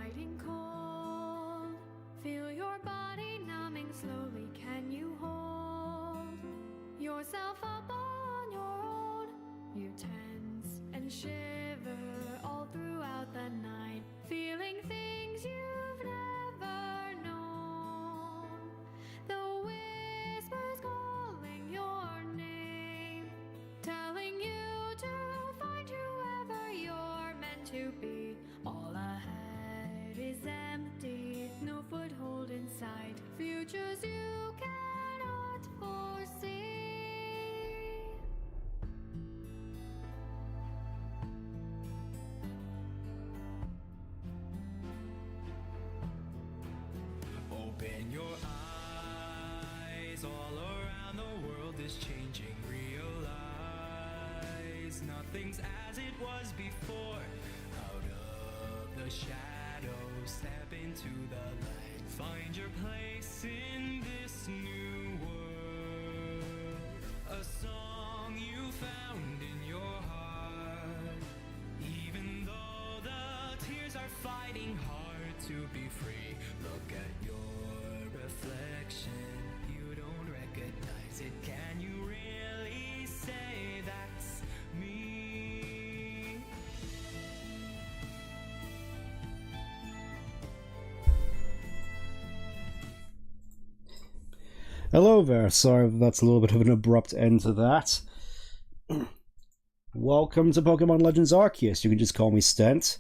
fighting cold. Feel your body numbing slowly. Can you hold yourself up on your own? You tense and shiver all throughout the night, feeling things you've never known. The whispers calling your name, telling you to find whoever you're meant to be. All ahead is empty, no foothold in sight, futures you cannot foresee. Open your eyes, all around the world is changing. Realize nothing's as it was before. Out of the shadows, step into the light. Find your place in this new world. A song you found in your heart. Even though the tears are fighting hard to be free, look at your reflection. You don't recognize it. Can you really say that's me? Hello there, sorry that's a little bit of an abrupt end to that. Welcome to Pokemon Legends Arceus, you can just call me Stent.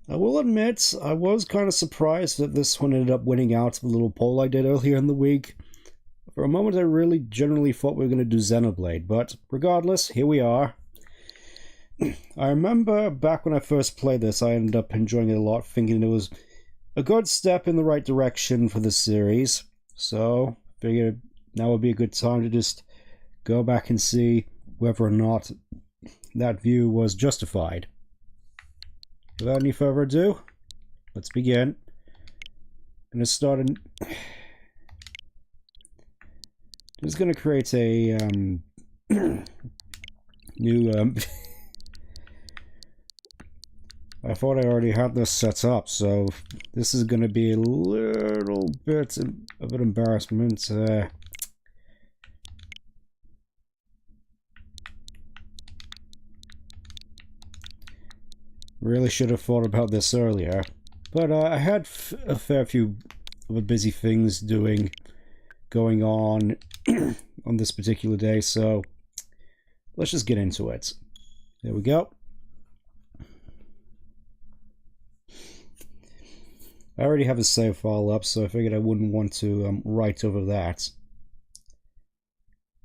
I will admit, I was kind of surprised that this one ended up winning out of the little poll I did earlier in the week. For a moment I really generally thought we were going to do Xenoblade, but regardless, here we are. I remember back when I first played this, I ended up enjoying it a lot, thinking it was a good step in the right direction for the series. So, figured now would be a good time to just go back and see whether or not that view was justified. Without any further ado, let's begin. I'm going to start I'm just going to create a new I thought I already had this set up, so this is going to be a little bit of an embarrassment. Really should have thought about this earlier, but I had a fair few other busy things going on on this particular day, so let's just get into it. There we go. I already have a save file up, so I figured I wouldn't want to write over that.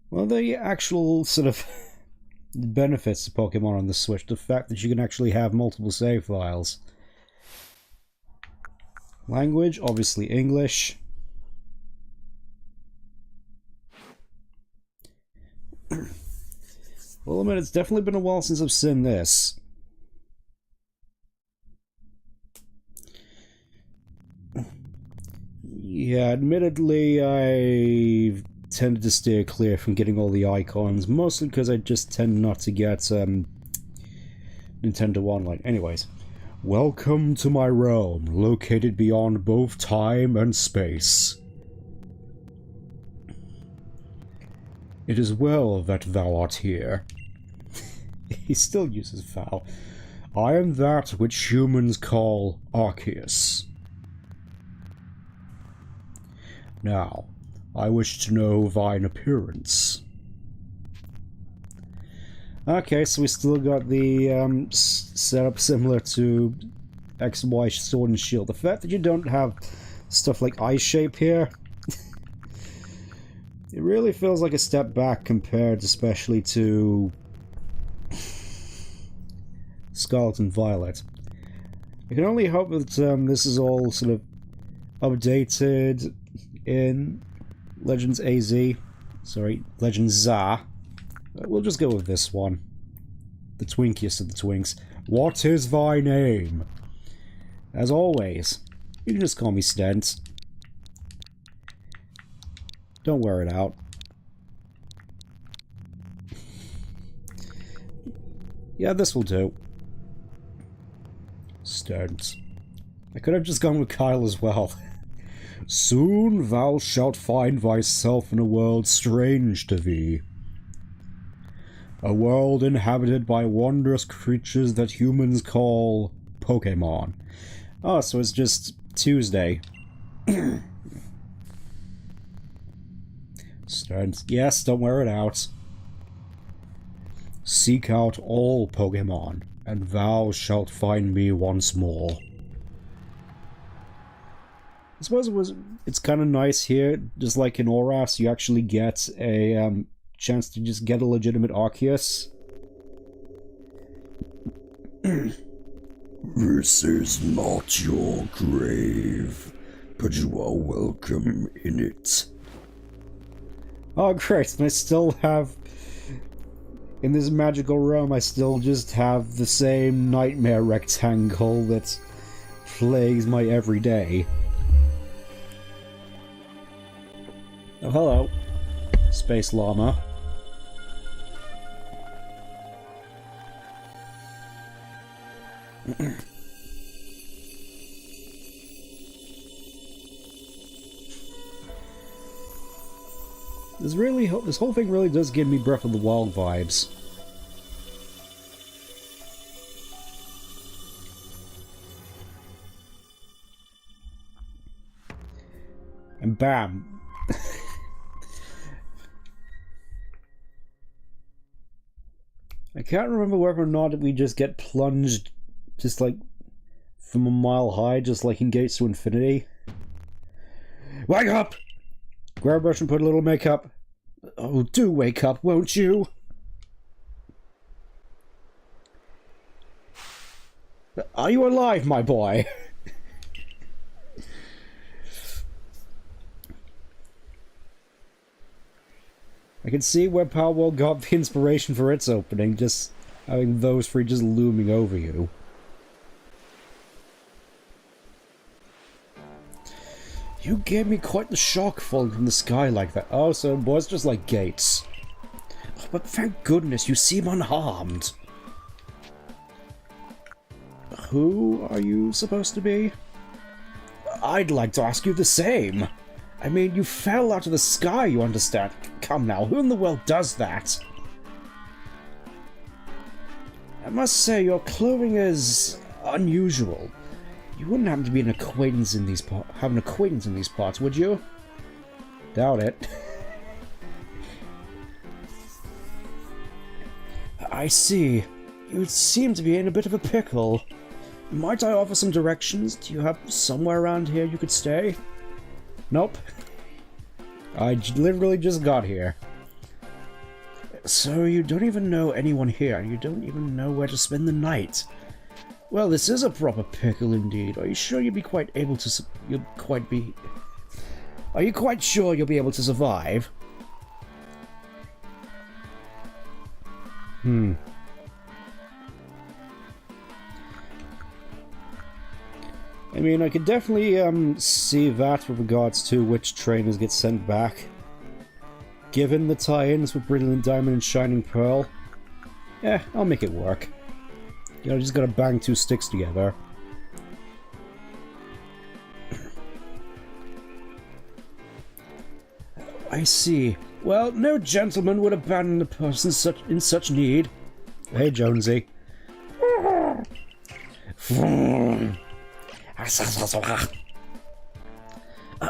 Well, the actual sort of benefits to Pokemon on the Switch, the fact that you can actually have multiple save files. Language, obviously English. Well, I mean, it's definitely been a while since I've seen this. Yeah, admittedly, I tended to steer clear from getting all the icons, mostly because I just tend not to get Nintendo Online. Anyways, welcome to my realm, located beyond both time and space. It is well that thou art here. He still uses thou. I am that which humans call Arceus. Now, I wish to know thine appearance. Okay, so we still got the setup similar to X and Y Sword and Shield. The fact that you don't have stuff like Eye Shape here, it really feels like a step back compared especially to Scarlet and Violet. I can only hope that this is all sort of updated in Legends AZ. Sorry, Legends ZA. We'll just go with this one. The twinkiest of the twinks. What is thy name? As always, you can just call me Stent. Don't wear it out. Yeah, this will do. Stent. I could have just gone with Kyle as well. Soon thou shalt find thyself in a world strange to thee. A world inhabited by wondrous creatures that humans call POKéMON. Oh, so it's just Tuesday. Yes, don't wear it out. Seek out all POKéMON, and thou shalt find me once more. I suppose it's kind of nice here, just like in Oras, you actually get a chance to just get a legitimate Arceus. This is not your grave, but you are welcome in it. Oh great, and I still have... In this magical realm, I still just have the same nightmare rectangle that plagues my everyday. Oh, hello. Space Llama. This whole thing really does give me Breath of the Wild vibes. And bam. I can't remember whether or not we just get plunged just like from a mile high, just like in Gates to Infinity. Wake up! Grab a brush and put a little makeup. Oh, do wake up, won't you? Are you alive, my boy? I can see where Palworld got the inspiration for its opening, just having those three just looming over you. You gave me quite the shock falling from the sky like that. Oh, so it was just like Gates. Oh, but thank goodness you seem unharmed. Who are you supposed to be? I'd like to ask you the same. I mean, you fell out of the sky, you understand? Come now, who in the world does that? I must say, your clothing is unusual. You wouldn't happen to be an acquaintance in these have an acquaintance in these parts, would you? Doubt it. I see. You seem to be in a bit of a pickle. Might I offer some directions? Do you have somewhere around here you could stay? Nope. I literally just got here. So you don't even know anyone here, and you don't even know where to spend the night. Well, this is a proper pickle indeed. Are you sure you'll be quite able to... Are you quite sure you'll be able to survive? I mean, I could definitely see that with regards to which trainers get sent back. Given the tie-ins with Brilliant Diamond and Shining Pearl, yeah, I'll make it work. You know, just gotta bang two sticks together. I see. Well, no gentleman would abandon a person in such need. Hey, Jonesy.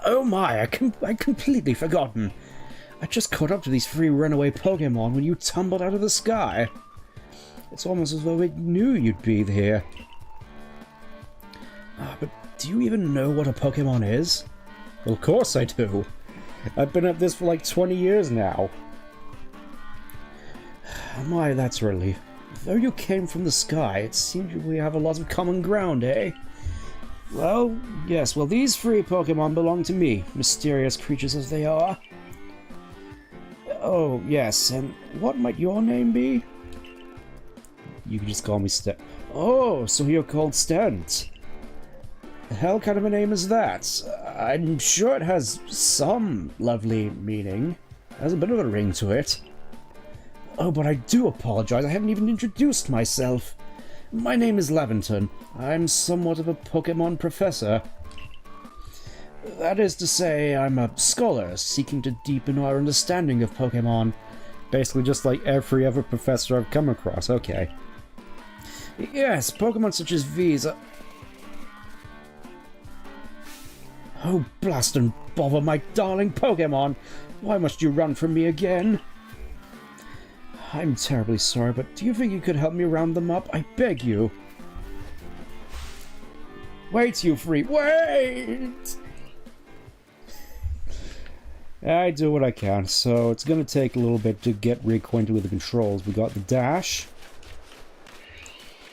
Oh my, I'd completely forgotten. I just caught up to these 3 runaway Pokemon when you tumbled out of the sky. It's almost as though it knew you'd be here. But do you even know what a Pokemon is? Well, of course I do. I've been at this for like 20 years now. My, that's a relief. Though you came from the sky, it seems we have a lot of common ground, eh? Well, yes, well these 3 Pokemon belong to me, mysterious creatures as they are. Oh, yes, and what might your name be? You can just call me Stent. Oh, so you're called Stent. The hell kind of a name is that? I'm sure it has some lovely meaning. There's a bit of a ring to it. Oh, but I do apologize, I haven't even introduced myself. My name is Lavington. I'm somewhat of a Pokemon professor. That is to say, I'm a scholar seeking to deepen our understanding of Pokemon. Basically just like every other professor I've come across, okay. Yes, Pokemon such as these are... Oh, blast and bother my darling Pokemon! Why must you run from me again? I'm terribly sorry, but do you think you could help me round them up? I beg you. Wait, you Furry, wait! I do what I can, so it's going to take a little bit to get reacquainted with the controls. We got the dash.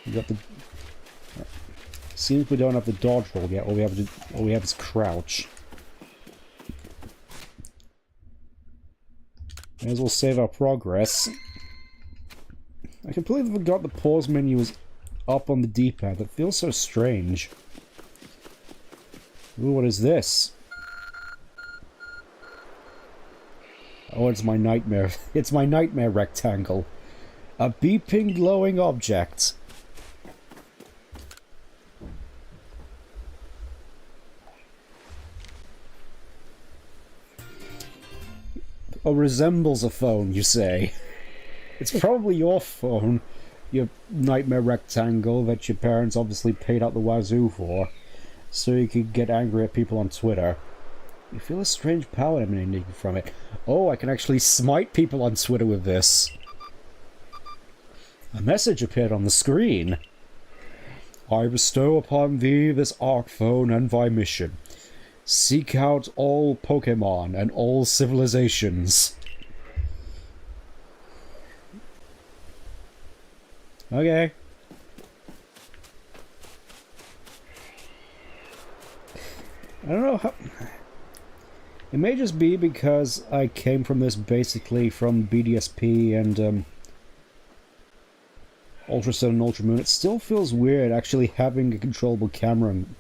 We got the... Seems we don't have the dodge roll yet. All we have is crouch. May as well save our progress. I completely forgot the pause menu was up on the D-pad. That feels so strange. Ooh, what is this? Oh, it's my nightmare. It's my nightmare rectangle. A beeping, glowing object. Oh, resembles a phone, you say? It's probably your phone, your nightmare rectangle that your parents obviously paid out the wazoo for, so you could get angry at people on Twitter. You feel a strange power emanating from it. Oh, I can actually smite people on Twitter with this. A message appeared on the screen. I bestow upon thee this Arc phone and thy mission. Seek out all Pokemon and all civilizations. Okay. I don't know how... It may just be because I came from this basically from BDSP and Ultra Sun and Ultra Moon. It still feels weird actually having a controllable camera in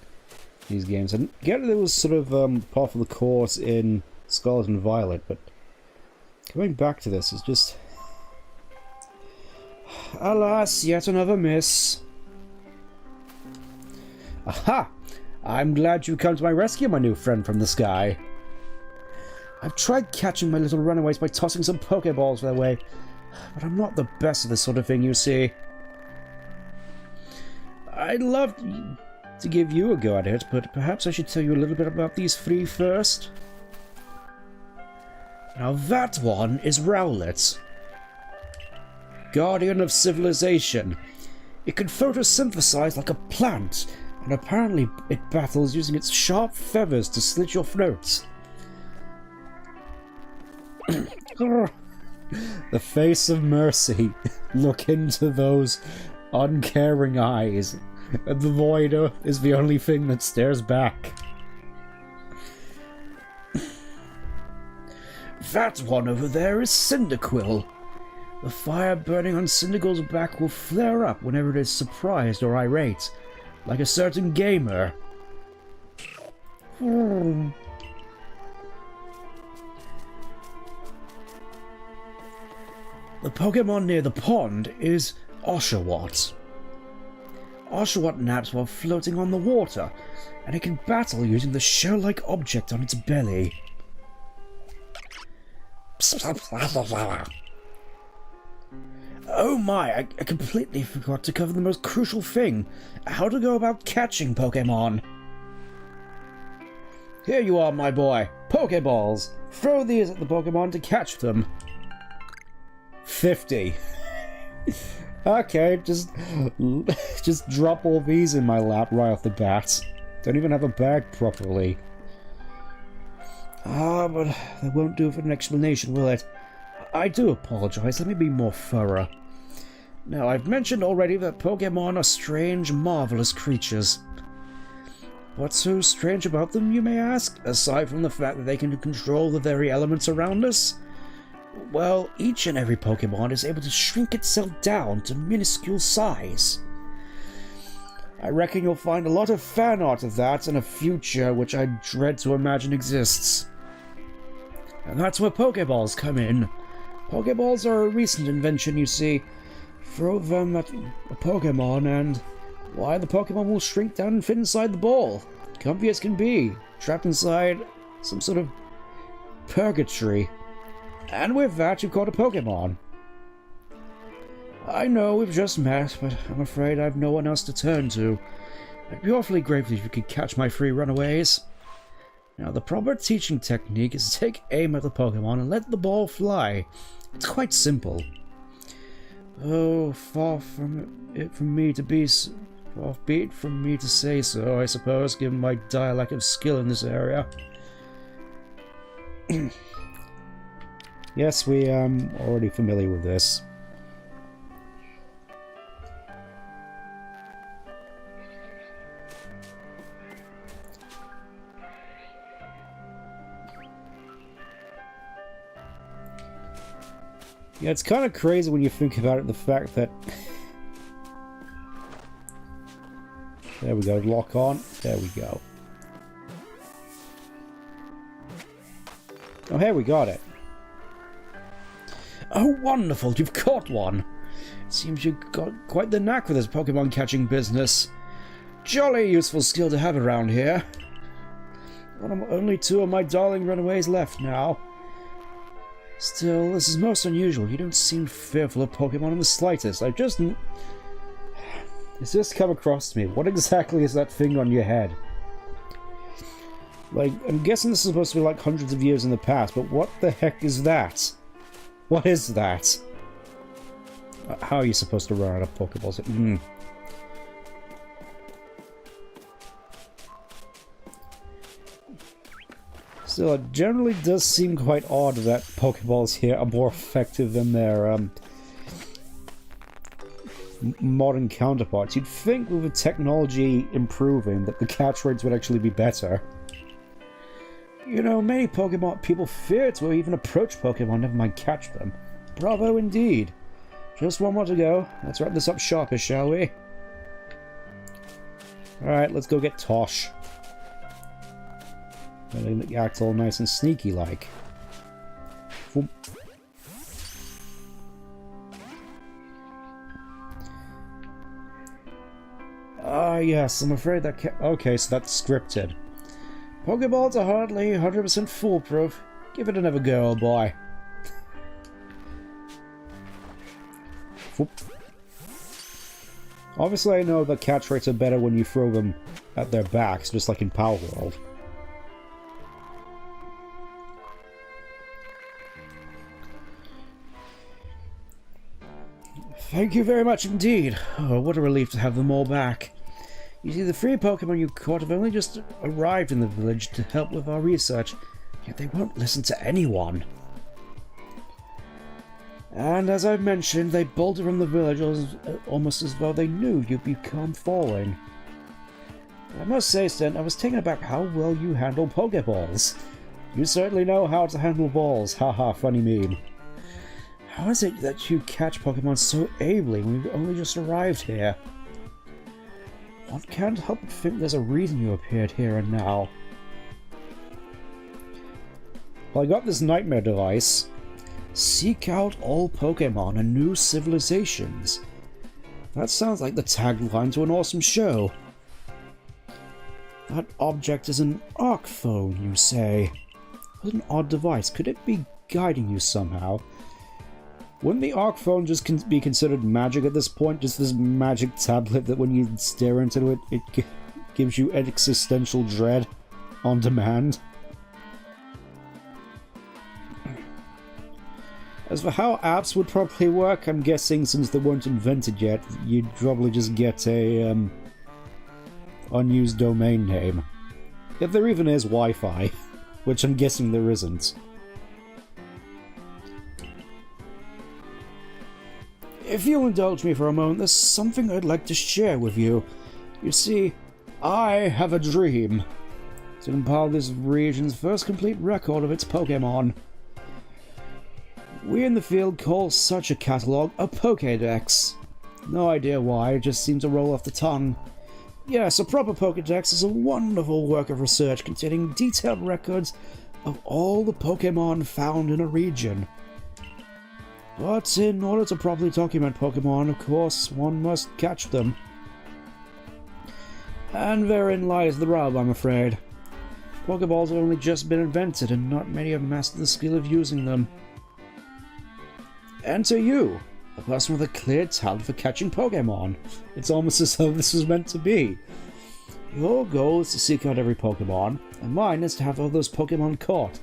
these games. And get it was sort of part of the course in Scarlet and Violet, but coming back to this is just... Alas, yet another miss. Aha! I'm glad you come to my rescue, my new friend from the sky. I've tried catching my little runaways by tossing some Pokeballs their way, but I'm not the best at this sort of thing, you see. I'd love to give you a go at it, but perhaps I should tell you a little bit about these three first. Now that one is Rowlet, Guardian of Civilization. It can photosynthesize like a plant, and apparently it battles using its sharp feathers to slit your throats. The face of mercy. Look into those uncaring eyes, and the void is the only thing that stares back. That one over there is Cyndaquil. The fire burning on Cyndaquil's back will flare up whenever it is surprised or irate, like a certain gamer. The Pokemon near the pond is Oshawott. Oshawott naps while floating on the water, and it can battle using the shell-like object on its belly. Oh my, I completely forgot to cover the most crucial thing, how to go about catching Pokemon. Here you are, my boy, Pokeballs. Throw these at the Pokemon to catch them. 50. Okay, just drop all these in my lap right off the bat. Don't even have a bag properly. Ah, but that won't do for an explanation, will it? I do apologize, let me be more thorough. Now, I've mentioned already that Pokemon are strange, marvelous creatures. What's so strange about them, you may ask, aside from the fact that they can control the very elements around us? Well, each and every Pokemon is able to shrink itself down to minuscule size. I reckon you'll find a lot of fan art of that in a future which I dread to imagine exists. And that's where Pokeballs come in. Pokeballs are a recent invention, you see. throw them at a Pokemon and why the Pokemon will shrink down and fit inside the ball. Comfy as can be, trapped inside some sort of purgatory. And with that, you've caught a Pokemon. I know we've just met, but I'm afraid I've no one else to turn to. I'd be awfully grateful if you could catch my 3 runaways. Now, the proper teaching technique is to take aim at the Pokemon and let the ball fly. It's quite simple. Oh, far from it from me to be offbeat from me to say so, I suppose, given my dire lack of skill in this area. Yes, we already familiar with this. Yeah, it's kind of crazy when you think about it, the fact that... There we go, lock on. There we go. Oh, here we got it. Oh, wonderful, you've caught one. It seems you've got quite the knack for this Pokemon catching business. Jolly useful skill to have around here. Well, only 2 of my darling runaways left now. Still, this is most unusual. You don't seem fearful of Pokemon in the slightest. It's just come across to me. What exactly is that thing on your head? Like, I'm guessing this is supposed to be like hundreds of years in the past, but what the heck is that? What is that? How are you supposed to run out of Pokeballs? Still, it generally does seem quite odd that Pokeballs here are more effective than their modern counterparts. You'd think with the technology improving that the catch rates would actually be better. You know, many Pokemon people fear to even approach Pokemon, never mind catch them. Bravo indeed. Just one more to go. Let's wrap this up sharpish, shall we? Alright, let's go get Tosh. They act all nice and sneaky-like. Ah, yes, I'm afraid that okay, so that's scripted. Pokeballs are hardly 100% foolproof. Give it another go, old boy. Obviously, I know that catch rates are better when you throw them at their backs, just like in Power World. Thank you very much indeed. Oh, what a relief to have them all back. You see, the 3 Pokemon you caught have only just arrived in the village to help with our research, yet they won't listen to anyone. And as I've mentioned, they bolted from the village almost as though they knew you'd become falling. I must say, Sten, I was taken aback how well you handle Pokeballs. You certainly know how to handle balls, haha, funny meme. How is it that you catch Pokemon so ably when we've only just arrived here? One can't help but think there's a reason you appeared here and now. Well, I got this nightmare device. Seek out all Pokemon and new civilizations. That sounds like the tagline to an awesome show. That object is an Arc phone, you say? What an odd device. Could it be guiding you somehow? Wouldn't the Arc phone just be considered magic at this point? Just this magic tablet that when you stare into it, it gives you existential dread on demand? As for how apps would probably work, I'm guessing since they weren't invented yet, you'd probably just get a unused domain name. If there even is Wi-Fi, which I'm guessing there isn't. If you'll indulge me for a moment, there's something I'd like to share with you. You see, I have a dream to compile this region's first complete record of its Pokémon. We in the field call such a catalogue a Pokédex. No idea why, it just seemed to roll off the tongue. Yes, a proper Pokédex is a wonderful work of research containing detailed records of all the Pokémon found in a region. But in order to properly document Pokemon, of course, one must catch them. And therein lies the rub, I'm afraid. Pokeballs have only just been invented, and not many have mastered the skill of using them. Enter you, a person with a clear talent for catching Pokemon. It's almost as though this was meant to be. Your goal is to seek out every Pokemon, and mine is to have all those Pokemon caught.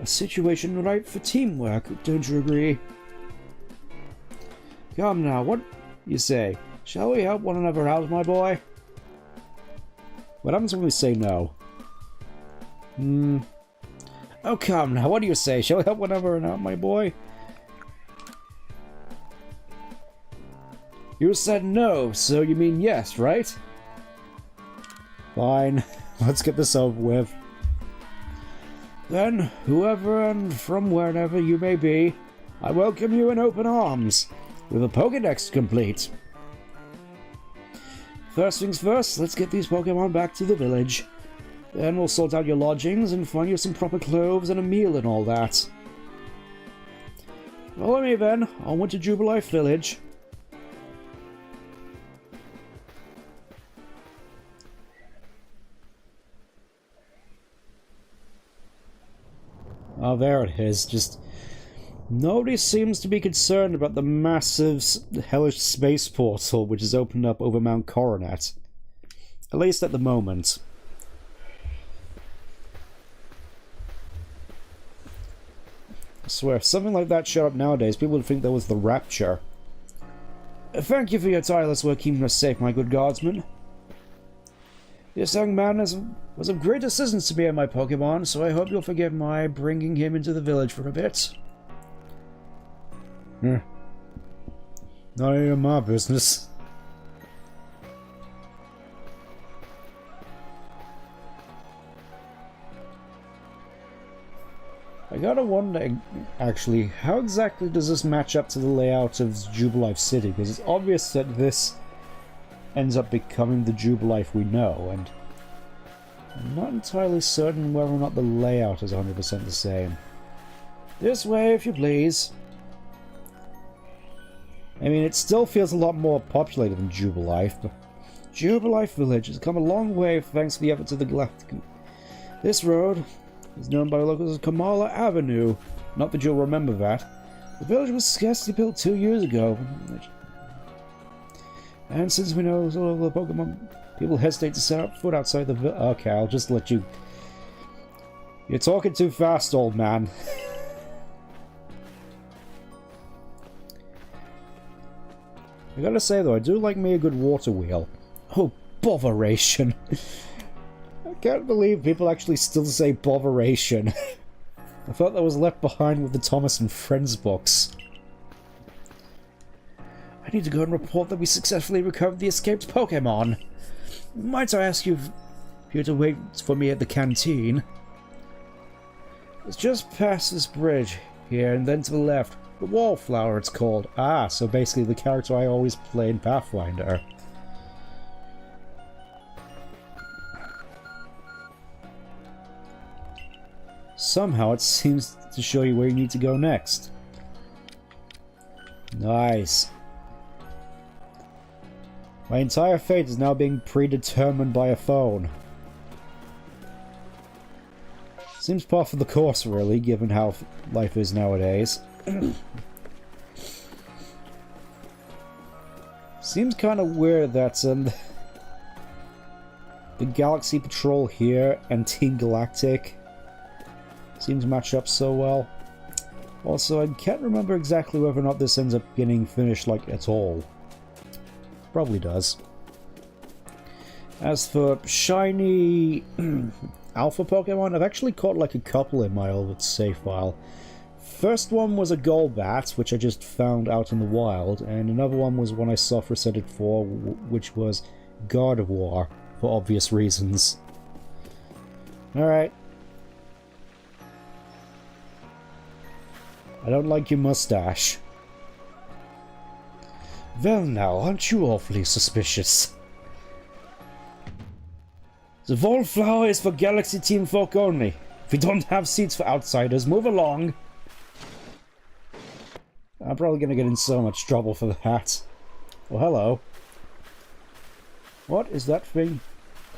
A situation ripe for teamwork, don't you agree? Come now, what you say? Shall we help one another out, my boy? What happens when we say no? Oh, come now, what do you say? Shall we help one another out, my boy? You said no, so you mean yes, right? Fine, let's get this over with. Then, whoever and from wherever you may be, I welcome you in open arms, with a Pokédex complete. First things first, let's get these Pokemon back to the village. Then we'll sort out your lodgings and find you some proper clothes and a meal and all that. Follow me then, onward to Jubilife Village. Oh, there it is. Just nobody seems to be concerned about the massive hellish space portal which is opened up over Mount Coronet. At least at the moment. I swear, if something like that showed up nowadays, people would think that was the Rapture. Thank you for your tireless work keeping us safe, my good guardsman. This young man was of great assistance to me and my Pokemon, so I hope you'll forgive my bringing him into the village for a bit. Not any of my business. I gotta wonder, actually, how exactly does this match up to the layout of Jubilife City? Because it's obvious that this ends up becoming the Jubilife we know, and I'm not entirely certain whether or not the layout is 100% the same. This way, if you please. I mean, it still feels a lot more populated than Jubilife, but Jubilife Village has come a long way thanks to the efforts of the Galactic. This road is known by locals as Kamala Avenue. Not that you'll remember that. The village was scarcely built 2 years ago. And since we know all the Pokemon, people hesitate to set up foot outside the village. Okay, I'll just let you... You're talking too fast, old man. I gotta say though, I do like me a good water wheel. Oh, botheration. I can't believe people actually still say botheration. I thought that was left behind with the Thomas and Friends books. I need to go and report that we successfully recovered the escaped Pokemon. Might I ask you to wait for me at the canteen? It's just past this bridge here, and then to the left. The Wallflower, it's called. Ah, so basically the character I always play in Pathfinder. Somehow it seems to show you where you need to go next. Nice. My entire fate is now being predetermined by a phone. Seems par for the course, really, given how life is nowadays. Seems kind of weird that the Galaxy Patrol here and Team Galactic seem to match up so well. Also, I can't remember exactly whether or not this ends up getting finished, like, at all. Probably does. As for shiny alpha Pokemon, I've actually caught like a couple in my old save file. First one was a Golbat, which I just found out in the wild, and another one was one I saw for Resetted 4, which was Gardevoir, for obvious reasons. Alright. I don't like your mustache. Well now, aren't you awfully suspicious? The Wallflower is for Galaxy Team folk only. If we don't have seats for outsiders, move along. I'm probably gonna get in so much trouble for that. Well, hello. What is that thing?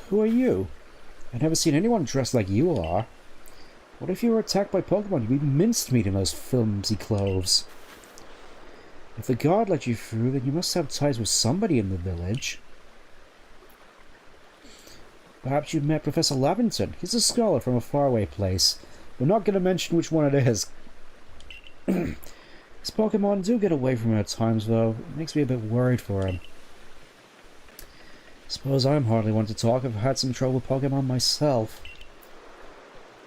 Who are you? I've never seen anyone dressed like you are. What if you were attacked by Pokemon? You'd be mincemeat in those flimsy clothes. If the guard let you through, then you must have ties with somebody in the village. Perhaps you've met Professor Lavington. He's a scholar from a faraway place. We're not going to mention which one it is. His Pokemon do get away from him at times, though. It makes me a bit worried for him. Suppose I'm hardly one to talk. I've had some trouble with Pokemon myself.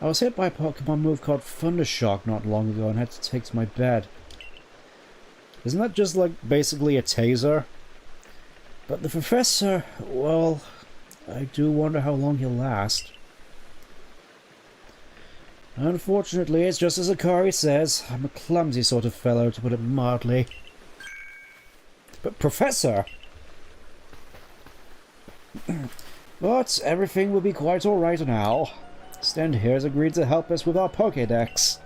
I was hit by a Pokemon move called Thundershock not long ago and had to take to my bed. Isn't that just like basically a taser? But the professor, well, I do wonder how long he'll last. Unfortunately, it's just as Akari says. I'm a clumsy sort of fellow, to put it mildly. But Professor! But everything will be quite alright now. Stand here has agreed to help us with our Pokédex.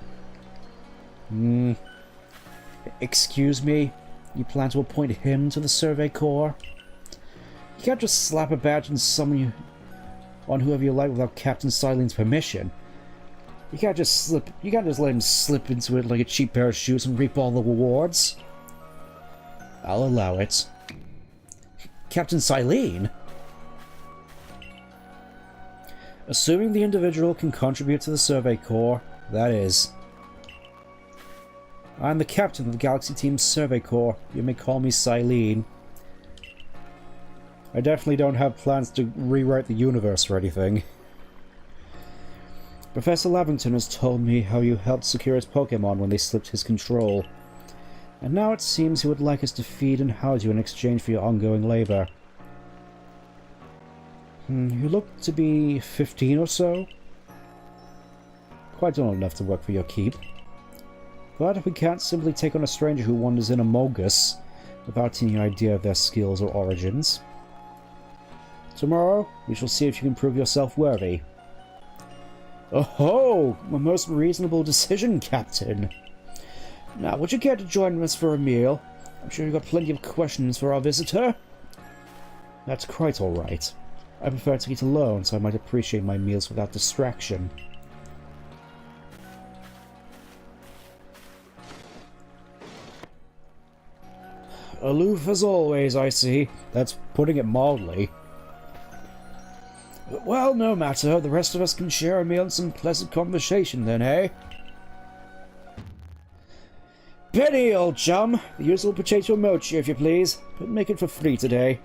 Excuse me? You plan to appoint him to the Survey Corps? You can't just slap a badge and summon you on whoever you like without Captain Silen's permission. You can't just let him slip into it like a cheap pair of shoes and reap all the rewards. I'll allow it. Captain Silene? Assuming the individual can contribute to the Survey Corps, that is. I'm the captain of the Galaxy Team's Survey Corps. You may call me Silene. I definitely don't have plans to rewrite the universe or anything. Professor Lavington has told me how you helped secure his Pokemon when they slipped his control. And now it seems he would like us to feed and house you in exchange for your ongoing labor. You look to be 15 or so? Quite old enough to work for your keep. But we can't simply take on a stranger who wanders in among us without any idea of their skills or origins. Tomorrow, we shall see if you can prove yourself worthy. Oh-ho! A most reasonable decision, Captain. Now, would you care to join us for a meal? I'm sure you've got plenty of questions for our visitor. That's quite alright. I prefer to eat alone, so I might appreciate my meals without distraction. Aloof as always, I see. That's putting it mildly. Well, no matter. The rest of us can share a meal and some pleasant conversation then, eh? Penny, old chum. The usual potato mochi, if you please. But make it for free today.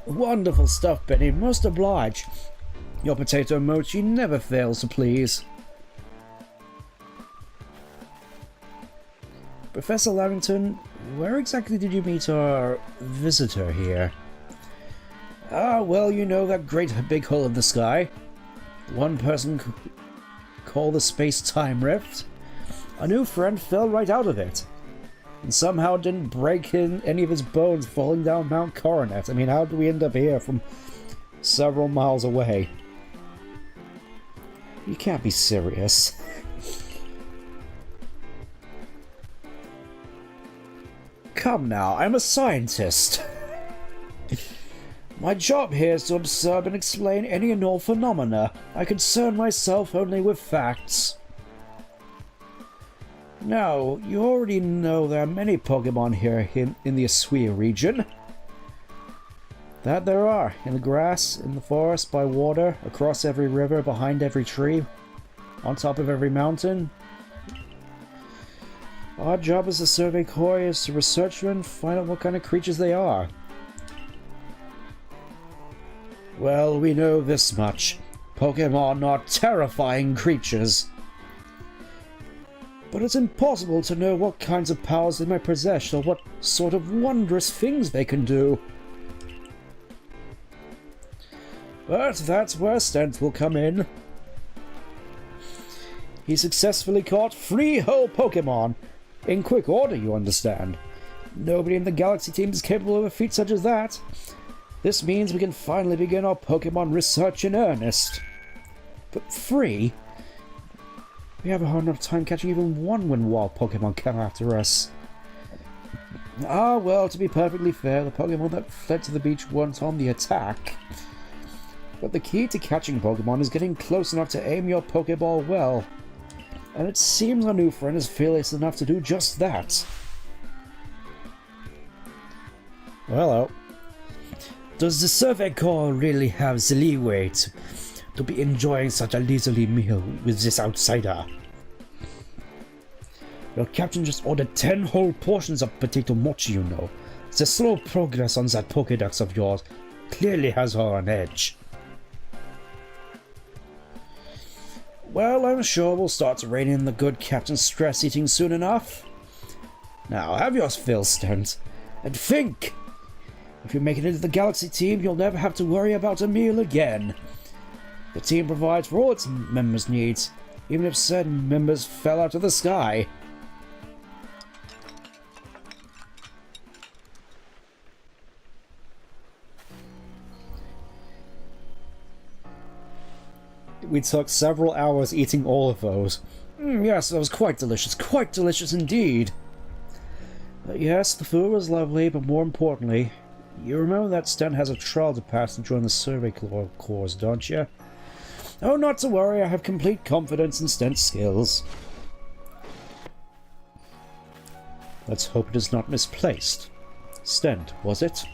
Wonderful stuff, Penny. Most obliged. Your potato mochi never fails to please. Professor Lavington, where exactly did you meet our visitor here? Ah, well, you know that great big hole in the sky. One person called the space-time rift. A new friend fell right out of it. And somehow didn't break in any of his bones falling down Mount Coronet. I mean, how do we end up here from several miles away? You can't be serious. Come now, I'm a scientist. My job here is to observe and explain any and all phenomena. I concern myself only with facts. Now, you already know there are many Pokemon here in the Asuia region. That there are, in the grass, in the forest, by water, across every river, behind every tree, on top of every mountain. Our job as a Survey Corps is to research them and find out what kind of creatures they are. Well, we know this much. Pokemon are terrifying creatures. But it's impossible to know what kinds of powers they might possess or what sort of wondrous things they can do. But that's where Stent will come in. He successfully caught 3 whole Pokemon. In quick order, you understand. Nobody in the Galaxy Team is capable of a feat such as that. This means we can finally begin our Pokemon research in earnest. But free? We have a hard enough time catching even one when wild Pokemon come after us. Ah, well, to be perfectly fair, the Pokemon that fled to the beach weren't on the attack. But the key to catching Pokemon is getting close enough to aim your Pokeball well. And it seems our new friend is fearless enough to do just that. Hello. Does the Survey Corps really have the leeway to be enjoying such a leisurely meal with this outsider? Your captain just ordered 10 whole portions of potato mochi, you know. The slow progress on that Pokédex of yours clearly has her on edge. Well, I'm sure we'll start to rein in the good captain's stress eating soon enough. Now, have your fill, Stent, and think! If you make it into the Galaxy team, you'll never have to worry about a meal again. The team provides for all its members' needs, even if said members fell out of the sky. We took several hours eating all of those. Yes, that was quite delicious indeed. Yes, the food was lovely, but more importantly, you remember that Stent has a trial to pass to join the Survey Corps, don't you? Oh, not to worry, I have complete confidence in Stent's skills. Let's hope it is not misplaced. Stent, was it?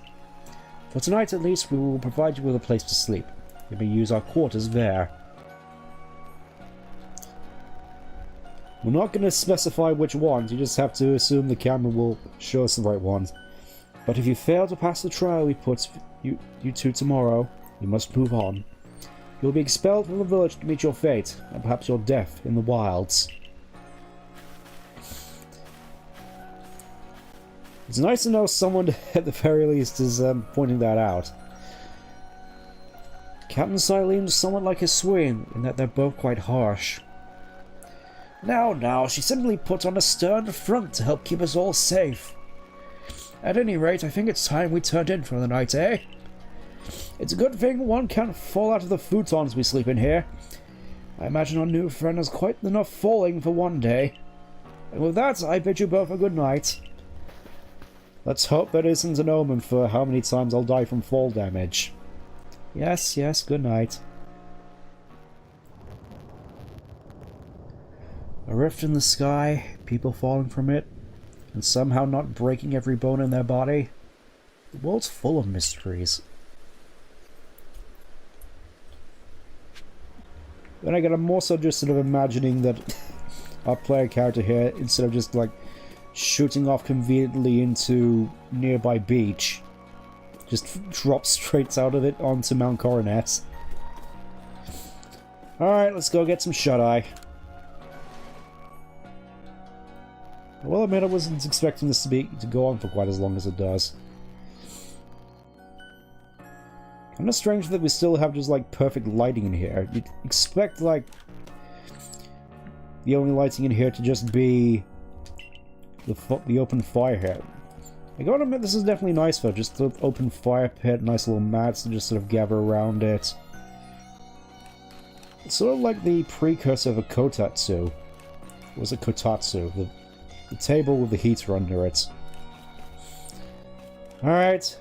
For tonight at least, we will provide you with a place to sleep. You may use our quarters there. We're not going to specify which ones, you just have to assume the camera will show us the right ones. But if you fail to pass the trial we put you two tomorrow, you must move on. You'll be expelled from the village to meet your fate, and perhaps your death in the wilds. It's nice to know someone at the very least is pointing that out. Captain Silene is somewhat like his Swain, in that they're both quite harsh. Now, she simply put on a stern front to help keep us all safe. At any rate, I think it's time we turned in for the night, eh? It's a good thing one can't fall out of the futons we sleep in here. I imagine our new friend has quite enough falling for one day. And with that, I bid you both a good night. Let's hope that isn't an omen for how many times I'll die from fall damage. Yes, good night. A rift in the sky, people falling from it, and somehow not breaking every bone in their body. The world's full of mysteries. Then again, I'm also just sort of imagining that our player character here, instead of just like shooting off conveniently into nearby beach, just drops straight out of it onto Mount Coronet. Alright, let's go get some shut-eye. I will admit I wasn't expecting this to go on for quite as long as it does. Kind of strange that we still have just like perfect lighting in here. You'd expect like the only lighting in here to just be the open fire here. I gotta admit this is definitely nice though, just the open fire pit, nice little mats to just sort of gather around it. It's sort of like the precursor of a kotatsu. Or was it kotatsu? The table with the heater under it. Alright.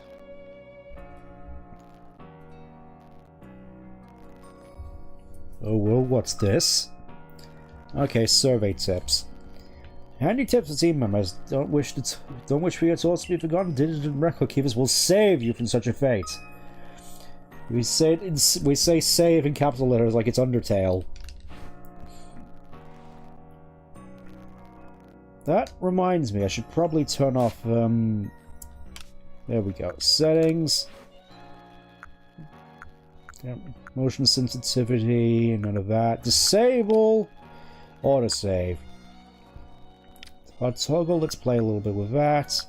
Oh well, what's this? Okay, survey tips. Handy tips for team members. Don't wish for your thoughts to be forgotten. Digital record keepers will save you from such a fate. We say save in capital letters like it's Undertale. That reminds me, I should probably turn off, there we go. Settings. Yep. Motion sensitivity, none of that. Disable! Autosave. Hot toggle, let's play a little bit with that.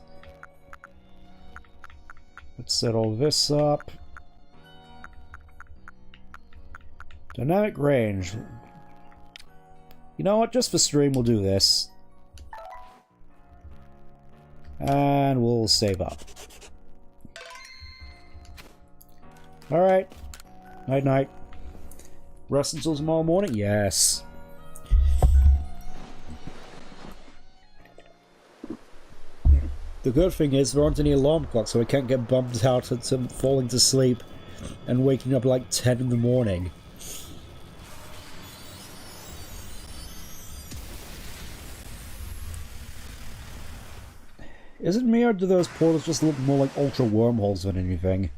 Let's set all this up. Dynamic range. You know what, just for stream we'll do this. And we'll save up. Alright. Night night. Rest until tomorrow morning? Yes. The good thing is there aren't any alarm clocks, so I can't get bumped out at falling to sleep and waking up like 10 in the morning. Is it me, or do those portals just look more like ultra wormholes than anything?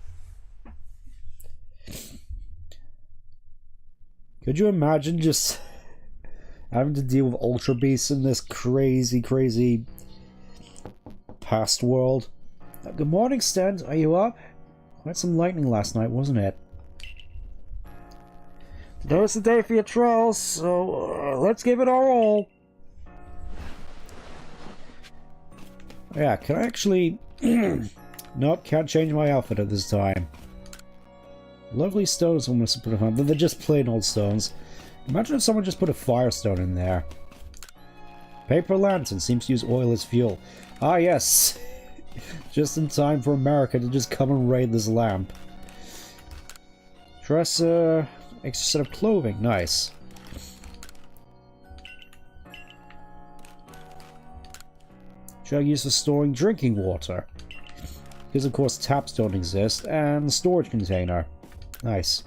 Could you imagine just having to deal with ultra beasts in this crazy, crazy past world? Good morning, Stent. Are you up? Quite some lightning last night, wasn't it? Today was the day for your trolls, so let's give it our all. Yeah, can I actually... Nope, can't change my outfit at this time. Lovely stones almost to put on. They're just plain old stones. Imagine if someone just put a firestone in there. Paper lantern seems to use oil as fuel. Ah, yes. Just in time for America to just come and raid this lamp. Dresser, extra set of clothing. Nice. Jug used for storing drinking water. Because of course taps don't exist. And the storage container. Nice.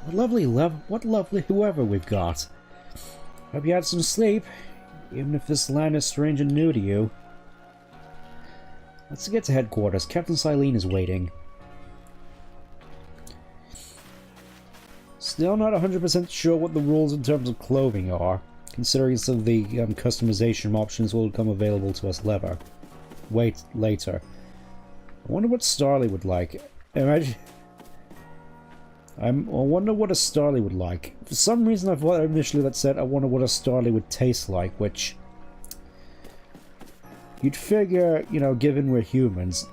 What lovely whoever we've got. Hope you had some sleep, even if this land is strange and new to you. Let's get to headquarters. Captain Silene is waiting. Still not 100% sure what the rules in terms of clothing are, considering some of the customization options will become available to us later. I wonder what Starly would like. I wonder what a Starly would like. For some reason I thought initially that said I wonder what a Starly would taste like, which... You'd figure, you know, given we're humans...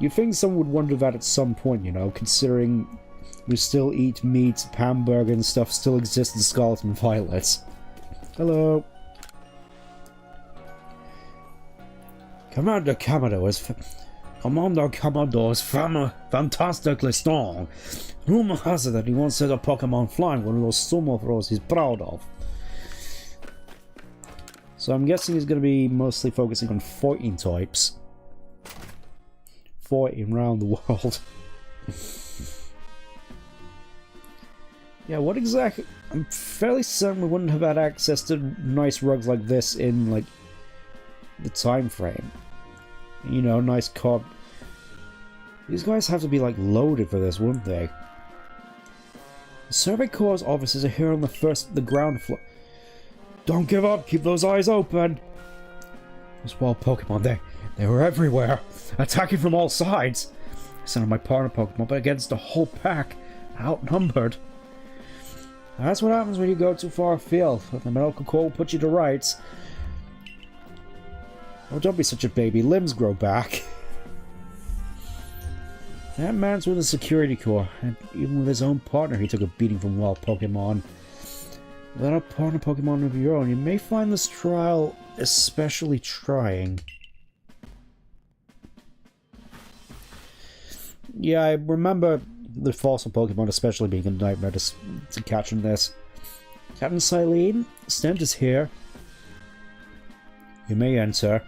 You'd think someone would wonder that at some point, you know, considering we still eat meat, hamburger and stuff still exists in Scarlet and Violet. Hello. Commander Commodore is fantastically strong. Rumor has it that he once set a Pokemon flying one of those sumo throws he's proud of. So I'm guessing he's going to be mostly focusing on fighting types. Fighting around the world. Yeah, what exactly... I'm fairly certain we wouldn't have had access to nice rugs like this in, like, the time frame. You know, nice carb... These guys have to be, like, loaded for this, wouldn't they? The Survey Corps' offices are here on the ground floor. Don't give up! Keep those eyes open! Those wild Pokemon, they were everywhere! Attacking from all sides! I sent out my partner Pokemon, but against the whole pack, outnumbered. That's what happens when you go too far afield. The medical corps will put you to rights. Oh, don't be such a baby. Limbs grow back. That man's with the security corps, and even with his own partner, he took a beating from wild Pokemon. Without a partner Pokemon of your own, you may find this trial especially trying. Yeah, I remember the fossil Pokemon especially being a nightmare to catch in this. Captain Silene, Stent is here. You may enter.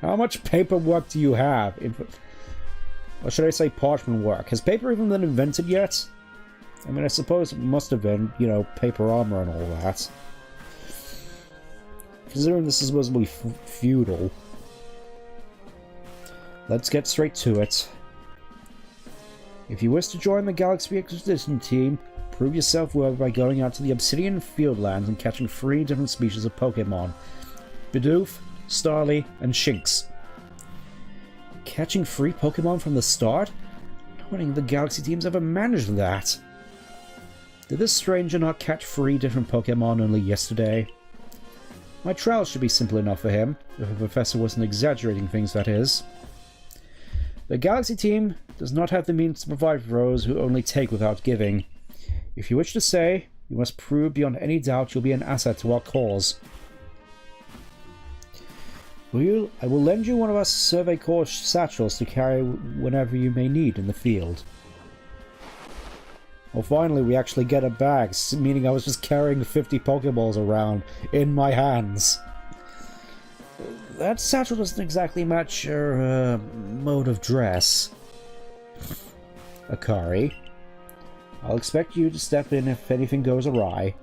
How much paperwork do you have? Or should I say parchment work? Has paper even been invented yet? I mean, I suppose it must have been, you know, paper armor and all that. Considering this is supposed to be feudal. Let's get straight to it. If you wish to join the Galaxy Expedition team, prove yourself worthy by going out to the Obsidian Fieldlands and catching 3 different species of Pokemon. Bidoof, Starly, and Shinx. Catching 3 Pokemon from the start? No one in the Galaxy team's ever managed that. Did this stranger not catch 3 different Pokemon only yesterday? My trial should be simple enough for him, if the professor wasn't exaggerating things, that is. The Galaxy team does not have the means to provide for those who only take without giving. If you wish to stay, you must prove beyond any doubt you'll be an asset to our cause. I will lend you one of our Survey Corps satchels to carry whenever you may need in the field. Well, finally, we actually get it back, meaning I was just carrying 50 Pokeballs around in my hands. That satchel doesn't exactly match your mode of dress. Akari, I'll expect you to step in if anything goes awry.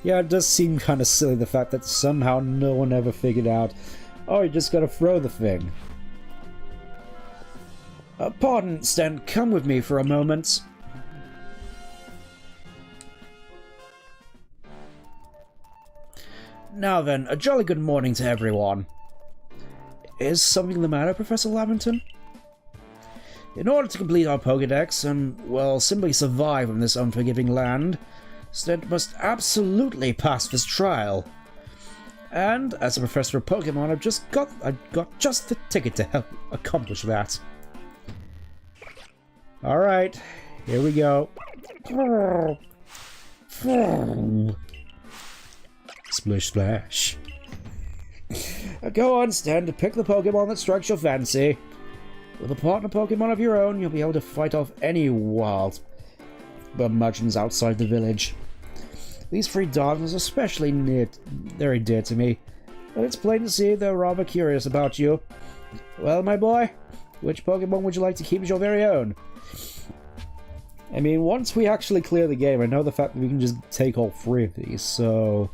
Yeah, it does seem kind of silly, the fact that somehow no one ever figured out, oh, you just gotta throw the thing. Pardon, Sten, come with me for a moment. Now then, a jolly good morning to everyone. Is something the matter, Professor Lavington? In order to complete our Pokédex and, well, simply survive in this unforgiving land, Sten must absolutely pass this trial. And, as a professor of Pokémon, I've got just the ticket to help accomplish that. Alright, here we go. Splish splash. Go on, Sten, to pick the Pokemon that strikes your fancy. With a partner Pokemon of your own, you'll be able to fight off any wild curmudgeons outside the village. These three darlings are especially very dear to me, but it's plain to see they're rather curious about you. Well, my boy, which Pokemon would you like to keep as your very own? I mean, once we actually clear the game, I know the fact that we can just take all three of these, so...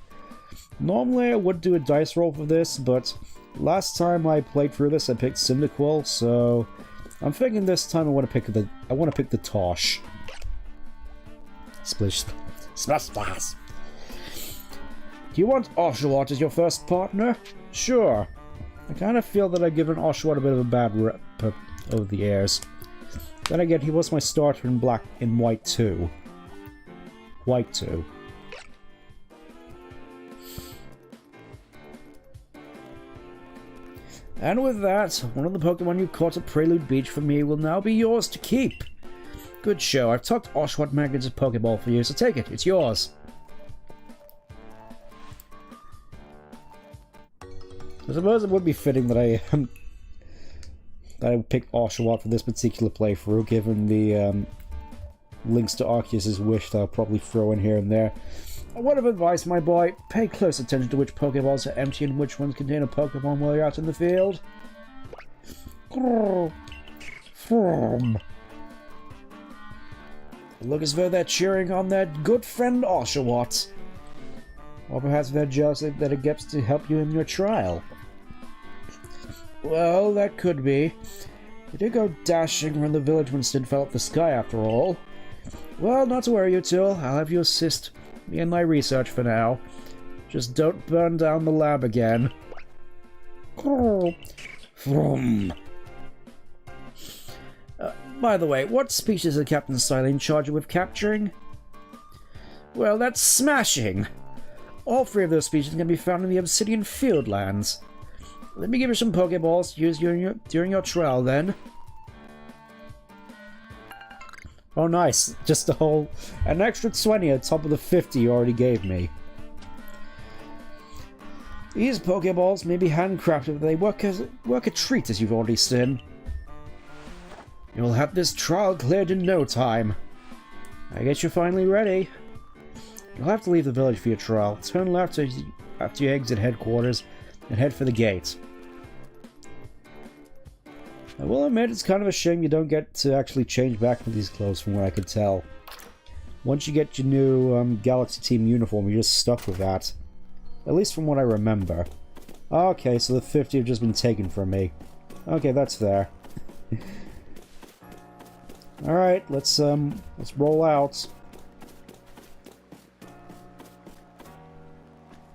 Normally I would do a dice roll for this, but last time I played through this I picked Cyndaquil, so I'm thinking this time I want to pick the Tosh. Splish, splash, splash. Do you want Oshawott as your first partner? Sure. I kind of feel that I've given Oshawott a bit of a bad rep over the years. Then again, he was my starter in White 2. White 2. And with that, one of the Pokemon you caught at Prelude Beach for me will now be yours to keep. Good show. I've tucked Oshawott Magnet's Pokeball for you, so take it. It's yours. I suppose it would be fitting that I picked Oshawott for this particular playthrough, given the links to Arceus' wish that I'll probably throw in here and there. A word of advice, my boy, pay close attention to which Pokeballs are empty and which ones contain a Pokemon while you're out in the field. Look as though they're cheering on their good friend Oshawott. Or perhaps they're jealous that it gets to help you in your trial. Well, that could be. You did go dashing around the village when Sid fell off the sky after all. Well, not to worry, you two. I'll have you assist me in my research for now. Just don't burn down the lab again. By the way, what species is Captain Siley in charge with capturing? Well, that's smashing! All three of those species can be found in the Obsidian Fieldlands. Let me give you some Pokeballs to use during your trial, then. Oh, nice. Just an extra 20 on top of the 50 you already gave me. These Pokeballs may be handcrafted, but they work a treat, as you've already seen. You'll have this trial cleared in no time. I guess you're finally ready. You'll have to leave the village for your trial. Turn left after you exit headquarters and head for the gate. I will admit, it's kind of a shame you don't get to actually change back into these clothes from what I could tell. Once you get your new Galaxy Team uniform, you're just stuck with that. At least from what I remember. Okay, so the 50 have just been taken from me. Okay, that's fair. Alright, let's roll out.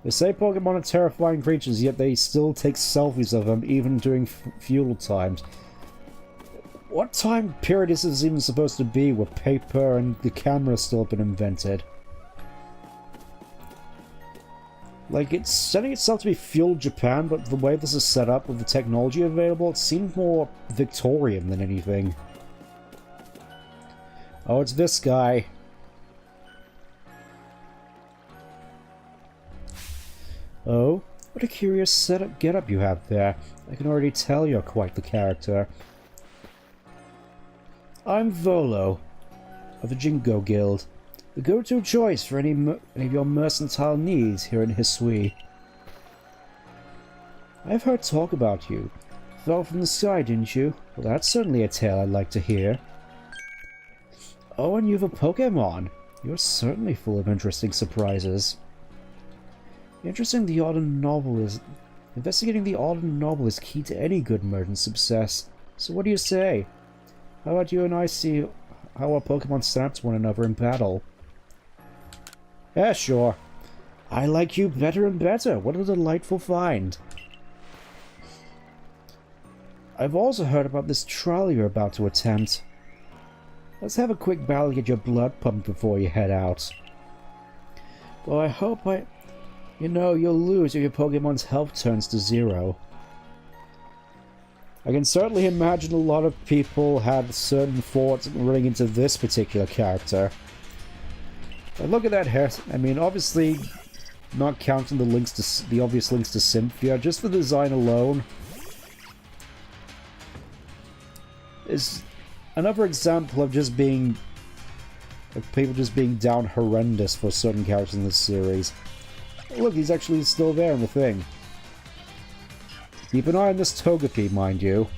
They say Pokemon are terrifying creatures, yet they still take selfies of them, even during feudal times. What time period is this even supposed to be, where paper and the camera still have been invented? Like, it's setting itself to be feudal Japan, but the way this is set up with the technology available, it seems more Victorian than anything. Oh, it's this guy. Oh, what a curious getup you have there. I can already tell you're quite the character. I'm Volo, of the Jingo Guild, the go-to choice for any of your mercantile needs here in Hisui. I've heard talk about you. Fell from the sky, didn't you? Well, that's certainly a tale I'd like to hear. Oh, and you've a Pokémon. You're certainly full of interesting surprises. Investigating the odd and novel is key to any good merchant success. So what do you say? How about you and I see how our Pokemon snap to one another in battle? Yeah, sure. I like you better and better. What a delightful find. I've also heard about this trial you're about to attempt. Let's have a quick battle to get your blood pumped before you head out. Though I hope you know, you'll lose if your Pokemon's health turns to 0. I can certainly imagine a lot of people had certain thoughts running into this particular character. But look at that hair. I mean, obviously, not counting the obvious links to Cynthia, just the design alone is another example of just being people just being down horrendous for certain characters in this series. Look, he's actually still there in the thing. Keep an eye on this Togepi, mind you.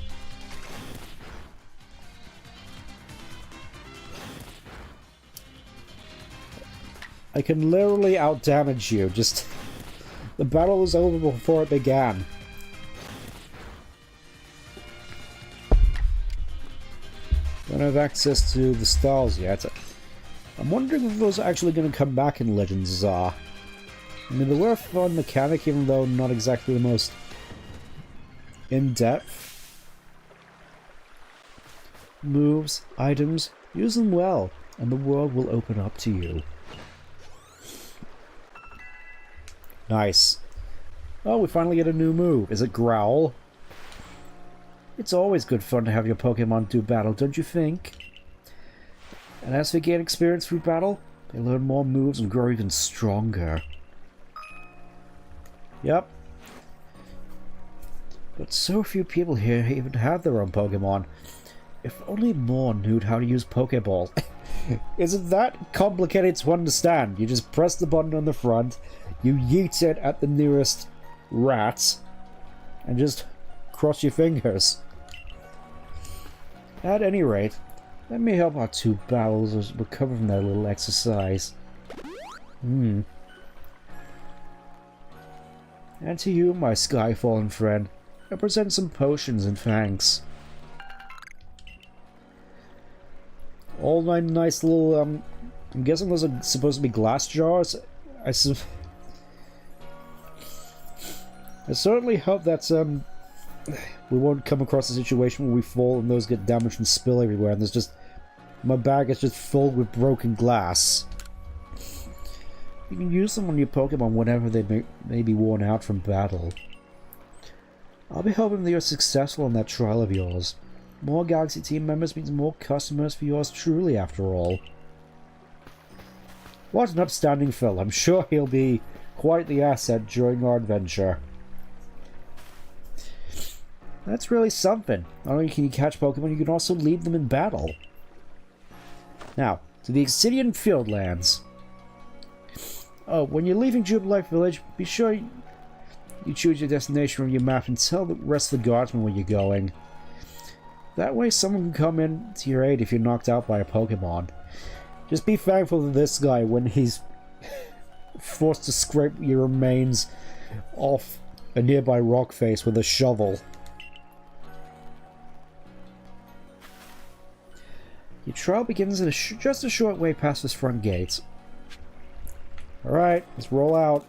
I can literally outdamage you, just... The battle was over before it began. Don't have access to the stars yet. I'm wondering if those are actually going to come back in Legends Zar. I mean, they were a fun mechanic, even though not exactly the most in-depth. Moves, items, use them well, and the world will open up to you. Nice. Oh, we finally get a new move. Is it Growl? It's always good fun to have your Pokemon do battle, don't you think? And as they gain experience through battle, they learn more moves and grow even stronger. Yep. But so few people here even have their own Pokemon. If only more knew how to use Pokeball. Isn't that complicated to understand? You just press the button on the front, you yeet it at the nearest rat, and just cross your fingers. At any rate, let me help our two battles recover from their little exercise. And to you, my sky-fallen friend, I present some potions and thanks. All my nice little, I'm guessing those are supposed to be glass jars? I certainly hope that, we won't come across a situation where we fall and those get damaged and spill everywhere and there's just... My bag is just filled with broken glass. You can use them on your Pokemon whenever they may be worn out from battle. I'll be hoping that you're successful in that trial of yours. More Galaxy team members means more customers for yours truly, after all. What an upstanding fellow. I'm sure he'll be quite the asset during our adventure. That's really something. Not only can you catch Pokemon, you can also lead them in battle. Now, to the Obsidian Fieldlands. Oh, when you're leaving Jubilife Village, be sure you choose your destination from your map and tell the rest of the guardsmen where you're going. That way someone can come in to your aid if you're knocked out by a Pokemon. Just be thankful to this guy when he's forced to scrape your remains off a nearby rock face with a shovel. Your trial begins at just a short way past this front gate. Alright, let's roll out.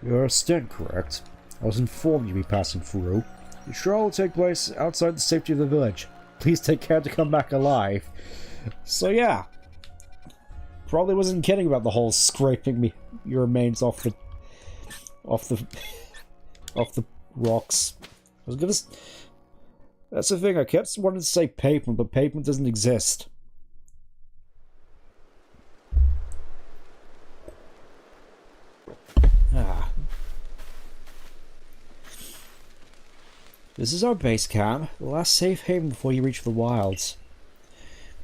You're a stint, correct? I was informed you'd be passing through. Your trial will take place outside the safety of the village. Please take care to come back alive. So yeah. Probably wasn't kidding about the whole scraping your remains off the rocks. I was gonna... That's the thing, I kept wanting to say pavement, but pavement doesn't exist. Ah. This is our base camp, the last safe haven before you reach the wilds.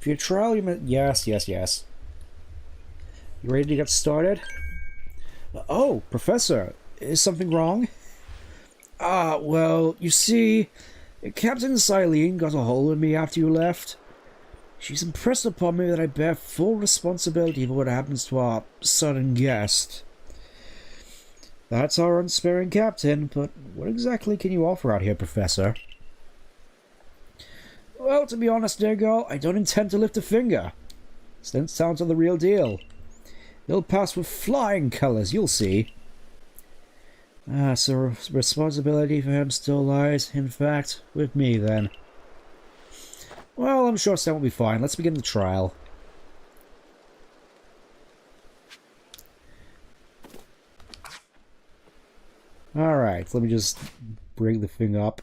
For your trial, you yes. You ready to get started? Oh, Professor, is something wrong? Well, you see, Captain Silene got a hold of me after you left. She's impressed upon me that I bear full responsibility for what happens to our sudden guest. That's our unsparing captain, but what exactly can you offer out here, Professor? Well, to be honest, dear girl, I don't intend to lift a finger. Stints down to the real deal. They'll pass with flying colours, you'll see. So responsibility for him still lies, in fact, with me, then. Well, I'm sure Stan will be fine. Let's begin the trial. Alright, let me just bring the thing up.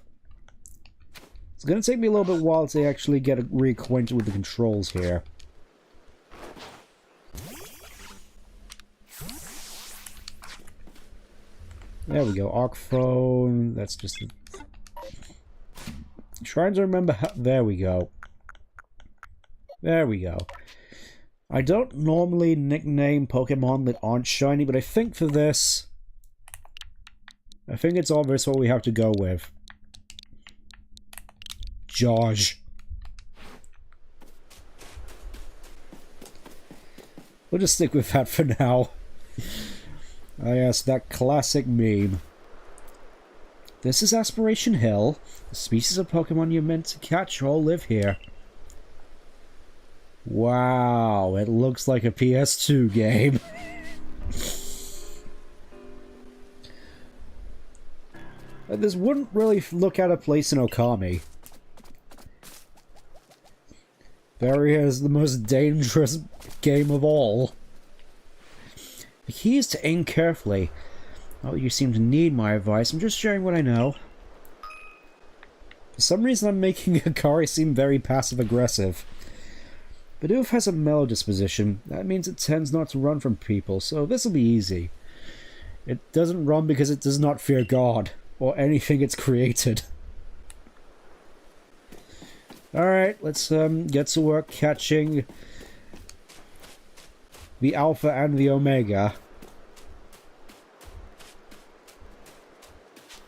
It's going to take me a little bit while to actually get reacquainted with the controls here. There we go, Arc phone, that's just... Trying to remember how... There we go. There we go. I don't normally nickname Pokemon that aren't shiny, but I think for this... I think it's obvious what we have to go with. Josh. We'll just stick with that for now. Ah yes, that classic meme. This is Aspiration Hill. The species of Pokemon you're meant to catch all live here. Wow, it looks like a PS2 game. This wouldn't really look out of place in Okami. Furry is the most dangerous game of all. The key is to aim carefully. Oh, you seem to need my advice. I'm just sharing what I know. For some reason I'm making Akari seem very passive-aggressive. Bidoof has a mellow disposition. That means it tends not to run from people, so this'll be easy. It doesn't run because it does not fear God, or anything it's created. Alright, let's get to work catching the Alpha and the Omega.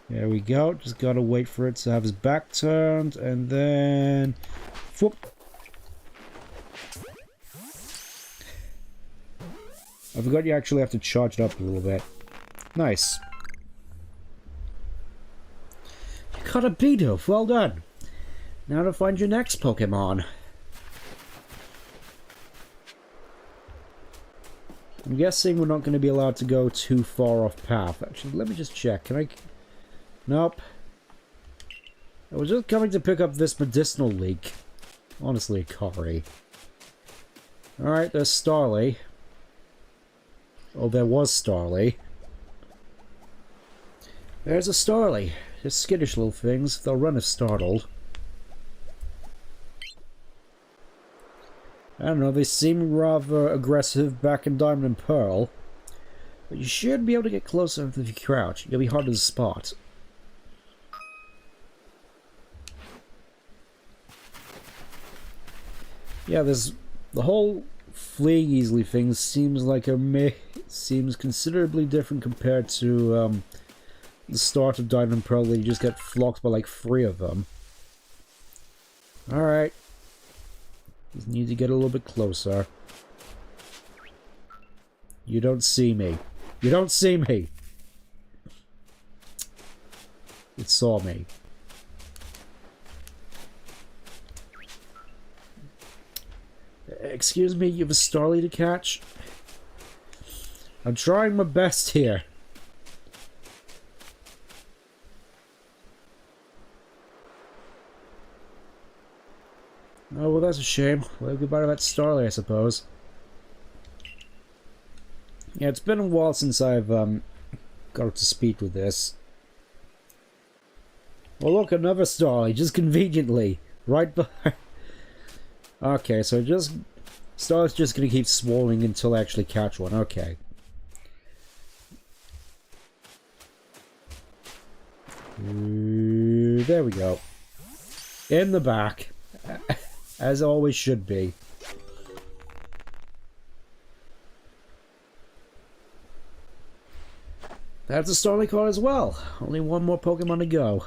There we go, just gotta wait for it to have his back turned, and then... Whoop. I forgot you actually have to charge it up a little bit. Nice. You caught a Bidoof, well done. Now to find your next Pokemon. I'm guessing we're not going to be allowed to go too far off path. Actually, let me just check. Can I... Nope. I was just coming to pick up this medicinal leak. Honestly, Akari. Alright, there's Starly. Oh, there was Starly. There's a Starly. They're skittish little things. They'll run if startled. I don't know, they seem rather aggressive back in Diamond and Pearl. But you should be able to get closer if you crouch. You'll be harder to spot. Yeah, there's... The whole fleeing easily thing seems like seems considerably different compared to the start of Diamond and Pearl, where you just get flocked by like 3 of them. Alright. Just need to get a little bit closer. You don't see me. You don't see me! It saw me. Excuse me, you have a Starly to catch? I'm trying my best here. Oh, well, that's a shame. Well, goodbye to that Starly, I suppose. Yeah, it's been a while since I've got up to speed with this. Well, look, another Starly, just conveniently. Right behind... Okay, so just... Starly's just gonna keep swallowing until I actually catch one. Okay. There we go. In the back. As always should be. That's a starting card as well. Only one more Pokemon to go.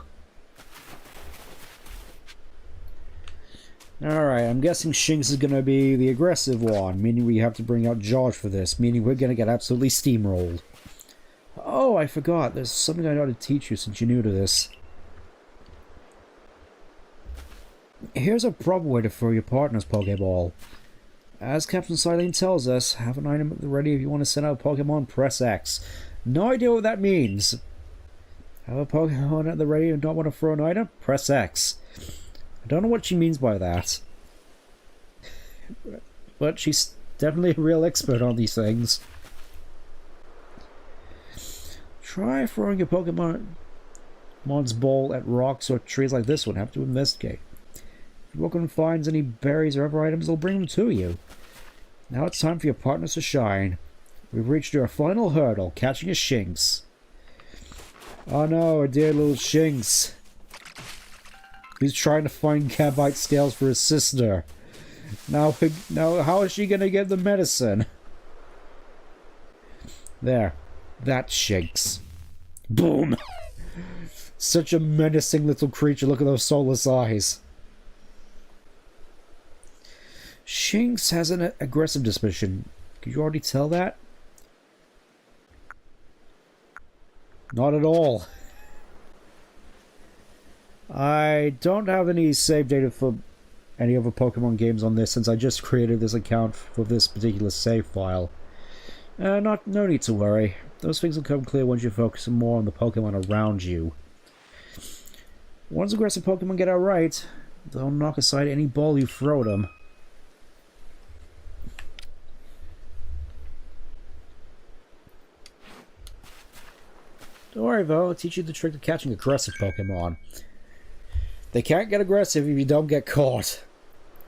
Alright, I'm guessing Shinx is going to be the aggressive one, meaning we have to bring out George for this, meaning we're going to get absolutely steamrolled. Oh, I forgot. There's something I ought to teach you since you're new to this. Here's a proper way to throw your partner's Pokeball. As Captain Silene tells us, have an item at the ready if you want to send out a Pokemon, press X. No idea what that means. Have a Pokemon at the ready and don't want to throw an item? Press X. I don't know what she means by that. But she's definitely a real expert on these things. Try throwing your Pokemon's ball at rocks or trees like this one. Have to investigate. If your Pokemon finds any berries or other items, they'll bring them to you. Now it's time for your partners to shine. We've reached our final hurdle, catching a Shinx. Oh no, a dear little Shinx. He's trying to find Gabite scales for his sister. Now how is she gonna get the medicine? There. That Shinx. Boom! Such a menacing little creature. Look at those soulless eyes. Shinx has an aggressive disposition. Could you already tell that? Not at all. I don't have any save data for any other Pokemon games on this since I just created this account for this particular save file. No need to worry. Those things will come clear once you focus more on the Pokemon around you. Once aggressive Pokemon get out right, they'll knock aside any ball you throw at them. Don't worry though, I'll teach you the trick of catching aggressive Pokemon. They can't get aggressive if you don't get caught.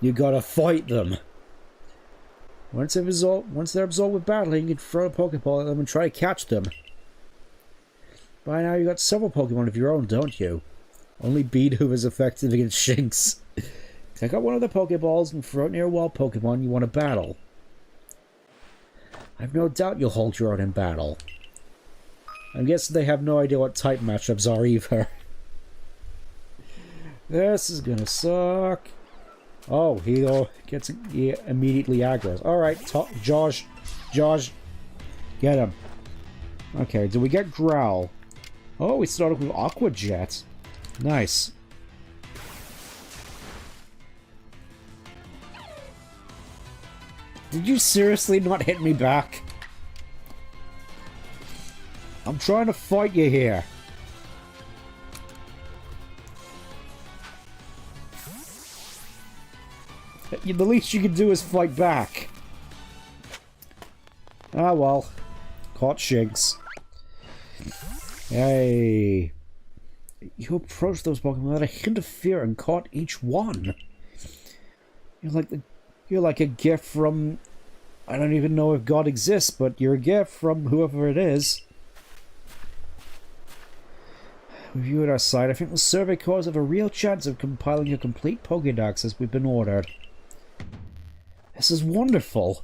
You gotta fight them. Once they're absorbed with battling, you can throw a Pokeball at them and try to catch them. By now you got several Pokemon of your own, don't you? Only Beedoo is effective against Shinx. Take out one of the Pokeballs and throw it near a wild Pokemon you want to battle. I've no doubt you'll hold your own in battle. I guess they have no idea what type matchups are either. This is gonna suck. Oh, he immediately aggroes. Alright, Josh, get him. Okay, do we get Growl? Oh, we started with Aqua Jet. Nice. Did you seriously not hit me back? I'm trying to fight you here. The least you can do is fight back. Ah well. Caught Shinx. Hey. You approached those Pokemon without a hint of fear and caught each one. You're like a gift from... I don't even know if God exists, but you're a gift from whoever it is. With you at our side, I think the survey cores have a real chance of compiling a complete Pokédex as we've been ordered. This is wonderful.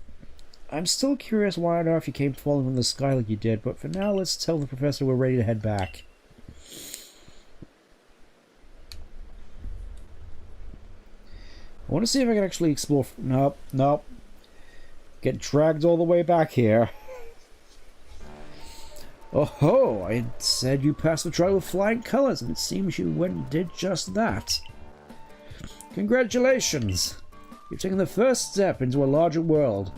I'm still curious why on earth you came falling from the sky like you did, but for now let's tell the professor we're ready to head back. I want to see if I can actually explore... Nope. Get dragged all the way back here. Oh ho! I said you passed the trial with flying colors, and it seems you went and did just that. Congratulations! You've taken the first step into a larger world,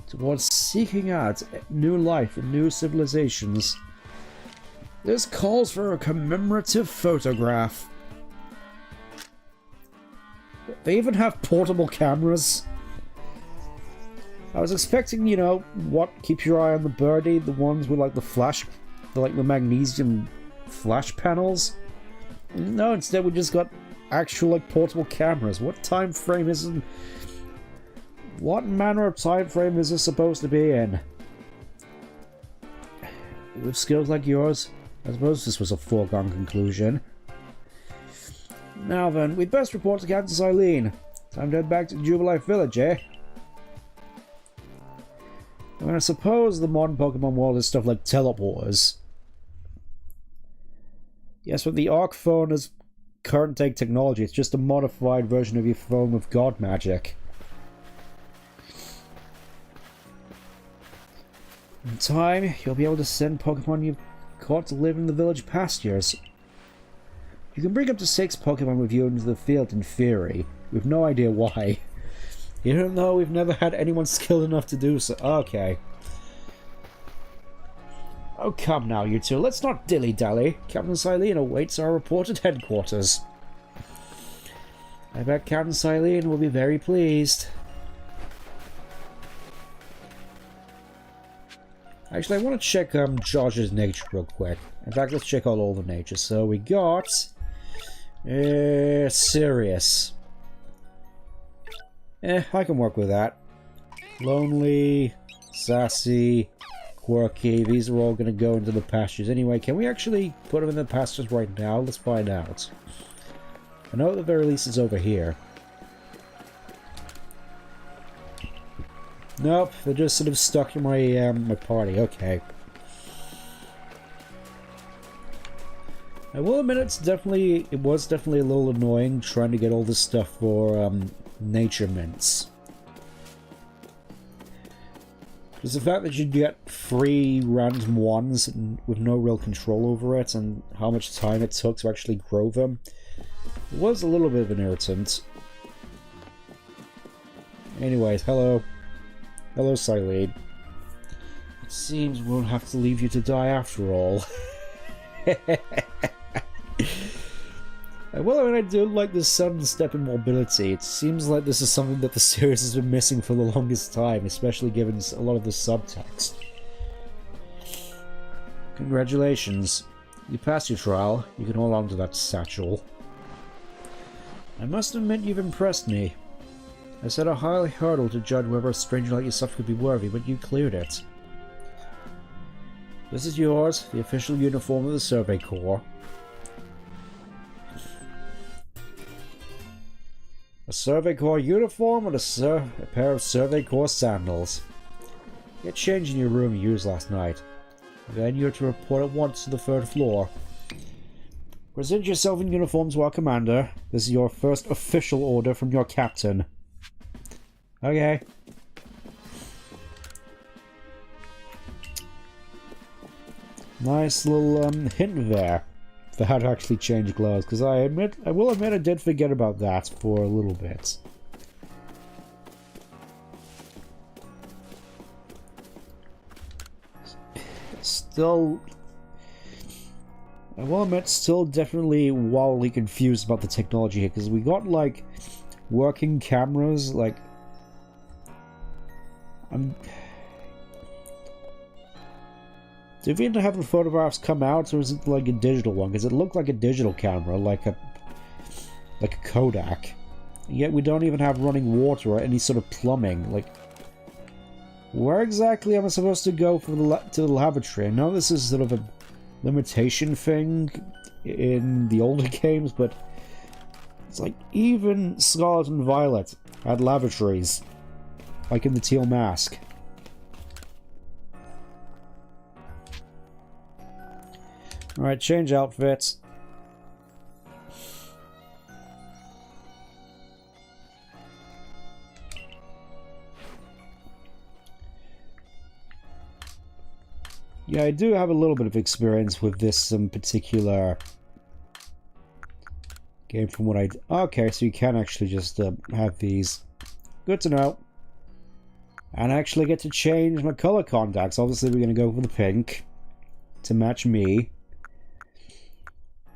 towards seeking out new life and new civilizations. This calls for a commemorative photograph. They even have portable cameras. I was expecting, you know, what keeps your eye on the birdie, the ones with like the magnesium flash panels. No, instead we just got actual like portable cameras. What time frame is it? What manner of time frame is this supposed to be in? With skills like yours, I suppose this was a foregone conclusion. Now then, we'd best report to Countess Eileen. Time to head back to Jubilife Village, eh? I mean, I suppose the modern Pokemon world has stuff like teleporters. Yes, but the Arc phone is current day technology. It's just a modified version of your phone with god magic. In time, you'll be able to send Pokemon you've caught to live in the village pastures. You can bring up to 6 Pokemon with you into the field in theory. We've no idea why. Even though we've never had anyone skilled enough to do so. Okay. Oh, come now, you two. Let's not dilly-dally. Captain Eileen awaits our report at headquarters. I bet Captain Eileen will be very pleased. Actually, I want to check Josh's nature real quick. In fact, let's check out all the nature. So we got... serious. I can work with that. Lonely, sassy, quirky. These are all going to go into the pastures. Anyway, can we actually put them in the pastures right now? Let's find out. I know at the very least it's over here. Nope, they're just sort of stuck in my my party. Okay. I will admit it was definitely a little annoying trying to get all this stuff for nature mints. Because the fact that you get 3 random ones with no real control over it and how much time it took to actually grow them was a little bit of an irritant. Anyways, hello. Hello, Silene. It seems we won't have to leave you to die after all. Well, I mean, I do like the sudden step in mobility. It seems like this is something that the series has been missing for the longest time, especially given a lot of the subtext. Congratulations. You passed your trial. You can hold on to that satchel. I must admit you've impressed me. I set a high hurdle to judge whether a stranger like yourself could be worthy, but you cleared it. This is yours, the official uniform of the Survey Corps. A Survey Corps uniform and a pair of Survey Corps sandals. Get changed in your room you used last night. Then you're to report at once to the 3rd floor. Present yourself in uniform to our commander. This is your first official order from your captain. Okay. Nice little hint there for how to actually change gloves, because I will admit I did forget about that for a little bit. Still, I will admit, still definitely wildly confused about the technology here, because we got like working cameras, like do we need to have the photographs come out, or is it like a digital one? Because it looked like a digital camera, like a Kodak. Yet we don't even have running water or any sort of plumbing. Like, where exactly am I supposed to go for to the lavatory? I know this is sort of a limitation thing in the older games, but it's like even Scarlet and Violet had lavatories, like in the Teal Mask. Alright, change outfits. Yeah, I do have a little bit of experience with this particular game from what I... Okay, so you can actually just have these. Good to know. And I actually get to change my color contacts. Obviously, we're going to go for the pink to match me.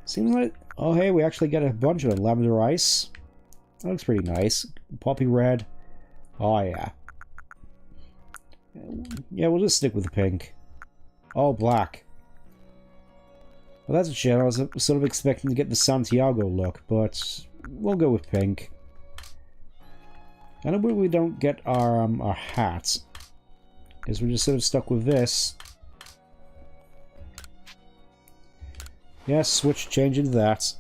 Seems like... Oh, hey, we actually get a bunch of it. Lavender ice. That looks pretty nice. Poppy red. Oh, yeah. Yeah, we'll just stick with the pink. Oh, black. Well, that's a shame. I was sort of expecting to get the Santiago look, but we'll go with pink. I know we don't get our hats, because we're just sort of stuck with this. Yeah, switch, change into that.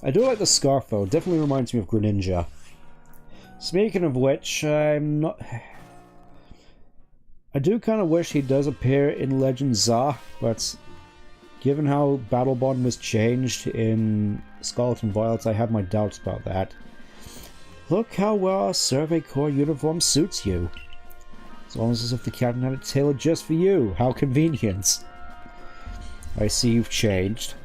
I do like the scarf though, it definitely reminds me of Greninja. Speaking of which, I do kind of wish he does appear in Legend Za, but given how Battle Bond was changed in Scarlet and Violet, I have my doubts about that. Look how well our Survey Corps uniform suits you. It's almost as if the captain had it tailored just for you. How convenient. I see you've changed.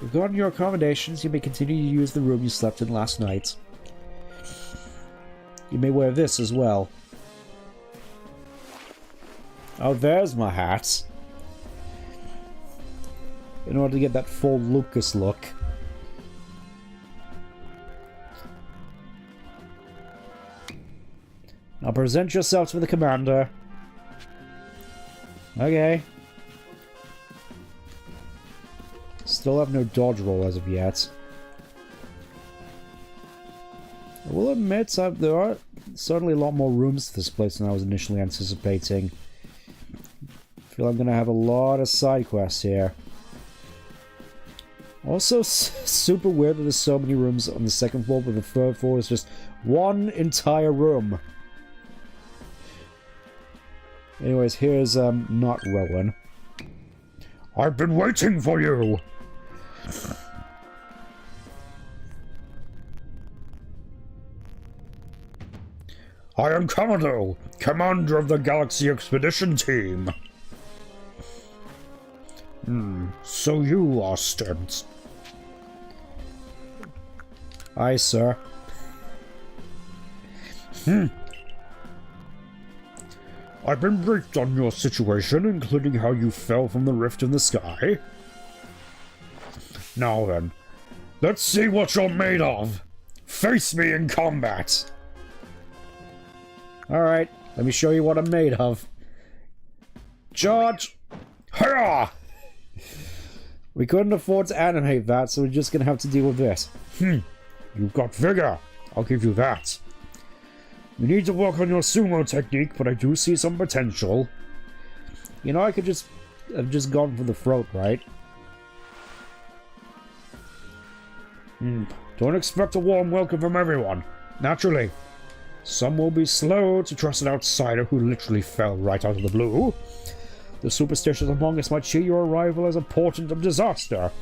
Regarding your accommodations, you may continue to use the room you slept in last night. You may wear this as well. Oh, there's my hat. In order to get that full Lucas look. Now present yourself to the commander. Okay. Still have no dodge roll as of yet. I will admit there are certainly a lot more rooms to this place than I was initially anticipating. I feel I'm going to have a lot of side quests here. Also, super weird that there's so many rooms on the second floor, but the third floor is just one entire room. Anyways, here's not Rowan. I've been waiting for you! I am Commodore, commander of the Galaxy Expedition Team. So you are Stent. Aye, sir. I've been briefed on your situation, including how you fell from the rift in the sky. Now then, let's see what you're made of. Face me in combat. Alright, let me show you what I'm made of. Charge! Hiya! We couldn't afford to animate that, so we're just gonna have to deal with this. You've got vigor. I'll give you that. You need to work on your sumo technique, but I do see some potential. You know, I could just have just gone for the throat, right? Don't expect a warm welcome from everyone. Naturally. Some will be slow to trust an outsider who literally fell right out of the blue. The superstitious among us might see your arrival as a portent of disaster.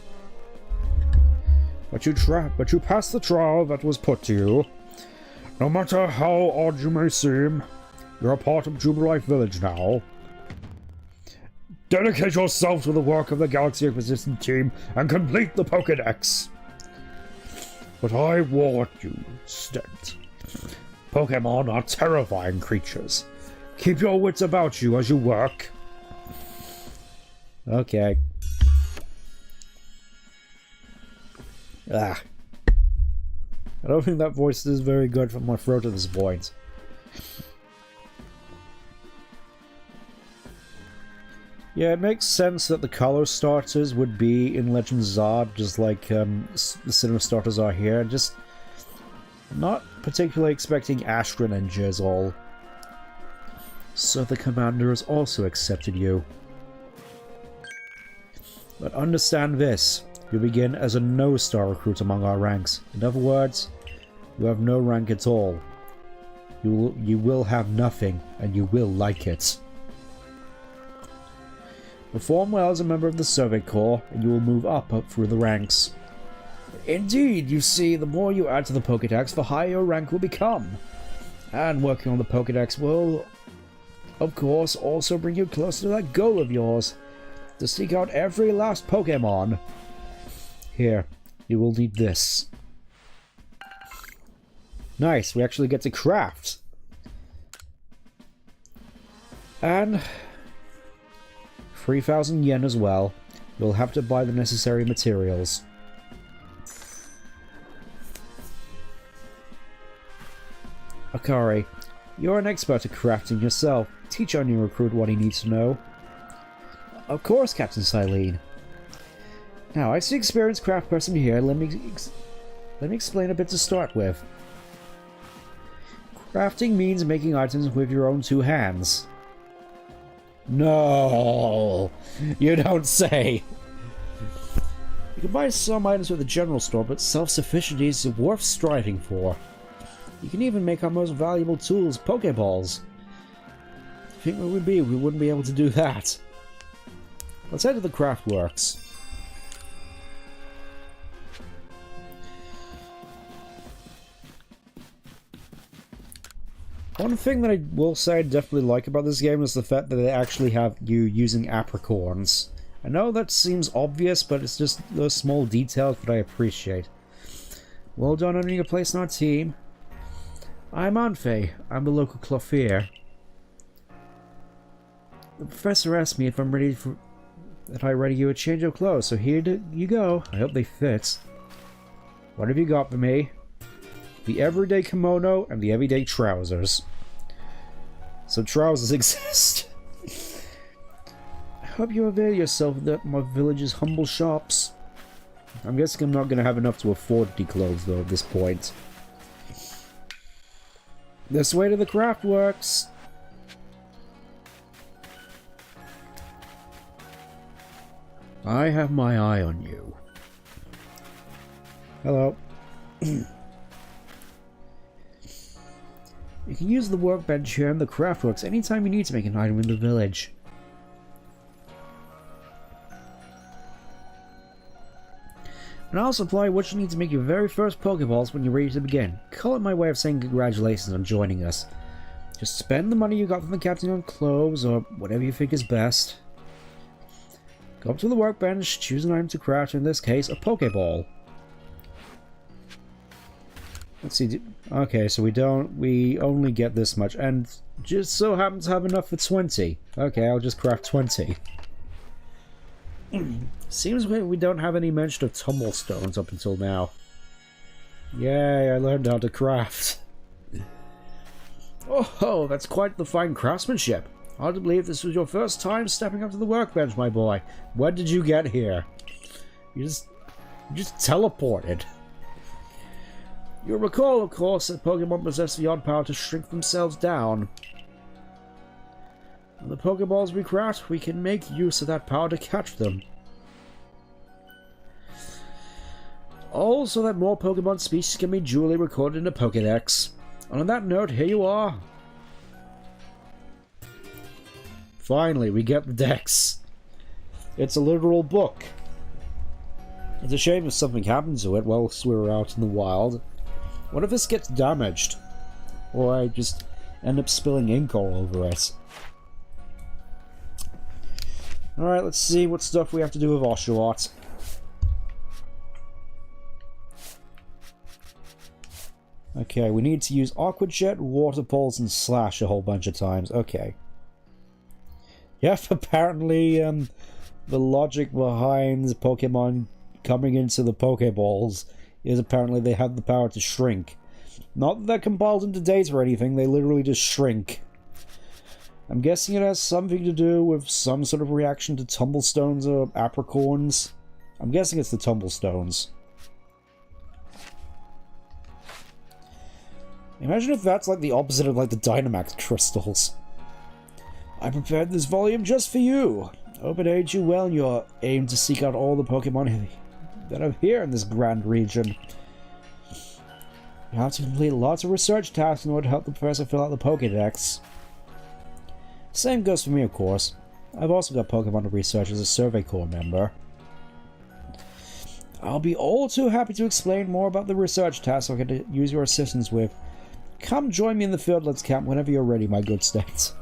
But you passed the trial that was put to you. No matter how odd you may seem, you're a part of Jubilife Village now. Dedicate yourself to the work of the Galaxy Acquisition Team and complete the Pokédex. But I warn you, Stent. Pokémon are terrifying creatures. Keep your wits about you as you work. Okay. I don't think that voice is very good from my throat at this point. Yeah, it makes sense that the color starters would be in Legend Zod, just like the cinema starters are here. Just not particularly expecting Astra Ninjas all. So the commander has also accepted you. But understand this. You begin as a no-star recruit among our ranks. In other words, you have no rank at all. You will have nothing, and you will like it. Perform well as a member of the Survey Corps, and you will move up through the ranks. Indeed, you see, the more you add to the Pokédex, the higher your rank will become. And working on the Pokédex will, of course, also bring you closer to that goal of yours, to seek out every last Pokémon. Here, you will need this. Nice, we actually get to craft. And 3,000 yen as well. You'll have to buy the necessary materials. Akari, you're an expert at crafting yourself. Teach our new recruit what he needs to know. Of course, Captain Silene. Now, I see experienced craft person here. Let me explain a bit to start with. Crafting means making items with your own two hands. No, you don't say. You can buy some items at the general store, but self-sufficiency is worth striving for. You can even make our most valuable tools Pokeballs. I think we wouldn't be able to do that. Let's head to the craft works. One thing that I will say I definitely like about this game is the fact that they actually have you using apricorns. I know that seems obvious, but it's just those small details that I appreciate. Well done earning a place on our team. I'm Anfei. I'm the local clothier. The professor asked me if I'm ready for... that I ready you a change of clothes, so here you go. I hope they fit. What have you got for me? The everyday kimono and the everyday trousers. So trousers exist. I hope you avail yourself of my village's humble shops. I'm guessing I'm not going to have enough to afford any clothes though at this point. This way to the craft works. I have my eye on you. Hello. You can use the workbench here in the craftworks anytime you need to make an item in the village. And I'll supply what you need to make your very first Pokeballs when you're ready to begin. Call it my way of saying congratulations on joining us. Just spend the money you got from the captain on clothes or whatever you think is best. Go up to the workbench, choose an item to craft, in this case, a Pokeball. Let's see. Okay, so we only get this much, and just so happen to have enough for 20. Okay, I'll just craft 20. Seems we don't have any mention of tumblestones up until now. Yay, I learned how to craft. Oh, that's quite the fine craftsmanship. Hard to believe this was your first time stepping up to the workbench, my boy. When did you get here? You just teleported. You'll recall, of course, that Pokemon possess the odd power to shrink themselves down. With the Pokeballs we craft, we can make use of that power to catch them. All so that more Pokemon species can be duly recorded in a Pokédex. And on that note, here you are. Finally, we get the Dex. It's a literal book. It's a shame if something happens to it whilst we're out in the wild. What if this gets damaged? Or I just end up spilling ink all over it? Alright, let's see what stuff we have to do with Oshawott. Okay, we need to use Aqua Jet, Water Pulse, and Slash a whole bunch of times. Okay. Yep, apparently the logic behind Pokemon coming into the Pokeballs is apparently they have the power to shrink. Not that they're compiled into data or anything, they literally just shrink. I'm guessing it has something to do with some sort of reaction to tumblestones or apricorns. I'm guessing it's the tumblestones. Imagine if that's like the opposite of like the Dynamax crystals. I prepared this volume just for you. Hope it aids you well in your aim to seek out all the Pokemon that are here in this grand region. You have to complete lots of research tasks in order to help the professor fill out the Pokédex. Same goes for me, of course. I've also got Pokemon to research as a Survey Corps member. I'll be all too happy to explain more about the research tasks I could use your assistance with. Come join me in the Fieldlands camp whenever you're ready, my good States.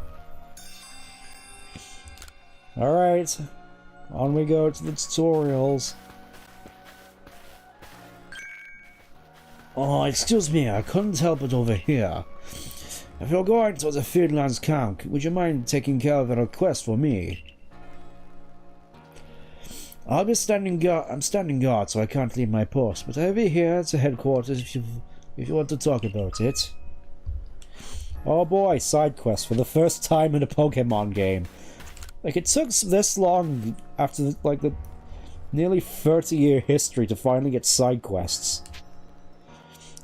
Alright, on we go to the tutorials. Oh, excuse me, I couldn't help it over here. If you're going to the Fieldlands camp, would you mind taking care of a request for me? I'm standing guard, so I can't leave my post, but I'll be here at the headquarters if you want to talk about it. Oh boy, side quest for the first time in a Pokemon game. Like, it took this long after, like, the nearly 30-year history to finally get side quests.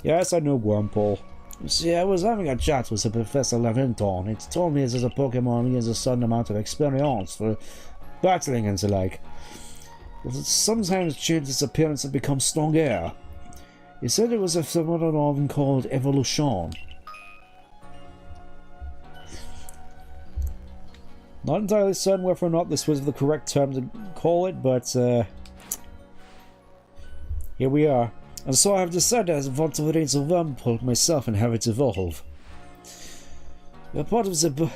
Yes, I know Wormpole. See, I was having a chat with Professor Laventon. It told me there's a Pokemon he has a certain amount of experience for battling and the like. Well, it sometimes changes its appearance and becomes stronger. He said it was a phenomenon called evolution. Not entirely certain whether or not this was the correct term to call it, but here we are. And so I have decided I want to raise a wormhole myself and have it evolve. You're part of the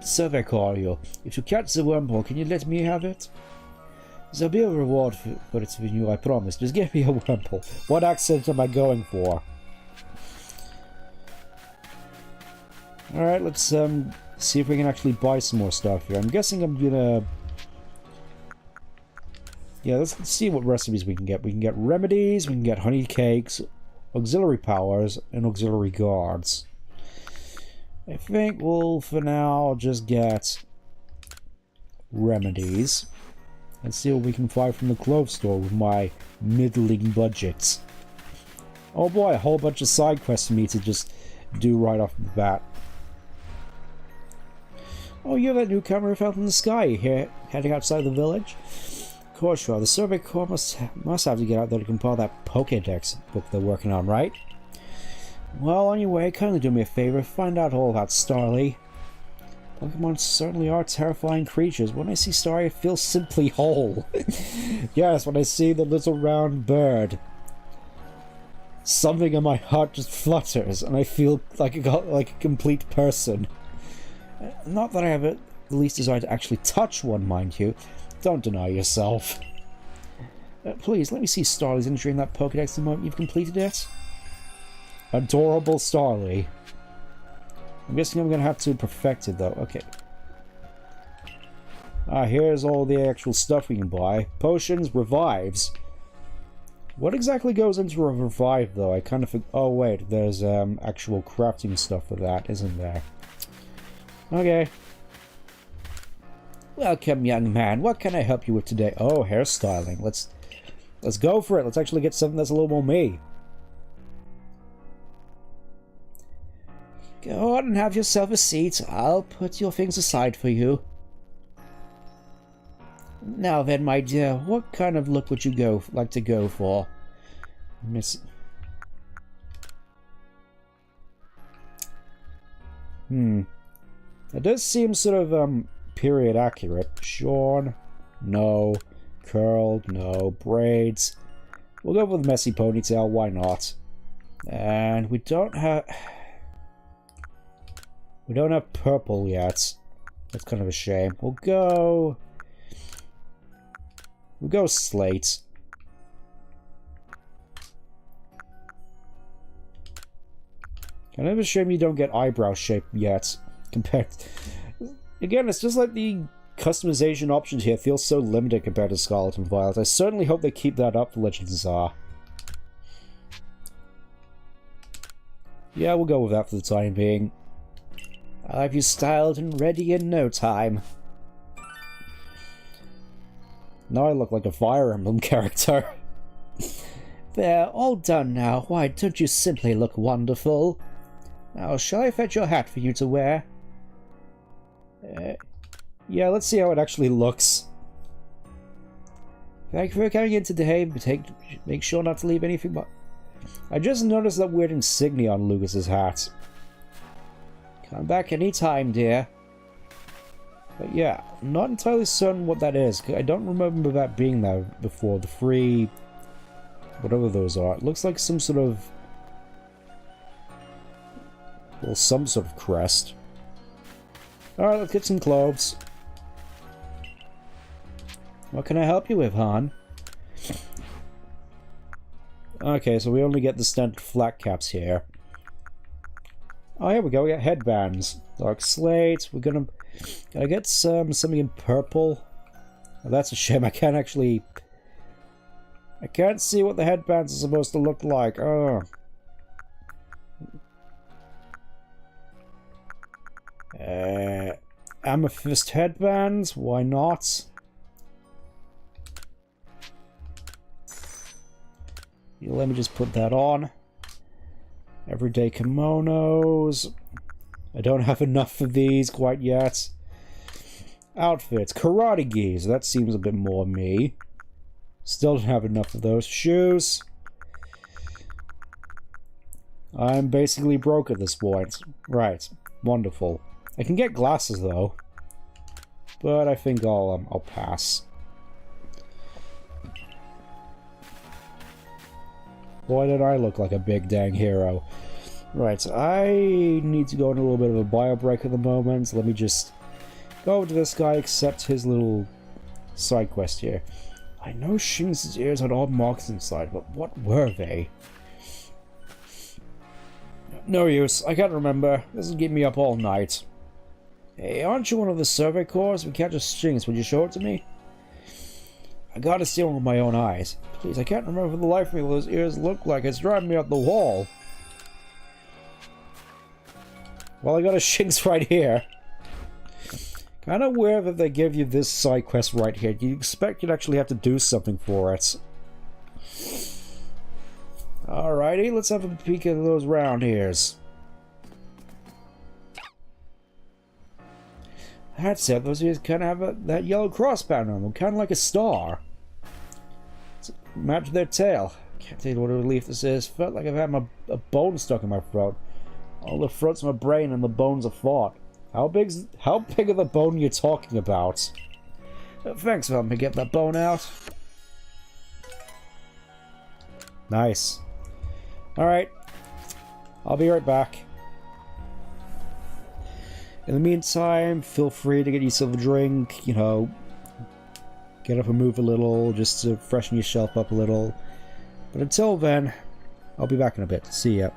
survey, Corio. If you catch the wormhole, can you let me have it? There'll be a reward for it from you, I promise. Just give me a wormhole. What accent am I going for? Alright, let's see if we can actually buy some more stuff here. I'm guessing I'm gonna... Yeah, let's see what recipes we can get. We can get remedies, we can get honey cakes, auxiliary powers, and auxiliary guards. I think we'll, for now, just get remedies. And see what we can buy from the clothes store with my middling budgets. Oh boy, a whole bunch of side quests for me to just do right off the bat. Oh, you're that newcomer who fell from the sky here, heading outside the village? Of course you are. The Survey Corps must have to get out there to compile that Pokédex book they're working on, right? Well, on your way, kindly do me a favor, find out all about Starly. Pokemon certainly are terrifying creatures. When I see Starly, I feel simply whole. Yes, when I see the little round bird, something in my heart just flutters, and I feel like a complete person. Not that I have the least desire to actually touch one, mind you. Don't deny yourself. Please, let me see Starly's entry in that Pokédex the moment you've completed it. Adorable Starly. I'm guessing I'm going to have to perfect it, though. Okay. Here's all the actual stuff we can buy. Potions, revives. What exactly goes into a revive, though? I kind of... Oh, wait. There's actual crafting stuff for that, isn't there? Okay. Welcome, young man. What can I help you with today? Oh, hairstyling. Let's go for it. Let's actually get something that's a little more me. Go on and have yourself a seat. I'll put your things aside for you. Now then, my dear, what kind of look would you like to go for? Miss... It does seem sort of, period accurate. Shorn? No. Curled? No. Braids? We'll go with messy ponytail, why not? And we don't have... We don't have purple yet. That's kind of a shame. We'll go slate. Kind of a shame you don't get eyebrow shape yet. Compared again, it's just like the customization options here feel so limited compared to Scarlet and Violet. I certainly hope they keep that up for Legends of Zar. Yeah, we'll go with that for the time being. I'll have you styled and ready in no time. Now I look like a Fire Emblem character. There, all done now. Why, don't you simply look wonderful? Now, shall I fetch your hat for you to wear? Yeah, let's see how it actually looks. Thank you for coming in today, but make sure not to leave anything but... I just noticed that weird insignia on Lucas's hat. Come back anytime, dear. But yeah, I'm not entirely certain what that is. I don't remember that being there before. The free... whatever those are. It looks like some sort of... well, some sort of crest. Alright, let's get some clothes. What can I help you with, Han? Okay, so we only get the standard flat caps here. Oh, here we go. We got headbands. Dark slate. We're gonna get something in purple. Oh, that's a shame. I can't actually... I can't see what the headbands are supposed to look like. Oh. Amethyst headbands? Why not? Let me just put that on. Everyday kimonos. I don't have enough of these quite yet. Outfits. Karate gis. That seems a bit more me. Still don't have enough of those shoes. I'm basically broke at this point. Right. Wonderful. I can get glasses, though. But I think I'll pass. Boy, did I look like a big dang hero. Right, I need to go on a little bit of a bio break at the moment. Let me just go to this guy, accept his little side quest here. I know Shin's ears had odd marks inside, but what were they? No use, I can't remember. This will keep me up all night. Hey, aren't you one of the survey corps? We catch a Shinx, would you show it to me? I gotta see one with my own eyes. Please, I can't remember for the life of me what those ears look like. It's driving me up the wall. Well, I got a Shinx right here. Kinda weird that they give you this side quest right here. You expect you'd actually have to do something for it. Alrighty, let's have a peek at those round ears. That's it, those ears kind of have that yellow crossband on them, kind of like a star. Match their tail. Can't tell you what a relief this is. Felt like I've had a bone stuck in my throat. All the fruits of my brain and the bones are fought. How big are the bone you're talking about? Thanks for helping me get that bone out. Nice. Alright. I'll be right back. In the meantime, feel free to get yourself a drink, you know, get up and move a little, just to freshen yourself up a little. But until then, I'll be back in a bit. See ya.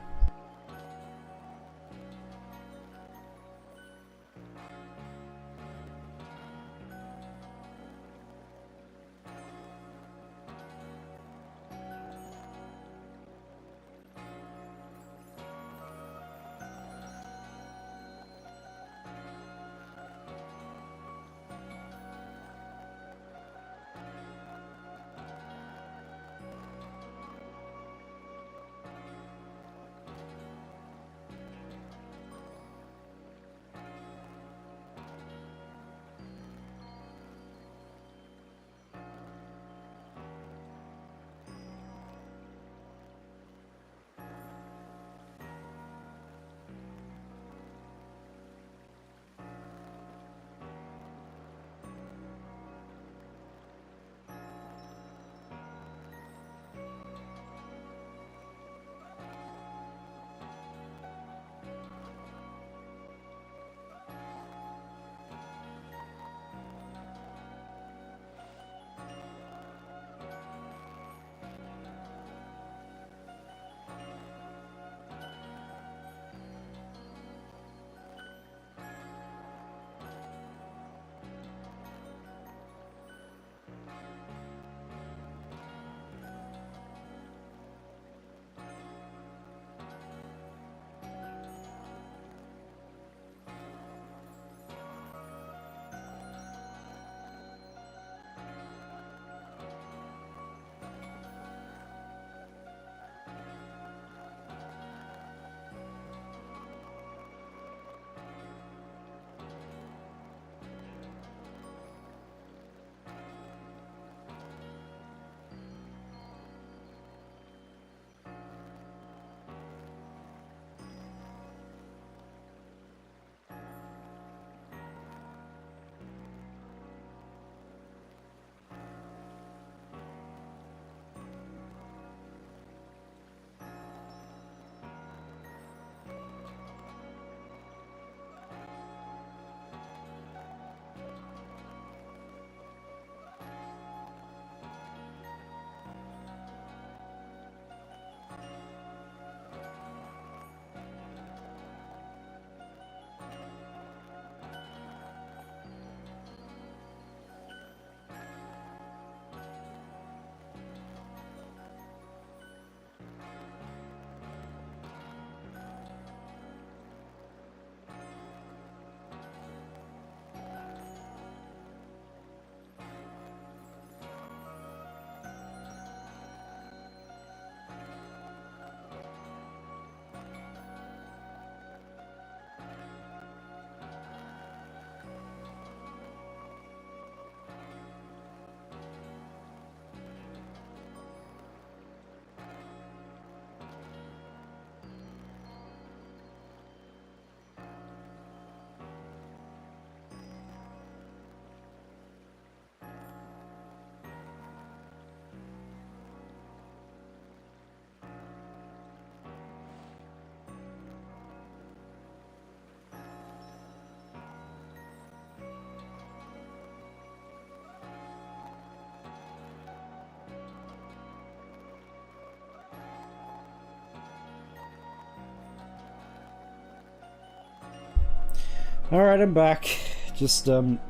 Alright, I'm back. Just, took a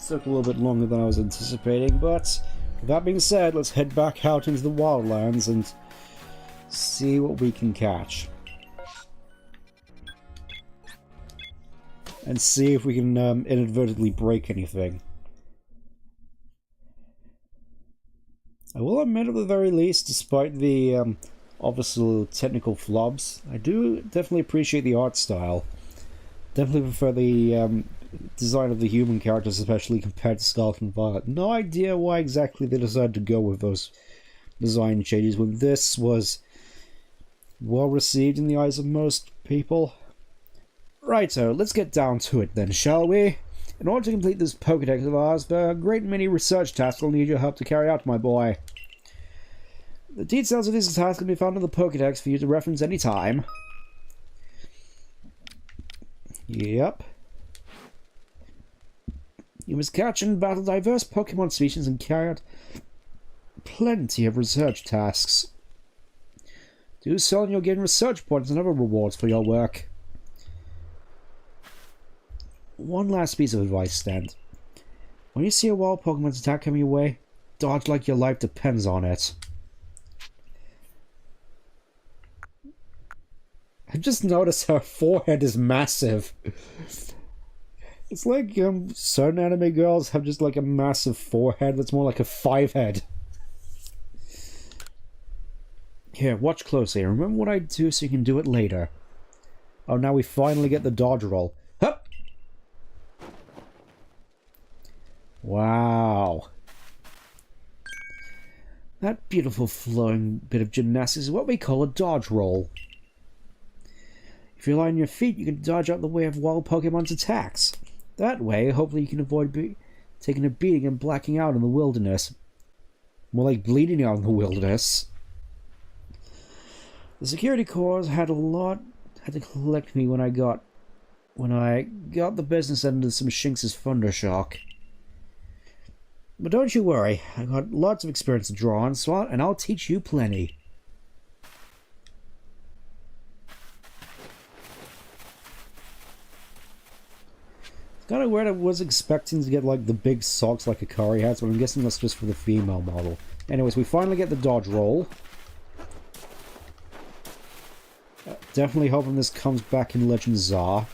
little bit longer than I was anticipating, but with that being said, let's head back out into the wildlands and see what we can catch. And see if we can inadvertently break anything. I will admit, at the very least, despite the obvious little technical flubs, I do definitely appreciate the art style. Definitely prefer the design of the human characters, especially compared to Scarlet and Violet. No idea why exactly they decided to go with those design changes when this was well received in the eyes of most people. Righto, let's get down to it then, shall we? In order to complete this Pokédex of ours, there are a great many research tasks I'll need your help to carry out, my boy. The details of these tasks can be found in the Pokédex for you to reference any time. Yep. You must catch and battle diverse Pokemon species and carry out plenty of research tasks. Do so and you'll gain research points and other rewards for your work. One last piece of advice, Stan. When you see a wild Pokemon's attack coming your way, dodge like your life depends on it. I just noticed her forehead is massive. It's like certain anime girls have just like a massive forehead that's more like a 5-head. Here, watch closely. Remember what I do so you can do it later. Oh, now we finally get the dodge roll. Hup! Wow. That beautiful flowing bit of gymnastics is what we call a dodge roll. If you lie on your feet, you can dodge out the way of wild Pokemon's attacks. That way, hopefully you can avoid taking a beating and blacking out in the wilderness. More like bleeding out in the wilderness. The security corps had to collect me when I got the business end of some Shinx's Thundershock. But don't you worry, I got lots of experience to draw on, and I'll teach you plenty. Kind of weird. I was expecting to get like the big socks like Akari has, but I'm guessing that's just for the female model. Anyways, we finally get the dodge roll. Definitely hoping this comes back in Legend Czar.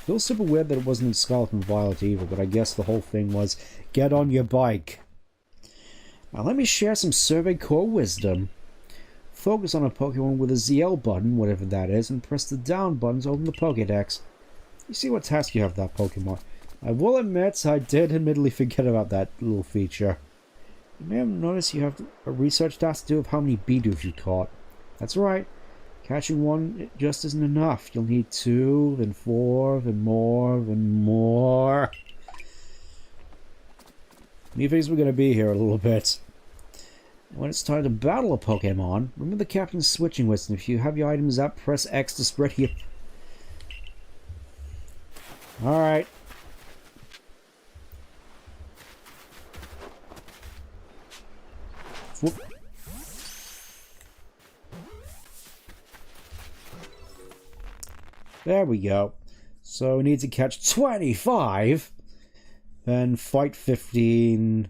Feels super weird that it wasn't in Scarlet and Violet either, but I guess the whole thing was get on your bike. Now let me share some Survey Core wisdom. Focus on a Pokemon with a ZL button, whatever that is, and press the down button to open the Pokédex. You see what task you have that Pokemon. I will admit, I did admittedly forget about that little feature. You may have noticed you have a research task to do of how many Bidoof you caught. That's right. Catching one just isn't enough. You'll need 2, then 4, then more, then more. New things we're going to be here a little bit. When it's time to battle a Pokemon, remember the captain's switching wisdom. If you have your items up, press X to spread your... Alright. Whoop. There we go. So we need to catch 25, then fight 15.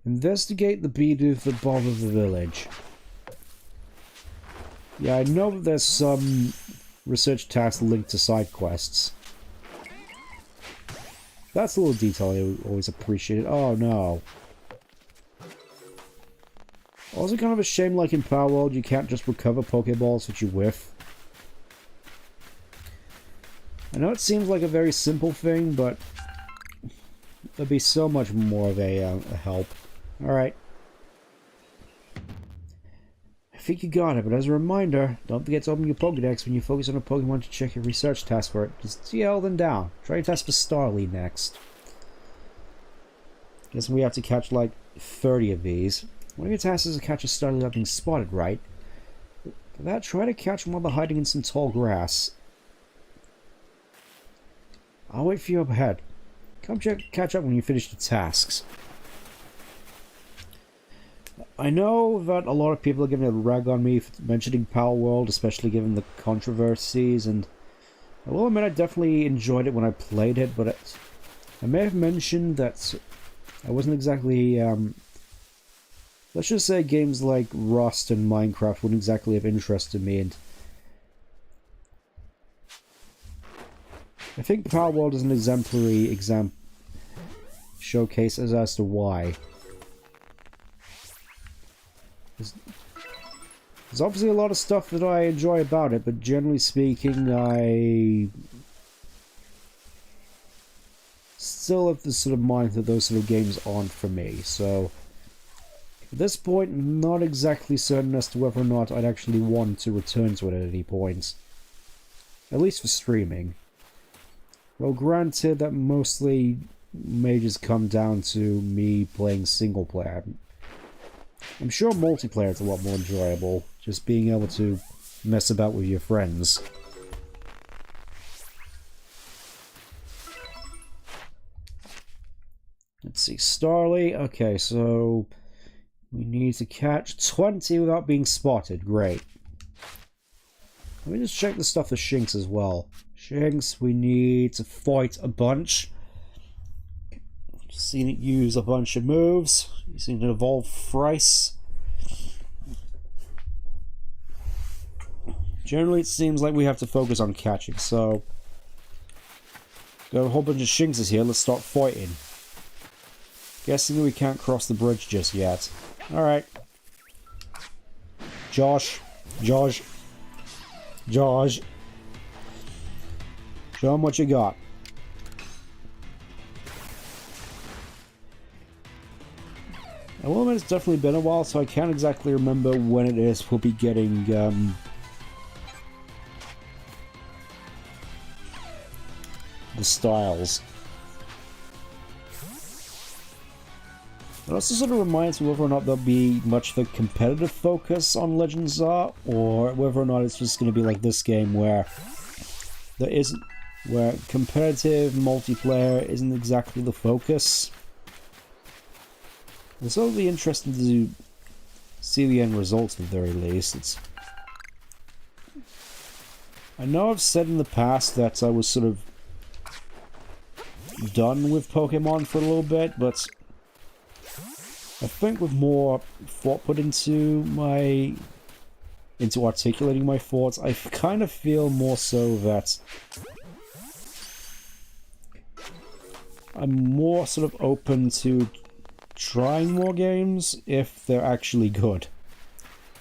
Investigate the Bidoof that bother the village. Yeah, I know that there's some research tasks linked to side quests. That's a little detail I always appreciated. Oh no. Also kind of a shame, like in Power World, you can't just recover Pokeballs that you whiff. I know it seems like a very simple thing, but there'd be so much more of a help. Alright. I think you got it, but as a reminder, don't forget to open your Pokédex when you focus on a Pokemon to check your research task for it. Just CL then down. Try your task for Starly next. Guess we have to catch like 30 of these. One of your tasks is to catch a Starly without being spotted, right? For that, try to catch them while they're hiding in some tall grass. I'll wait for you up ahead. Come catch up when you finish the tasks. I know that a lot of people are giving a rag on me for mentioning Power World, especially given the controversies, and I will admit I definitely enjoyed it when I played it, but I may have mentioned that I wasn't exactly, let's just say games like Rust and Minecraft wouldn't exactly have interested me, and I think the Power World is an exemplary showcase as to why. There's obviously a lot of stuff that I enjoy about it, but generally speaking, I still have the sort of mind that those sort of games aren't for me, so at this point, I'm not exactly certain as to whether or not I'd actually want to return to it at any point. At least for streaming. Well, granted, that mostly may just come down to me playing single player. I'm sure multiplayer is a lot more enjoyable, just being able to mess about with your friends. Let's see, Starly. Okay, so we need to catch 20 without being spotted. Great. Let me just check the stuff for Shinx as well. Shinx, we need to fight a bunch. Seen it use a bunch of moves. You've seen it evolve thrice. Generally, it seems like we have to focus on catching, so got a whole bunch of Shinxes here. Let's start fighting. Guessing we can't cross the bridge just yet. Alright. Josh. Show him what you got. Well, it's definitely been a while, so I can't exactly remember when it is we'll be getting, the styles. It also sort of reminds me whether or not there'll be much of a competitive focus on Legends Are, or whether or not it's just going to be like this game where where competitive multiplayer isn't exactly the focus. It's sort of be interesting to see the end result at the very least. I know I've said in the past that I was sort of done with Pokemon for a little bit, but I think with more thought put into articulating my thoughts, I kind of feel more so that I'm more sort of open to trying more games if they're actually good.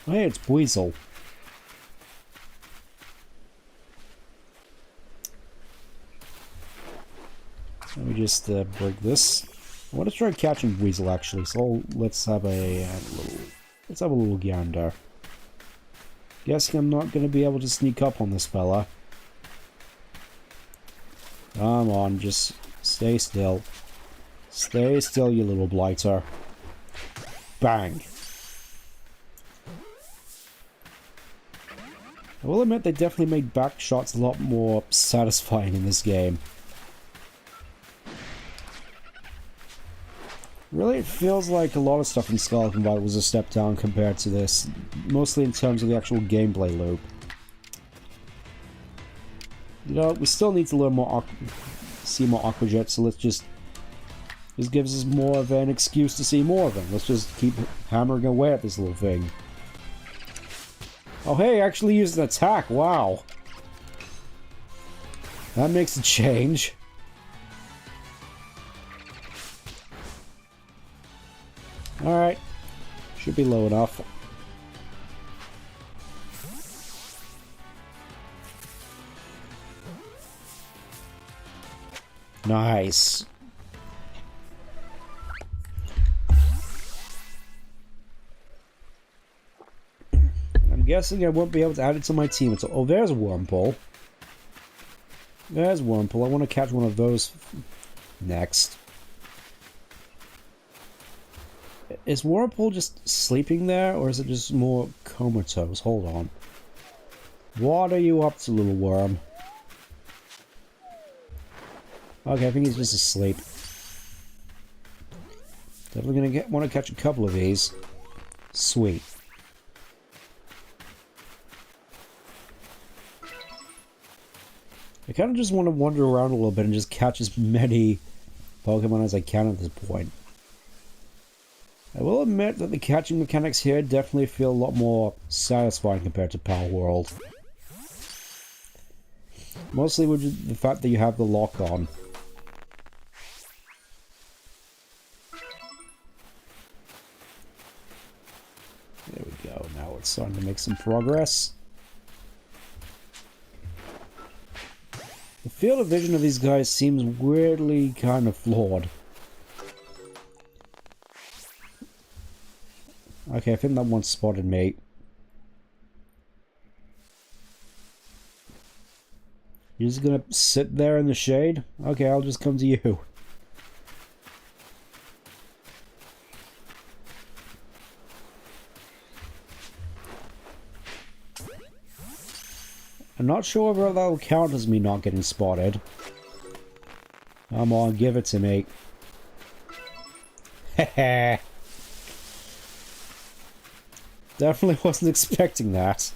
Oh, hey, it's Weasel. Let me just break this. I want to try catching Weasel actually, so let's have a little gander. Guessing I'm not going to be able to sneak up on this fella. Come on, just stay still. Stay still, you little blighter. Bang. I will admit they definitely made back shots a lot more satisfying in this game. Really, it feels like a lot of stuff in Scarlet and Violet was a step down compared to this, mostly in terms of the actual gameplay loop. You know, we still need to learn more, see more Aqua Jet, so let's just... This gives us more of an excuse to see more of them. Let's just keep hammering away at this little thing. Oh hey, actually used an attack, wow. That makes a change. Alright. Should be low enough. Nice. I'm guessing I won't be able to add it to my team until... Oh, there's a Wurmple. There's Wurmple. I want to catch one of those next. Is Wurmple just sleeping there, or is it just more comatose? Hold on. What are you up to, little worm? Okay, I think he's just asleep. Definitely gonna want to catch a couple of these. Sweet. I kind of just want to wander around a little bit and just catch as many Pokemon as I can at this point. I will admit that the catching mechanics here definitely feel a lot more satisfying compared to Power World. Mostly with the fact that you have the lock on. There we go, now it's starting to make some progress. The field of vision of these guys seems weirdly kind of flawed. Okay, I think that one spotted me. You're just gonna sit there in the shade? Okay, I'll just come to you. I'm not sure whether that'll count as me not getting spotted. Come on, give it to me. Heh. Definitely wasn't expecting that.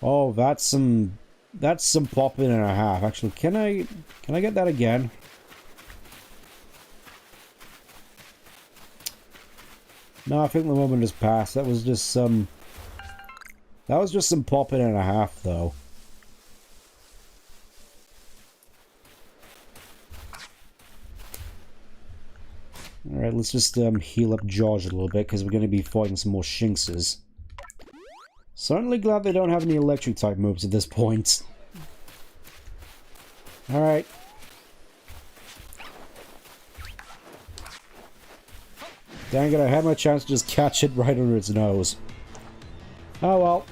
Oh, that's some popping and a half. Actually, can I get that again? No, I think the moment has passed. That was just some popping and a half, though. Alright, let's just heal up George a little bit, because we're going to be fighting some more Shinxes. Certainly glad they don't have any electric type moves at this point. Alright. Dang it, I had my chance to just catch it right under its nose. Oh well.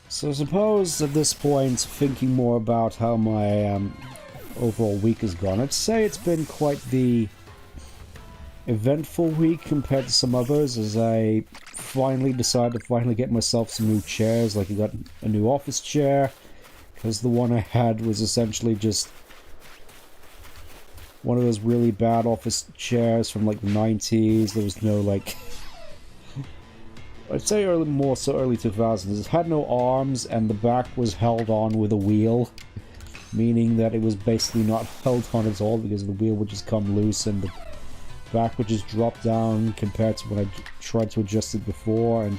So I suppose at this point, thinking more about how my overall week has gone, I'd say it's been quite the eventful week compared to some others, as I finally decided to get myself some new chairs. Like I got a new office chair, because the one I had was essentially just one of those really bad office chairs from like the 90s. There was no like... I'd say more so early 2000s. It had no arms, and the back was held on with a wheel, meaning that it was basically not held on at all, because the wheel would just come loose and the back would just drop down compared to when I tried to adjust it before. And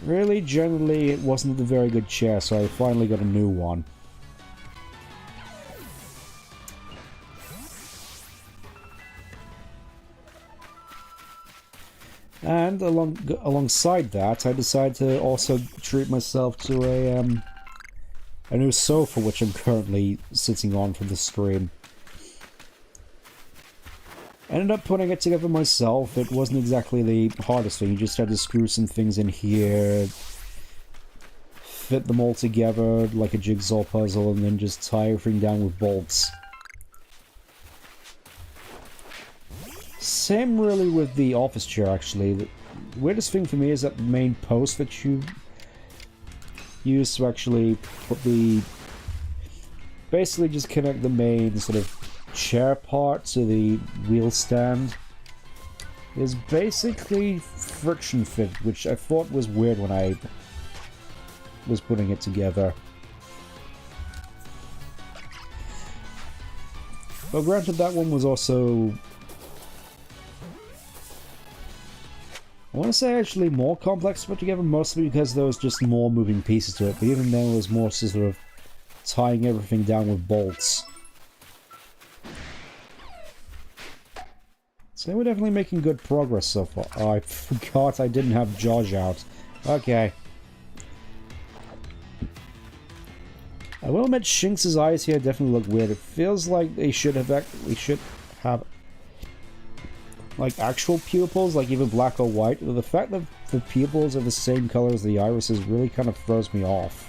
really, generally, it wasn't a very good chair, so I finally got a new one. And alongside that, I decided to also treat myself to a new sofa, which I'm currently sitting on for the stream. I ended up putting it together myself. It wasn't exactly the hardest thing. You just had to screw some things in here, fit them all together like a jigsaw puzzle, and then just tie everything down with bolts. Same really with the office chair, actually. The weirdest thing for me is that the main post that you use to actually put the... basically just connect the main sort of chair part to the wheel stand is basically friction fit, which I thought was weird when I was putting it together. But granted, that one was also... I want to say actually more complex to put together, mostly because there was just more moving pieces to it, but even then it was more sort of tying everything down with bolts. So we're definitely making good progress so far. Oh, I forgot I didn't have George out. Okay. I will admit Shinx's eyes here definitely look weird. It feels like they should have like actual pupils, like either black or white. But the fact that the pupils are the same color as the irises really kind of throws me off.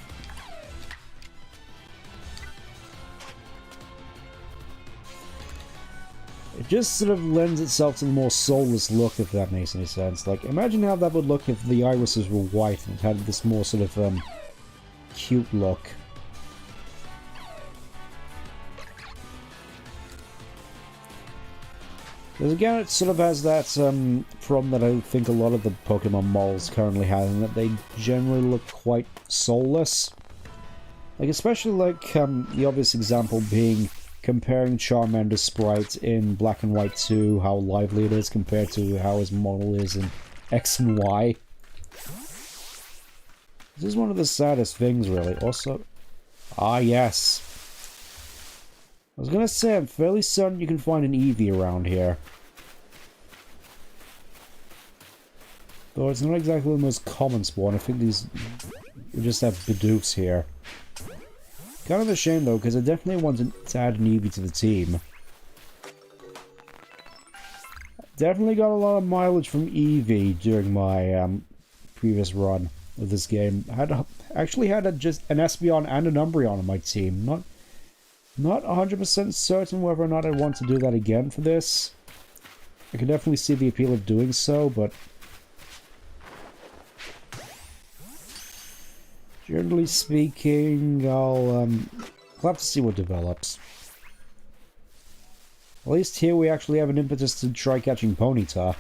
It just sort of lends itself to the more soulless look, if that makes any sense. Like, imagine how that would look if the irises were white and had this more sort of cute look. Because again, it sort of has that problem that I think a lot of the Pokemon malls currently have, in that they generally look quite soulless. Like, especially like the obvious example being comparing Charmander's sprite in Black and White 2, how lively it is compared to how his model is in X and Y. This is one of the saddest things, really. Also, ah, yes. I was gonna say, I'm fairly certain you can find an Eevee around here. Though it's not exactly the most common spawn. I think these... we just have Bidoofs here. Kind of a shame, though, because I definitely wanted to add an Eevee to the team. Definitely got a lot of mileage from Eevee during my previous run of this game. Actually had just an Espeon and an Umbreon on my team. Not 100% certain whether or not I want to do that again for this. I can definitely see the appeal of doing so, but... generally speaking, I'll have to see what develops. At least here we actually have an impetus to try catching Ponyta.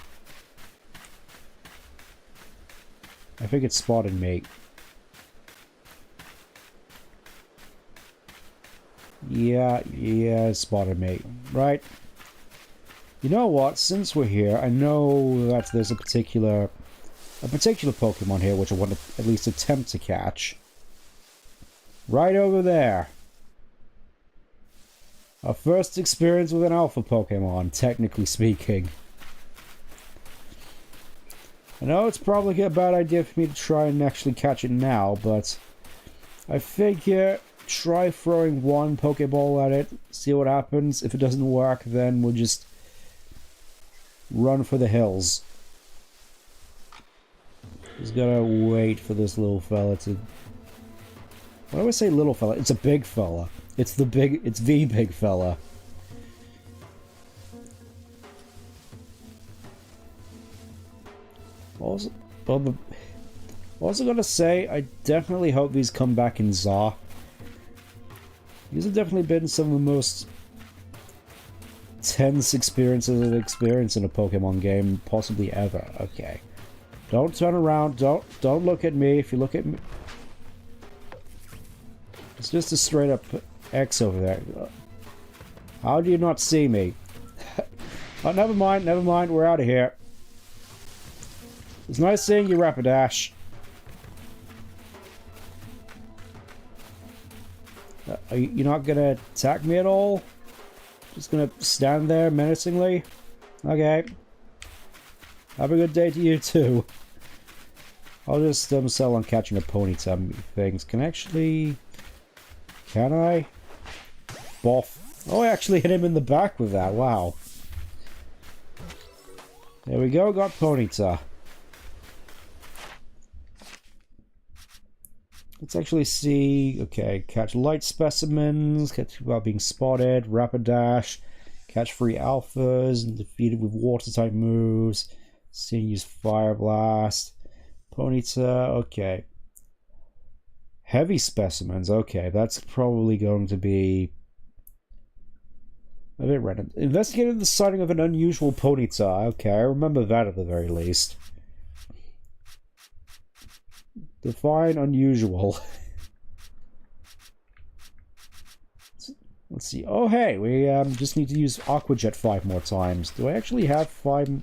I think it's spotted me. Yeah, it spotted me. Right. You know what? Since we're here, I know that there's a particular Pokemon here which I want to at least attempt to catch. Right over there. Our first experience with an alpha Pokemon, technically speaking. I know it's probably a bad idea for me to try and actually catch it now, but I figure try throwing one Pokeball at it, see what happens. If it doesn't work, then we'll just run for the hills. Just gotta wait for this little fella to... why do I say little fella? It's a big fella. It's the big fella. Also gotta say, I definitely hope these come back in ZA. These have definitely been some of the most tense experiences I've experienced in a Pokemon game, possibly ever. Okay. Don't turn around, don't look at me. If you look at me... it's just a straight up X over there. How do you not see me? Oh, never mind, we're out of here. It's nice seeing you, Rapidash. You're not gonna attack me at all? Just gonna stand there menacingly? Okay. Have a good day to you too. I'll just sell on catching a Ponyta things. Can I? Boff. Oh, I actually hit him in the back with that. Wow. There we go, got Ponyta. Let's actually see... okay, catch light specimens, catch without being spotted, Rapidash, catch free alphas, and defeat it with water-type moves, see use Fire Blast, Ponyta, okay. Heavy specimens, okay, that's probably going to be a bit random. Investigated the sighting of an unusual Ponyta, okay, I remember that at the very least. Define unusual. Let's see. Oh, hey, we just need to use Aqua Jet 5 more times. Do I actually have 5? Do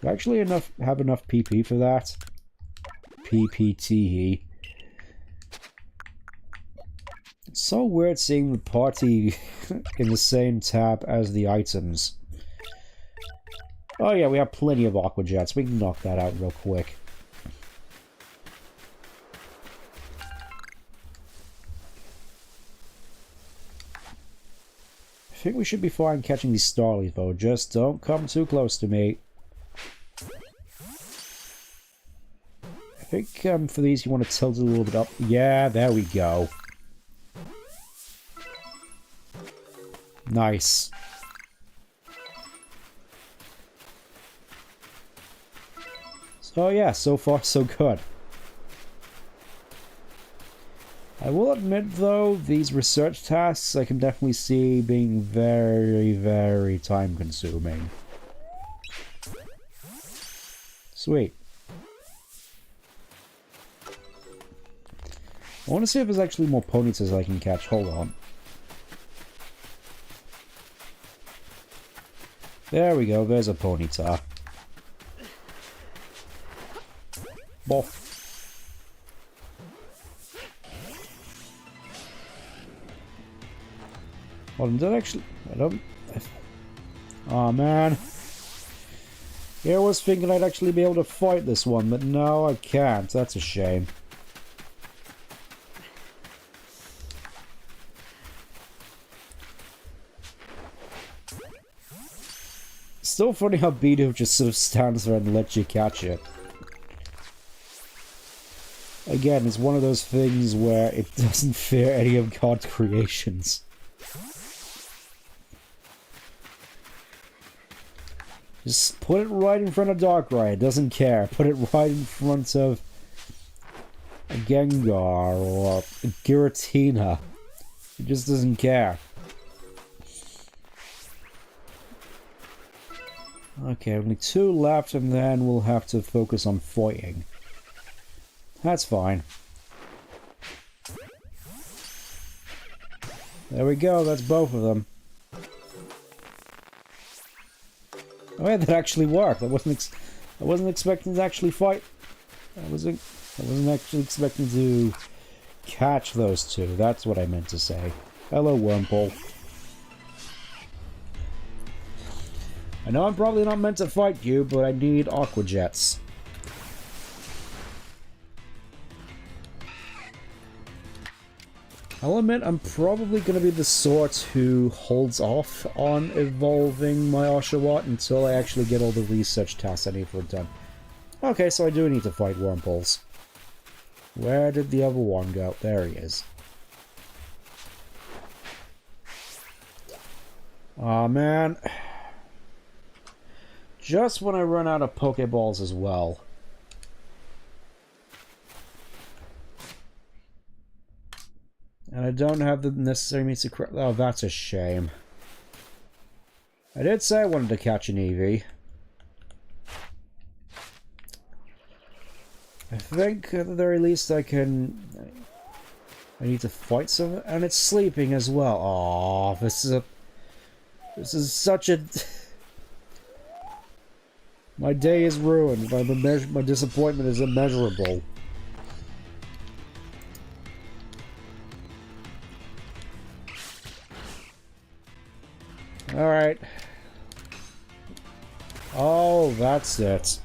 I actually have enough PP for that? PPT. It's so weird seeing the party in the same tab as the items. Oh yeah, we have plenty of Aqua Jets. We can knock that out real quick. I think we should be fine catching these Starlies, though. Just don't come too close to me. I think for these you want to tilt it a little bit up. Yeah, there we go. Nice. So yeah, so far so good. I will admit, though, these research tasks I can definitely see being very, very time-consuming. Sweet. I want to see if there's actually more ponytas I can catch. Hold on. There we go, there's a ponyta. Boff. Well, did I actually... I don't... Oh man. Yeah, I was thinking I'd actually be able to fight this one, but no, I can't. That's a shame. Still funny how Beedoo just sort of stands there and lets you catch it. Again, it's one of those things where it doesn't fear any of God's creations. Just put it right in front of Darkrai, it doesn't care. Put it right in front of a Gengar or a Giratina. It just doesn't care. Okay, only 2 left and then we'll have to focus on fighting. That's fine. There we go, that's both of them. Oh yeah, that actually worked. I wasn't expecting to actually fight. I wasn't actually expecting to catch those two. That's what I meant to say. Hello, Wurmple. I know I'm probably not meant to fight you, but I need Aqua Jets. I'll admit I'm probably going to be the sort who holds off on evolving my Oshawott until I actually get all the research tasks I need for it done. Okay, so I do need to fight Wurmples. Where did the other one go? There he is. Aw, man. Just when I run out of Pokeballs as well. And I don't have the necessary means to correct... Oh, that's a shame. I did say I wanted to catch an Eevee. I think at the very least I can... I need to fight some... And it's sleeping as well. Aww, this is such a... My day is ruined. My disappointment is immeasurable. Alright. Oh, that's it.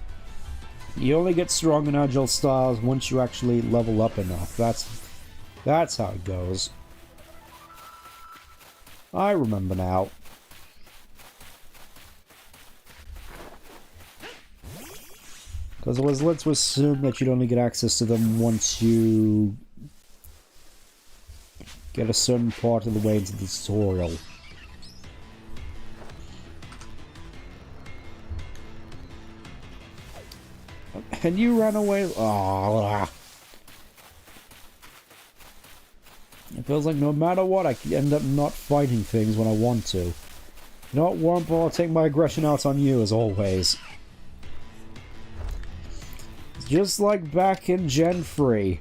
You only get strong and agile styles once you actually level up enough. That's how it goes. I remember now. Because I was led to assume that you'd only get access to them once you get a certain part of the way into the tutorial. And you ran away. Oh, it feels like no matter what, I end up not fighting things when I want to. You know what, Wurmple? I'll take my aggression out on you as always. Just like back in Gen 3.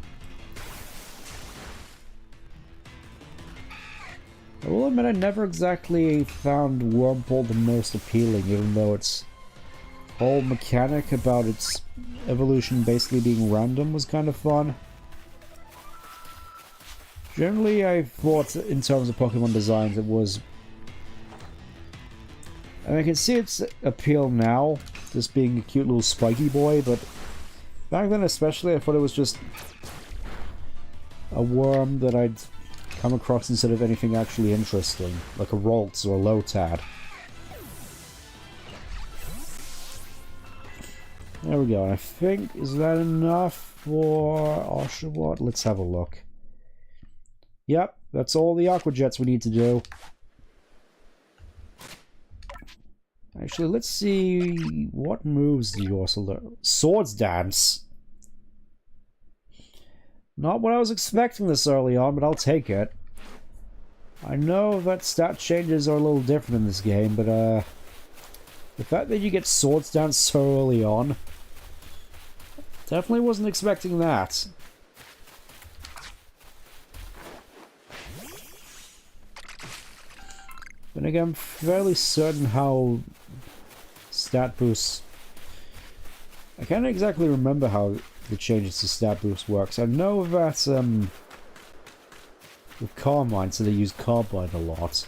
I will admit I never exactly found Wurmple the most appealing, even though its whole mechanic about its evolution basically being random was kind of fun. Generally, I thought in terms of Pokemon designs it was... I mean, I can see its appeal now, just being a cute little spiky boy, but back then especially I thought it was just a worm that I'd come across instead of anything actually interesting, like a Ralts or a Lotad. There we go, and I think, is that enough for Oshawott? Let's have a look. Yep, that's all the Aqua Jets we need to do. Actually, let's see what moves do you also learn. Swords Dance. Not what I was expecting this early on, but I'll take it. I know that stat changes are a little different in this game, but the fact that you get Swords Dance so early on Definitely wasn't expecting that. But again, I'm fairly certain how stat boosts... I can't exactly remember how the changes to stat boost works. I know that with Carmine, so they use Carbine a lot.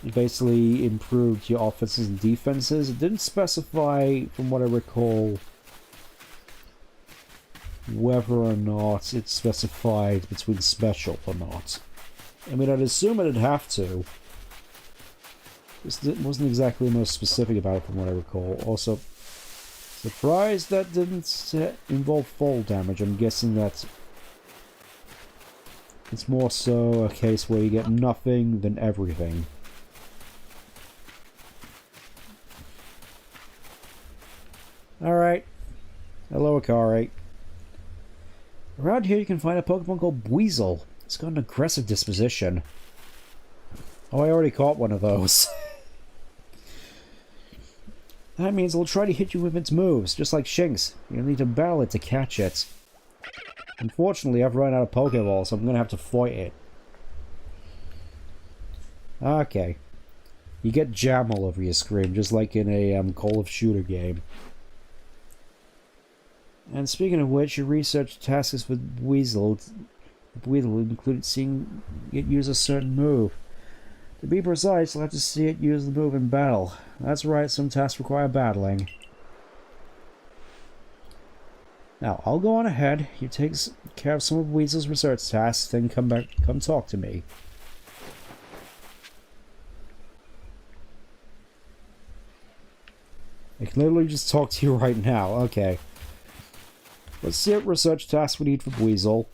It basically improved your offenses and defenses. It didn't specify, from what I recall, whether or not it's specified between special or not. I mean, I'd assume it'd have to. It wasn't exactly the most specific about it from what I recall. Also, surprised that didn't involve fall damage. I'm guessing that it's more so a case where you get nothing than everything. Alright. Hello, Akari. Around here you can find a Pokemon called Weasel. It's got an aggressive disposition. Oh, I already caught one of those. That means it'll try to hit you with its moves, just like Shinx. You'll need to battle it to catch it. Unfortunately, I've run out of Pokeballs, so I'm gonna have to fight it. Okay. You get jam all over your screen, just like in a Call of Shooter game. And speaking of which, your research tasks with Weasel included seeing it use a certain move. To be precise, you'll have to see it use the move in battle. That's right, some tasks require battling. Now, I'll go on ahead. You take care of some of Weasel's research tasks, then come talk to me. I can literally just talk to you right now. Okay. Let's see what research tasks we need for Weasel.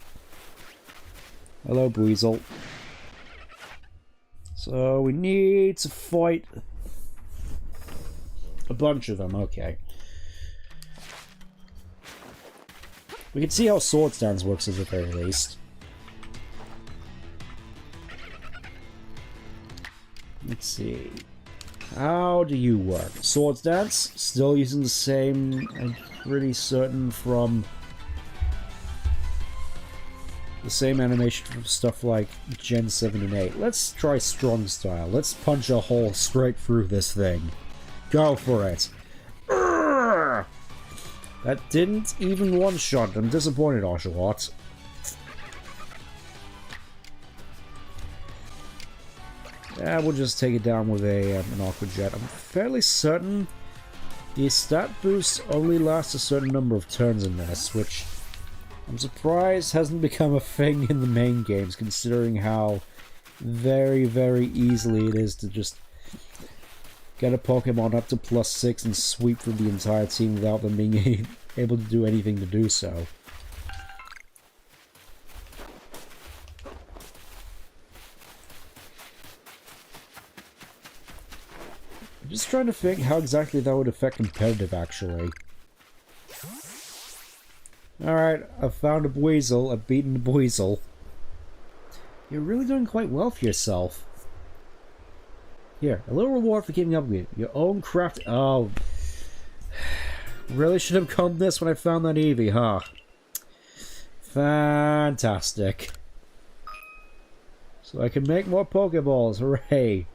Hello, Weasel. So, we need to fight a bunch of them. Okay. We can see how Swords Dance works at the very least. Let's see. How do you work? Swords Dance, still using the same, I'm pretty certain, from the same animation from stuff like Gen 7 and 8. Let's try Strong Style. Let's punch a hole straight through this thing. Go for it. Urgh! That didn't even one-shot. I'm disappointed, Oshawott. Yeah, we'll just take it down with an Aqua Jet. I'm fairly certain the stat boost only lasts a certain number of turns in this, which I'm surprised hasn't become a thing in the main games, considering how very, very easily it is to just get a Pokemon up to +6 and sweep through the entire team without them being able to do anything to do so. I'm just trying to think how exactly that would affect competitive, actually. Alright, I've found a Weasel. I've beaten the Weasel. You're really doing quite well for yourself. Here, a little reward for keeping up with you. Your own craft... Oh. Really should have come this when I found that Eevee, huh? Fantastic. So I can make more Pokeballs, hooray!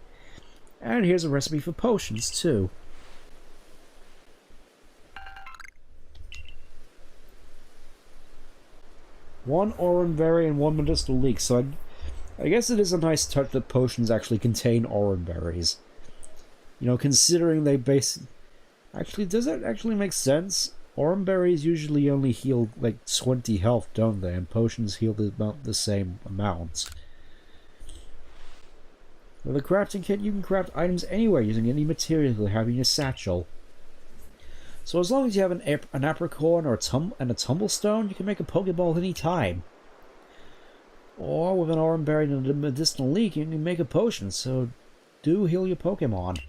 And here's a recipe for potions, too. One Oran Berry and one Medicinal Leek, so I guess it is a nice touch that potions actually contain Oran Berries. You know, considering they Actually, does that actually make sense? Oran Berries usually only heal, like, 20 health, don't they? And potions heal about the same amount. With a crafting kit, you can craft items anywhere using any material you have in your satchel. So as long as you have an apricorn or a tumblestone, you can make a Pokeball any time. Or with an Oran Berry and a Medicinal Leek, you can make a potion, so do heal your Pokemon.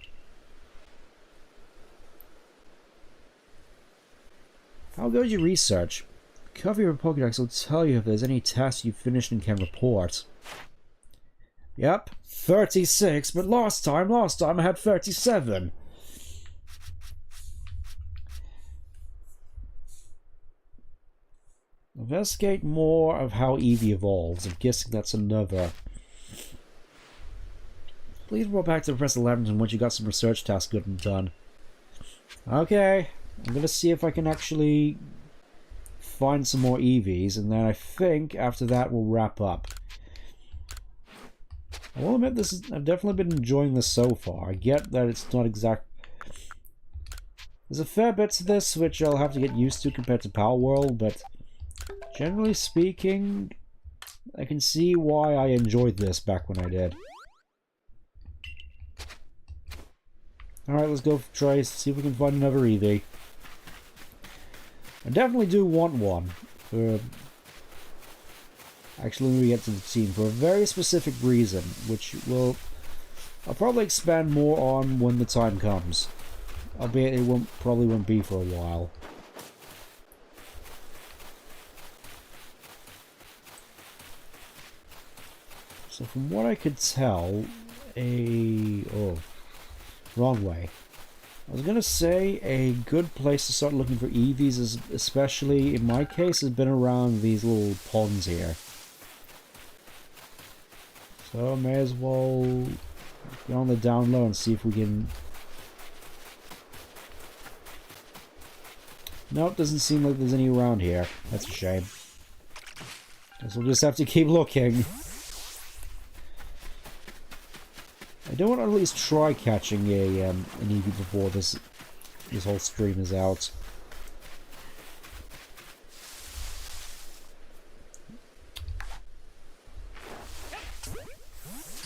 How goes your research? Cover your Pokédex will tell you if there's any tasks you've finished and can report. Yep, 36, but last time I had 37. Investigate more of how Eevee evolves. I'm guessing that's another. Please roll back to Professor Lavington once you got some research tasks good and done. Okay, I'm gonna see if I can actually find some more Eevees, and then I think after that we'll wrap up. I will admit I've definitely been enjoying this so far. I get that it's not exact. There's a fair bit to this which I'll have to get used to compared to Power World, but generally speaking, I can see why I enjoyed this back when I did. Alright, let's go for Trace, see if we can find another Eevee. I definitely do want one. Actually, when we get to the team, for a very specific reason, which I'll probably expand more on when the time comes. Albeit it probably won't be for a while. So from what I could tell, wrong way. I was gonna say a good place to start looking for Eevees is, especially in my case, has been around these little ponds here. So I may as well go on the down low and see if we can. Nope, doesn't seem like there's any around here. That's a shame. Guess we'll just have to keep looking. I do want to at least try catching an Eevee before this whole stream is out.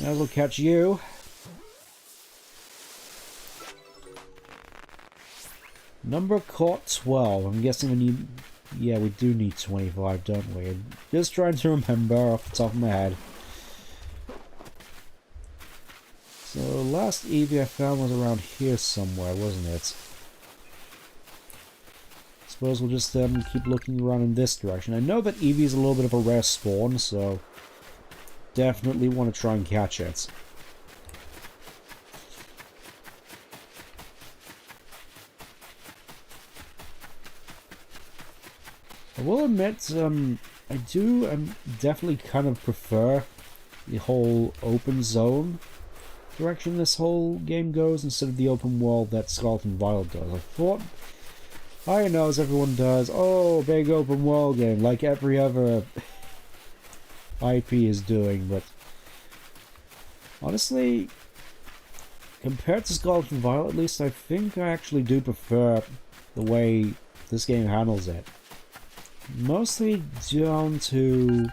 Now we'll catch you. Number caught 12. I'm guessing we need. Yeah, we do need 25, don't we? Just trying to remember off the top of my head. So, last Eevee I found was around here somewhere, wasn't it? Suppose we'll just keep looking around in this direction. I know that Eevee is a little bit of a rare spawn, so definitely want to try and catch it. I will admit, I definitely kind of prefer the whole open zone direction this whole game goes instead of the open world that Scarlet and Violet does. I thought, I know as everyone does, oh, big open world game, like every other IP is doing, but honestly, compared to Scarlet and Violet at least, I think I actually do prefer the way this game handles it. Mostly down to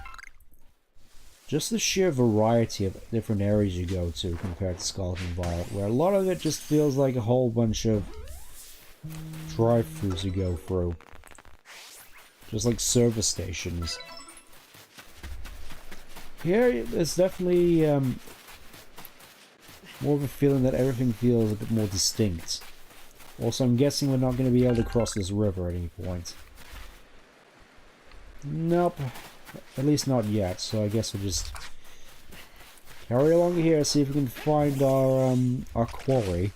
just the sheer variety of different areas you go to compared to Scarlet and Violet, where a lot of it just feels like a whole bunch of drive-thrus you go through. Just like service stations. Here, it's definitely more of a feeling that everything feels a bit more distinct. Also, I'm guessing we're not going to be able to cross this river at any point. Nope. At least not yet, so I guess we'll just carry along here, see if we can find our quarry.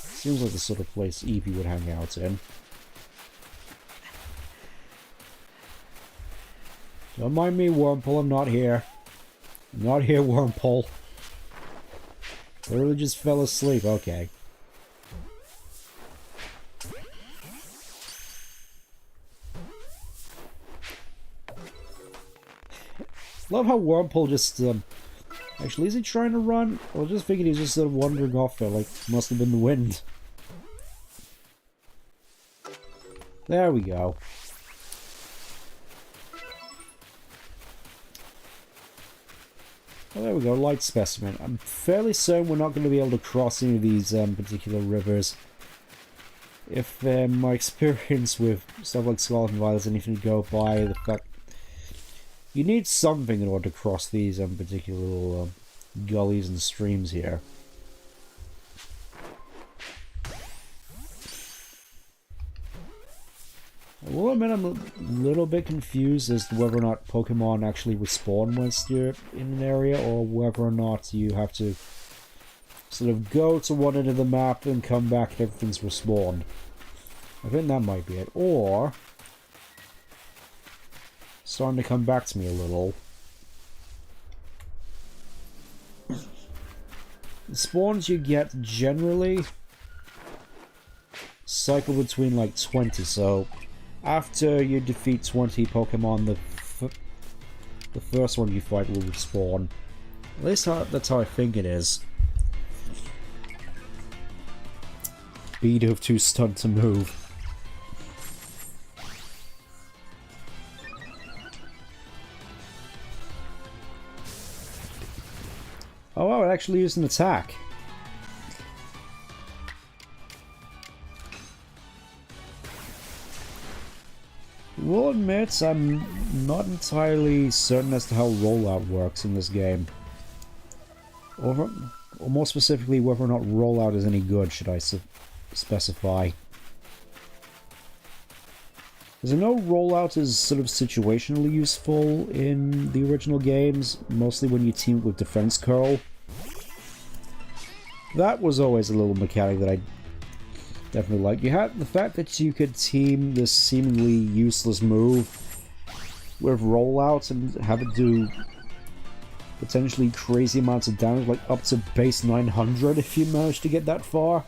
Seems like the sort of place Eevee would hang out in. Don't mind me, Wormpole, I'm not here. I'm not here, Wormpole. Literally just fell asleep, okay. Love how Wormpole just, actually, is he trying to run? I was just thinking he's just sort of wandering off there, like, must have been the wind. There we go. Oh, there we go, light specimen. I'm fairly certain we're not going to be able to cross any of these particular rivers. If my experience with stuff like Scarlet and Violet is anything to go by, the fact you need something in order to cross these particular little gullies and streams here. I will admit I'm a little bit confused as to whether or not Pokemon actually respawn once you're in an area, or whether or not you have to sort of go to one end of the map and come back and everything's respawned. I think that might be it. Or starting to come back to me a little. The spawns you get generally cycle between like 20, so after you defeat 20 Pokemon, the first one you fight will respawn. At least that's how I think it is. Beedove too stunned to move. Oh wow, it actually used an attack. Will admit, I'm not entirely certain as to how rollout works in this game. Or more specifically, whether or not rollout is any good, should I specify. Because I know rollout is sort of situationally useful in the original games, mostly when you team with Defense Curl. That was always a little mechanic that I definitely liked. You had the fact that you could team this seemingly useless move with rollout and have it do potentially crazy amounts of damage, like up to base 900 if you manage to get that far.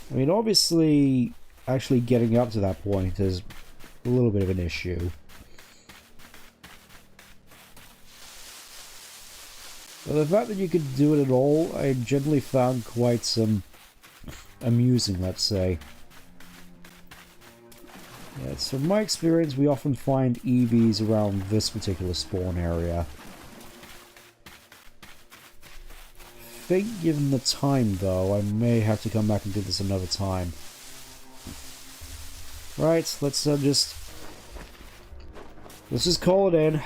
I mean, obviously, actually getting up to that point is a little bit of an issue. But the fact that you could do it at all, I generally found quite amusing, let's say. Yeah, so from my experience, we often find EVs around this particular spawn area. I think given the time, though, I may have to come back and do this another time. Right, let's just call it in.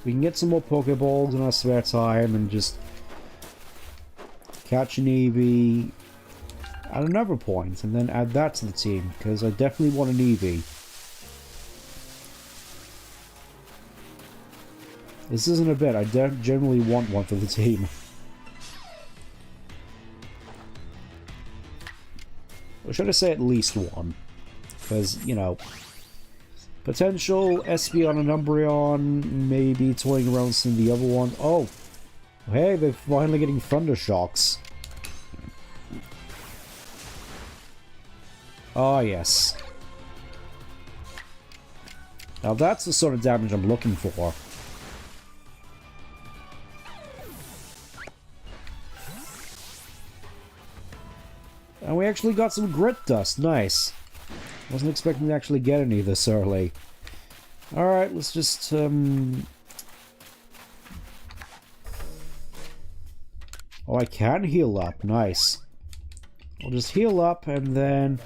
We can get some more Pokeballs in our spare time and just catch an Eevee at another point, and then add that to the team, because I definitely want an Eevee. This isn't a bit, I generally want one for the team. Or should I say at least one? Because, you know, potential Espeon and Umbreon, maybe toying around with some of the other one. Oh, hey, they're finally getting Thunder Shocks. Oh, yes. Now that's the sort of damage I'm looking for. And we actually got some Grit Dust. Nice. Wasn't expecting to actually get any this early. Alright, let's just, Oh, I can heal up. Nice. I'll just heal up, and then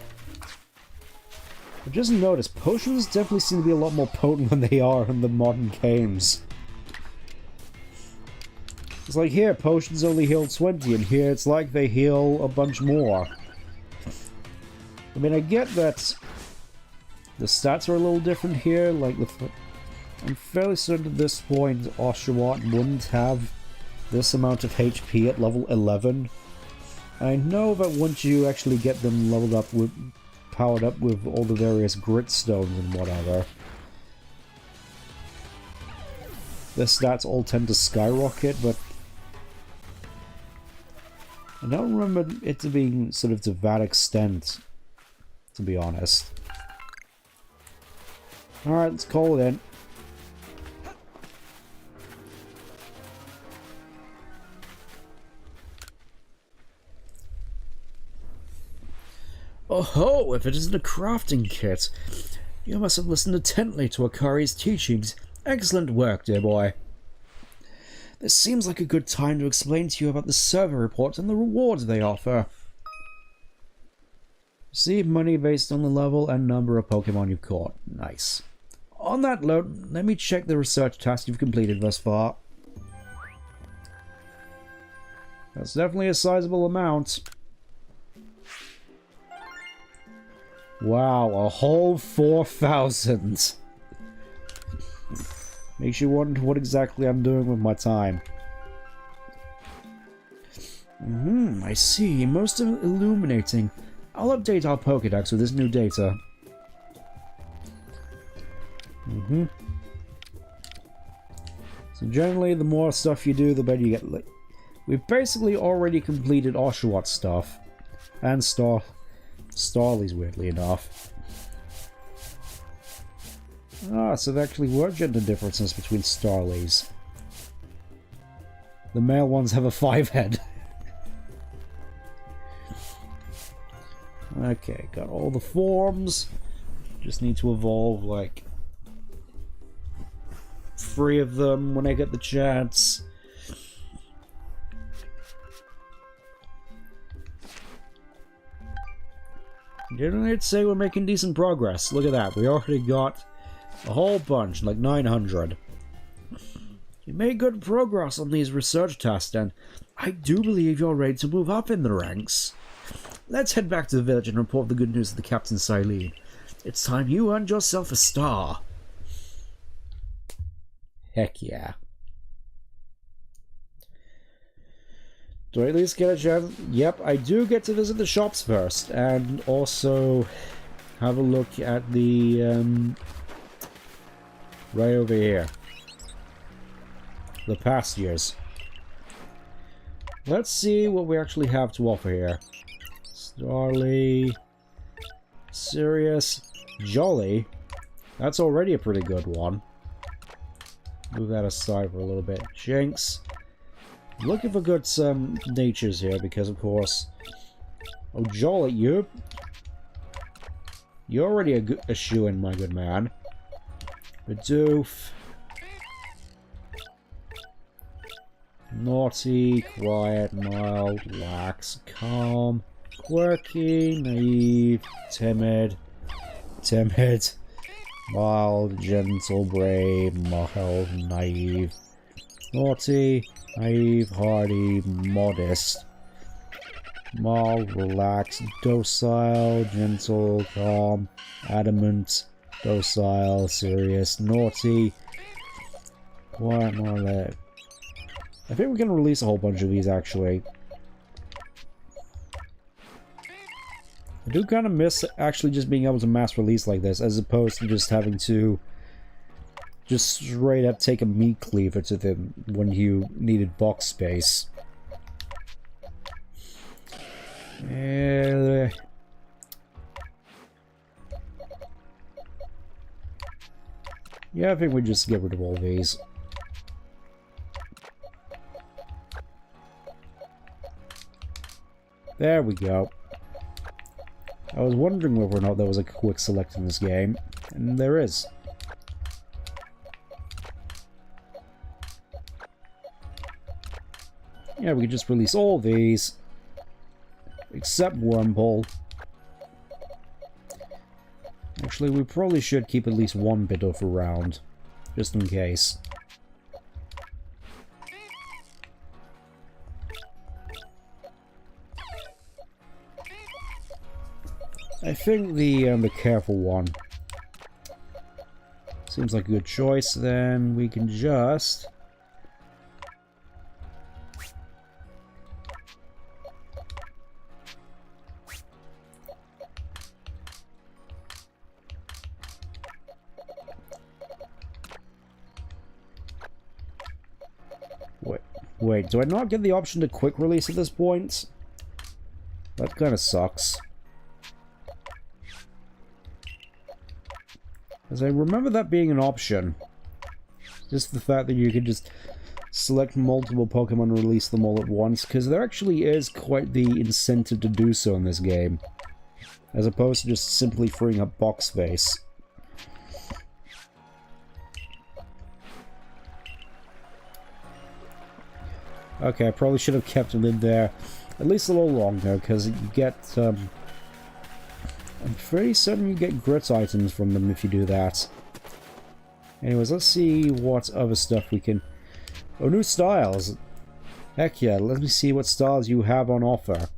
I've just noticed potions definitely seem to be a lot more potent than they are in the modern games. It's like here, potions only heal 20, and here it's like they heal a bunch more. I mean, I get that the stats are a little different here, like I'm fairly certain at this point Oshawott wouldn't have this amount of HP at level 11. I know that once you actually get them leveled up with, powered up with all the various grit stones and whatever, the stats all tend to skyrocket, but I don't remember it to being sort of to that extent, to be honest. Alright, let's call it in. Oh ho, if it isn't a crafting kit! You must have listened intently to Akari's teachings. Excellent work, dear boy. This seems like a good time to explain to you about the server reports and the rewards they offer. Receive money based on the level and number of Pokemon you've caught. Nice. On that note, let me check the research tasks you've completed thus far. That's definitely a sizable amount. Wow, a whole 4,000. Makes you wonder what exactly I'm doing with my time. I see. Most illuminating. I'll update our Pokédex with this new data. So generally, the more stuff you do, the better you get. We've basically already completed Oshawott stuff. And Starly's, weirdly enough. Ah, so there actually were gender differences between Starly's. The male ones have a 5-head. Okay, got all the forms. Just need to evolve, like, 3 of them when I get the chance. Generally, I'd say we're making decent progress. Look at that, we already got a whole bunch, like 900. You made good progress on these research tests, and I do believe you're ready to move up in the ranks. Let's head back to the village and report the good news to the Captain Silene. It's time you earned yourself a star. Heck yeah. Do I at least get a chance? Yep, I do get to visit the shops first, and also have a look at the, right over here. The pastures. Let's see what we actually have to offer here. Starly, Sirius, Jolly. That's already a pretty good one. Move that aside for a little bit. Jinx. Looking for good natures here because, of course... Oh, Jolly, you're already a shoo-in, my good man. Bidoof. Naughty, quiet, mild, lax, calm, quirky, naive, timid, mild, gentle, brave, mild, naive, naughty, naive, hardy, modest, mild, relaxed, docile, gentle, calm, adamant, docile, serious, naughty, quiet, mild. I think we can release a whole bunch of these, actually. I do kind of miss actually just being able to mass release like this, as opposed to just having to just straight up take a meat cleaver to them when you needed box space. Yeah, I think we just get rid of all these. There we go. I was wondering whether or not there was a quick select in this game, and there is. Yeah, we can just release all these, except Wormpole. Actually, we probably should keep at least one Bidoof around, just in case. I think the careful one seems like a good choice. Then we can just wait. Do I not get the option to quick release at this point? That kind of sucks. As I remember that being an option. Just the fact that you could just select multiple Pokemon and release them all at once, because there actually is quite the incentive to do so in this game. As opposed to just simply freeing up box space. Okay, I probably should have kept him in there at least a little longer, because you get, I'm pretty certain you get grit items from them if you do that. Anyways, let's see what other stuff we can... Oh, new styles! Heck yeah, let me see what styles you have on offer.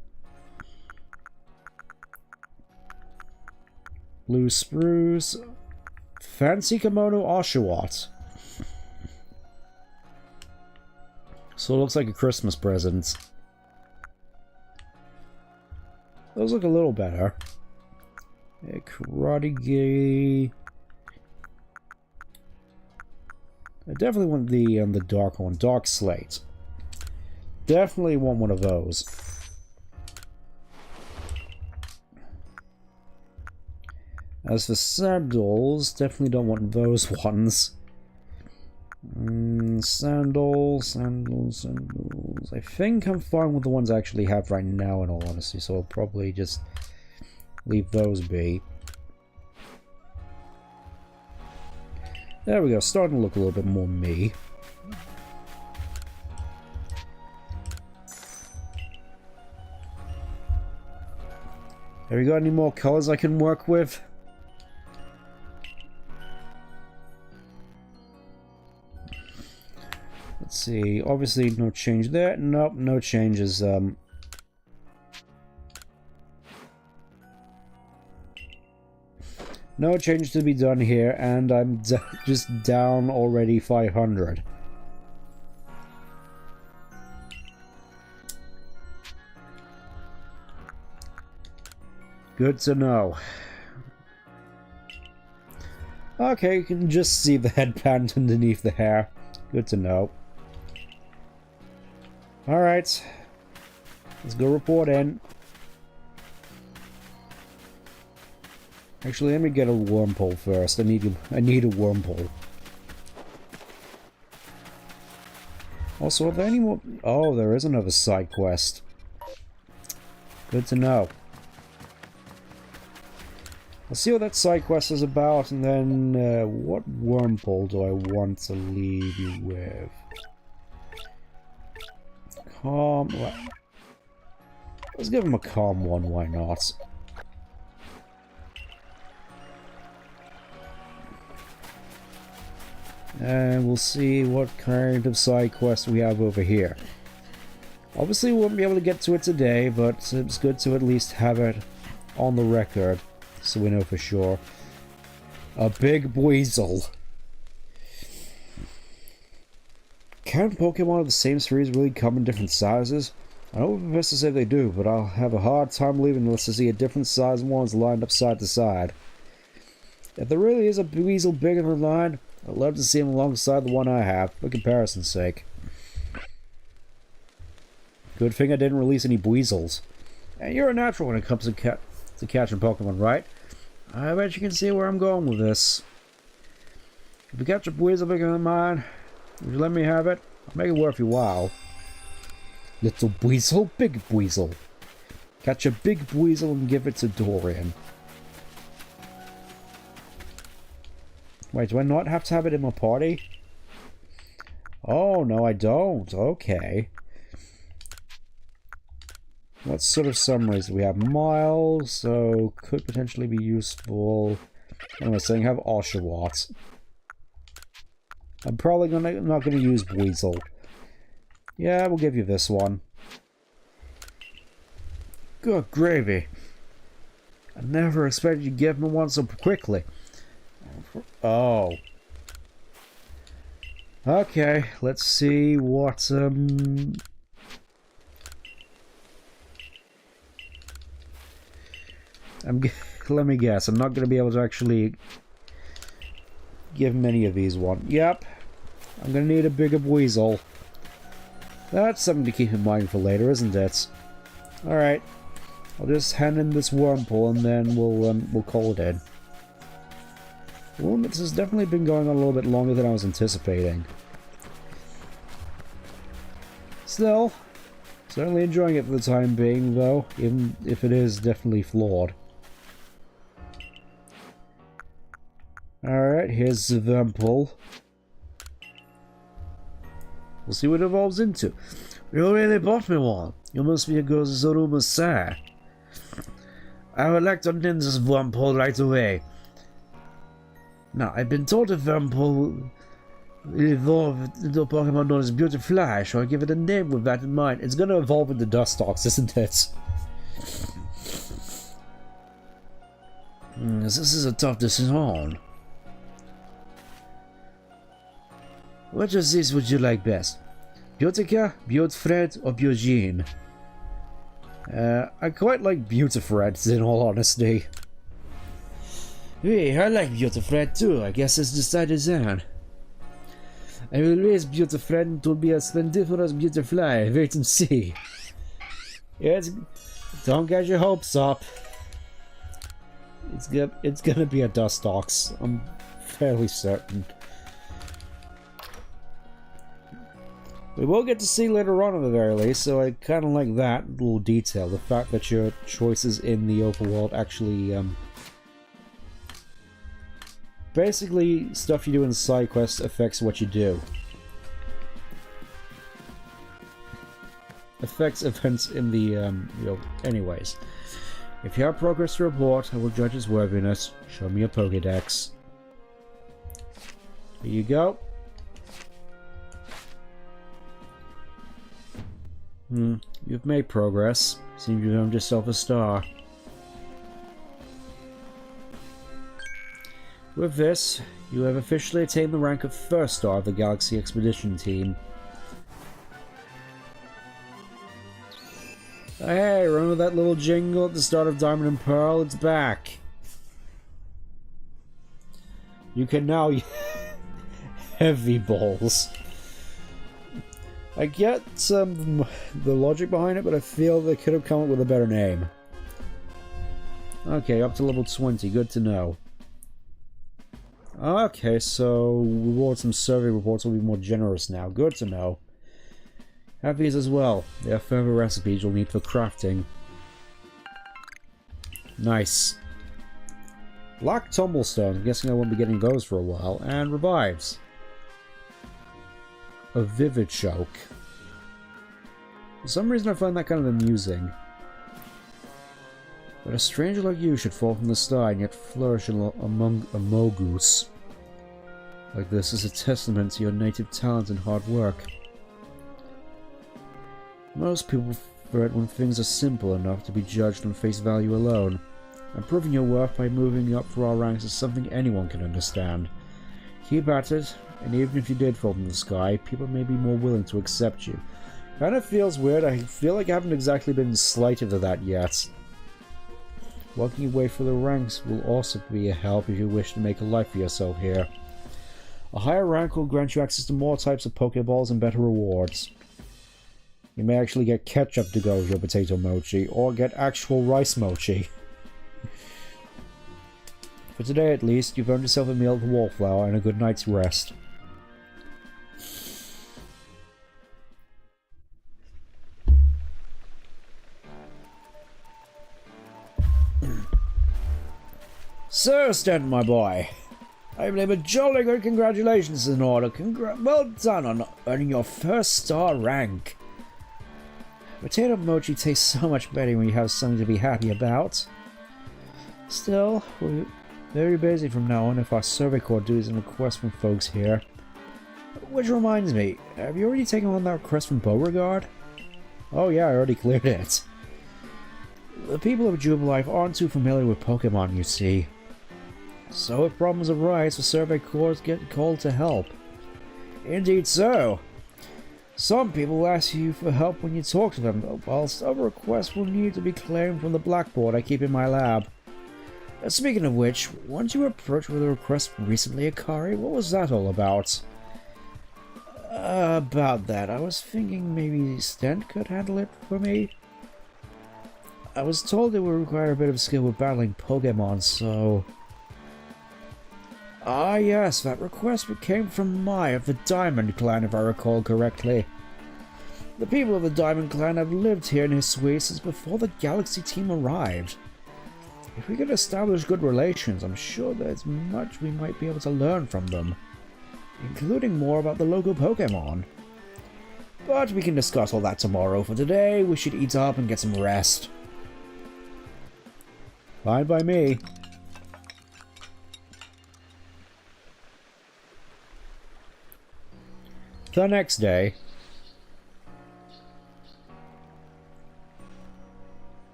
Blue Spruce... Fancy Kimono Oshawott. So it looks like a Christmas present. Those look a little better. Yeah, Karate Gi. I definitely want the dark one, Dark Slate. Definitely want one of those. As for sandals, definitely don't want those ones. Sandals. I think I'm fine with the ones I actually have right now, in all honesty, so I'll probably just leave those be. There we go, starting to look a little bit more me. Have you got any more colors I can work with? Let's see, obviously no change there. Nope, no changes. No change to be done here, and I'm just down already 500. Good to know. Okay, you can just see the headband underneath the hair. Good to know. Alright. Let's go report in. Actually, let me get a wormhole first. I need a wormhole. Also, are there any more? Oh, there is another side quest. Good to know. I'll see what that side quest is about, and then what wormhole do I want to leave you with? Calm. Well, let's give him a calm one. Why not? And we'll see what kind of side quest we have over here. Obviously we won't be able to get to it today, but it's good to at least have it on the record, so we know for sure. A big weasel. Can Pokemon of the same series really come in different sizes? I know what Professor said they do, but I'll have a hard time believing unless I see a different size ones lined up side to side. If there really is a weasel bigger than mine, I'd love to see him alongside the one I have, for comparison's sake. Good thing I didn't release any Buizzles. And you're a natural when it comes to catching Pokemon, right? I bet you can see where I'm going with this. If you catch a Buizzle bigger than mine, would you let me have it? I'll make it worth your while. Little Buizzle, big Buizzle. Catch a big Buizzle and give it to Dorian. Wait, do I not have to have it in my party? Oh, no, I don't. Okay. What sort of summaries do we have? Miles, so could potentially be useful. What am I saying? Have Oshawott. I'm probably not going to use Buizzle. Yeah, we'll give you this one. Good gravy. I never expected you to give me one so quickly. Oh. Okay, let's see what, let me guess, I'm not going to be able to actually give many of these one. Yep. I'm going to need a bigger Buizzle. That's something to keep in mind for later, isn't it? Alright. I'll just hand in this wormhole and then we'll call it in. Well, this has definitely been going on a little bit longer than I was anticipating. Still, certainly enjoying it for the time being, though, even if it is definitely flawed. Alright, here's the Vempel. We'll see what it evolves into. You really bought me one. You must be a good Zoruba sir. I would like to name this Vempel right away. Now, I've been told a Vempel will evolve into a Pokemon known as Beautifly, so I'll give it a name with that in mind. It's gonna evolve into Dustox, isn't it? This is a tough decision. Which of these would you like best? Beautica, Beaufred, or Beaujean? I quite like Beautifred, in all honesty. Hey, I like Beautifred too. I guess it's decided on. I will raise Beautifred to be as splendiferous Beautifly. Wait and see. Don't get your hopes up. It's gonna be a Dustox. I'm fairly certain. We will get to see later on at the very least, so I kind of like that little detail. The fact that your choices in the open world actually, basically, stuff you do in the side quests affects what you do. Affects events in the, anyways. If you have progress to report, I will judge its worthiness. Show me a Pokédex. Here you go. You've made progress. Seems you've earned yourself a star. With this, you have officially attained the rank of first star of the Galaxy Expedition Team. Hey, remember that little jingle at the start of Diamond and Pearl? It's back. You can now heavy balls. I get the logic behind it, but I feel they could have come up with a better name. Okay, up to level 20. Good to know. Okay, so rewards from survey reports will be more generous now. Good to know. Have these as well. There are further recipes you'll need for crafting. Nice. Black Tumblestones. I'm guessing I won't be getting those for a while. And revives. A Vivid Choke. For some reason I find that kind of amusing. But a stranger like you should fall from the sky and yet flourish among a Mogus. Like this is a testament to your native talent and hard work. Most people fret when things are simple enough to be judged on face value alone. And proving your worth by moving up through our ranks is something anyone can understand. Keep at it, and even if you did fall from the sky, people may be more willing to accept you. Kinda feels weird, I feel like I haven't exactly been slighted for that yet. Working your way through the ranks will also be a help if you wish to make a life for yourself here. A higher rank will grant you access to more types of Pokeballs and better rewards. You may actually get ketchup to go with your potato mochi, or get actual rice mochi. For today at least, you've earned yourself a meal of wallflower and a good night's rest. So, Stanton, my boy, I believe a jolly good congratulations in order. Well done on earning your first star rank. Potato mochi tastes so much better when you have something to be happy about. Still, we're very busy from now on if our survey corps duties and requests from folks here. Which reminds me, have you already taken on that request from Beauregard? Oh yeah, I already cleared it. The people of Jubilife aren't too familiar with Pokemon, you see. So if problems arise, the survey corps get called to help. Indeed so. Some people will ask you for help when you talk to them, whilst other requests will need to be claimed from the blackboard I keep in my lab. Speaking of which, weren't you approached with a request recently, Akari? What was that all about? About that, I was thinking maybe Stent could handle it for me. I was told it would require a bit of skill with battling Pokemon, so... Ah yes, that request came from Mai of the Diamond Clan, if I recall correctly. The people of the Diamond Clan have lived here in Hisui since before the Galaxy team arrived. If we could establish good relations, I'm sure there's much we might be able to learn from them, including more about the local Pokemon. But we can discuss all that tomorrow. For today, we should eat up and get some rest. Fine by me. The next day.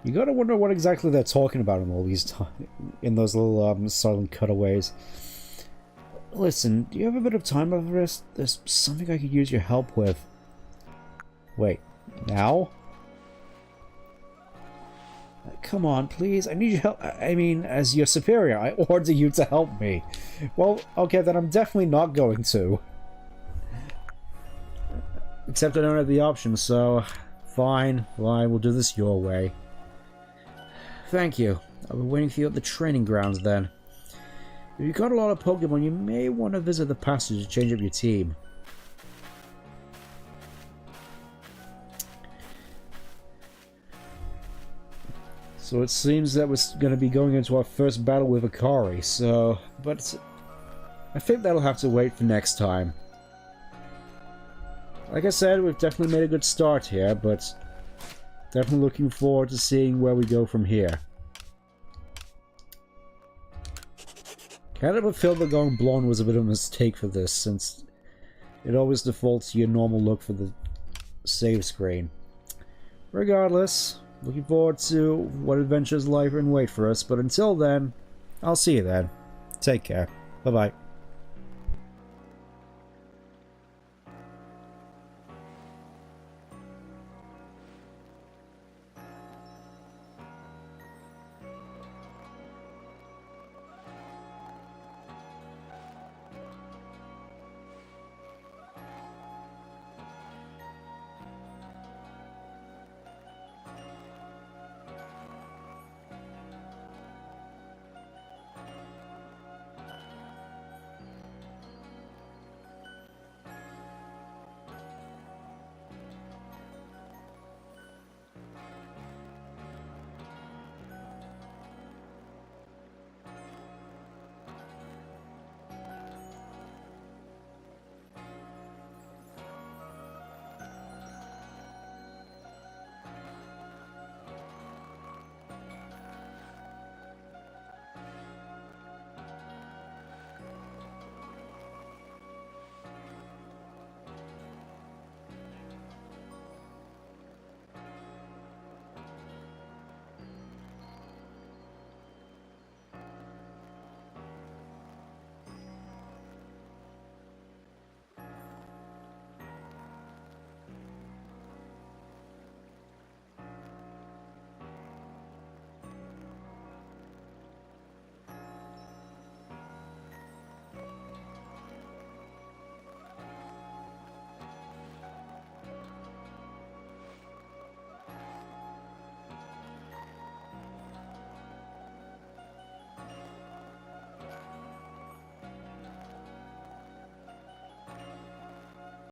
You gotta wonder what exactly they're talking about in all these in those little silent cutaways. Listen, do you have a bit of time over this? There's something I could use your help with. Wait, Now? Come on, please. I need your help. I mean, as your superior, I order you to help me. Well, okay, then I'm definitely not going to. Except I don't have the option, so... Fine, we'll do this your way. Thank you. I'll be waiting for you at the training grounds then. If you've got a lot of Pokemon, you may want to visit the passage to change up your team. So it seems that we're going to be going into our first battle with Akari, so... But I think that'll have to wait for next time. Like I said, we've definitely made a good start here, but definitely looking forward to seeing where we go from here. Kind of a feel that going blonde was a bit of a mistake for this, since it always defaults to your normal look for the save screen. Regardless, looking forward to what adventures lie in wait for us, but until then, I'll see you then. Take care. Bye-bye.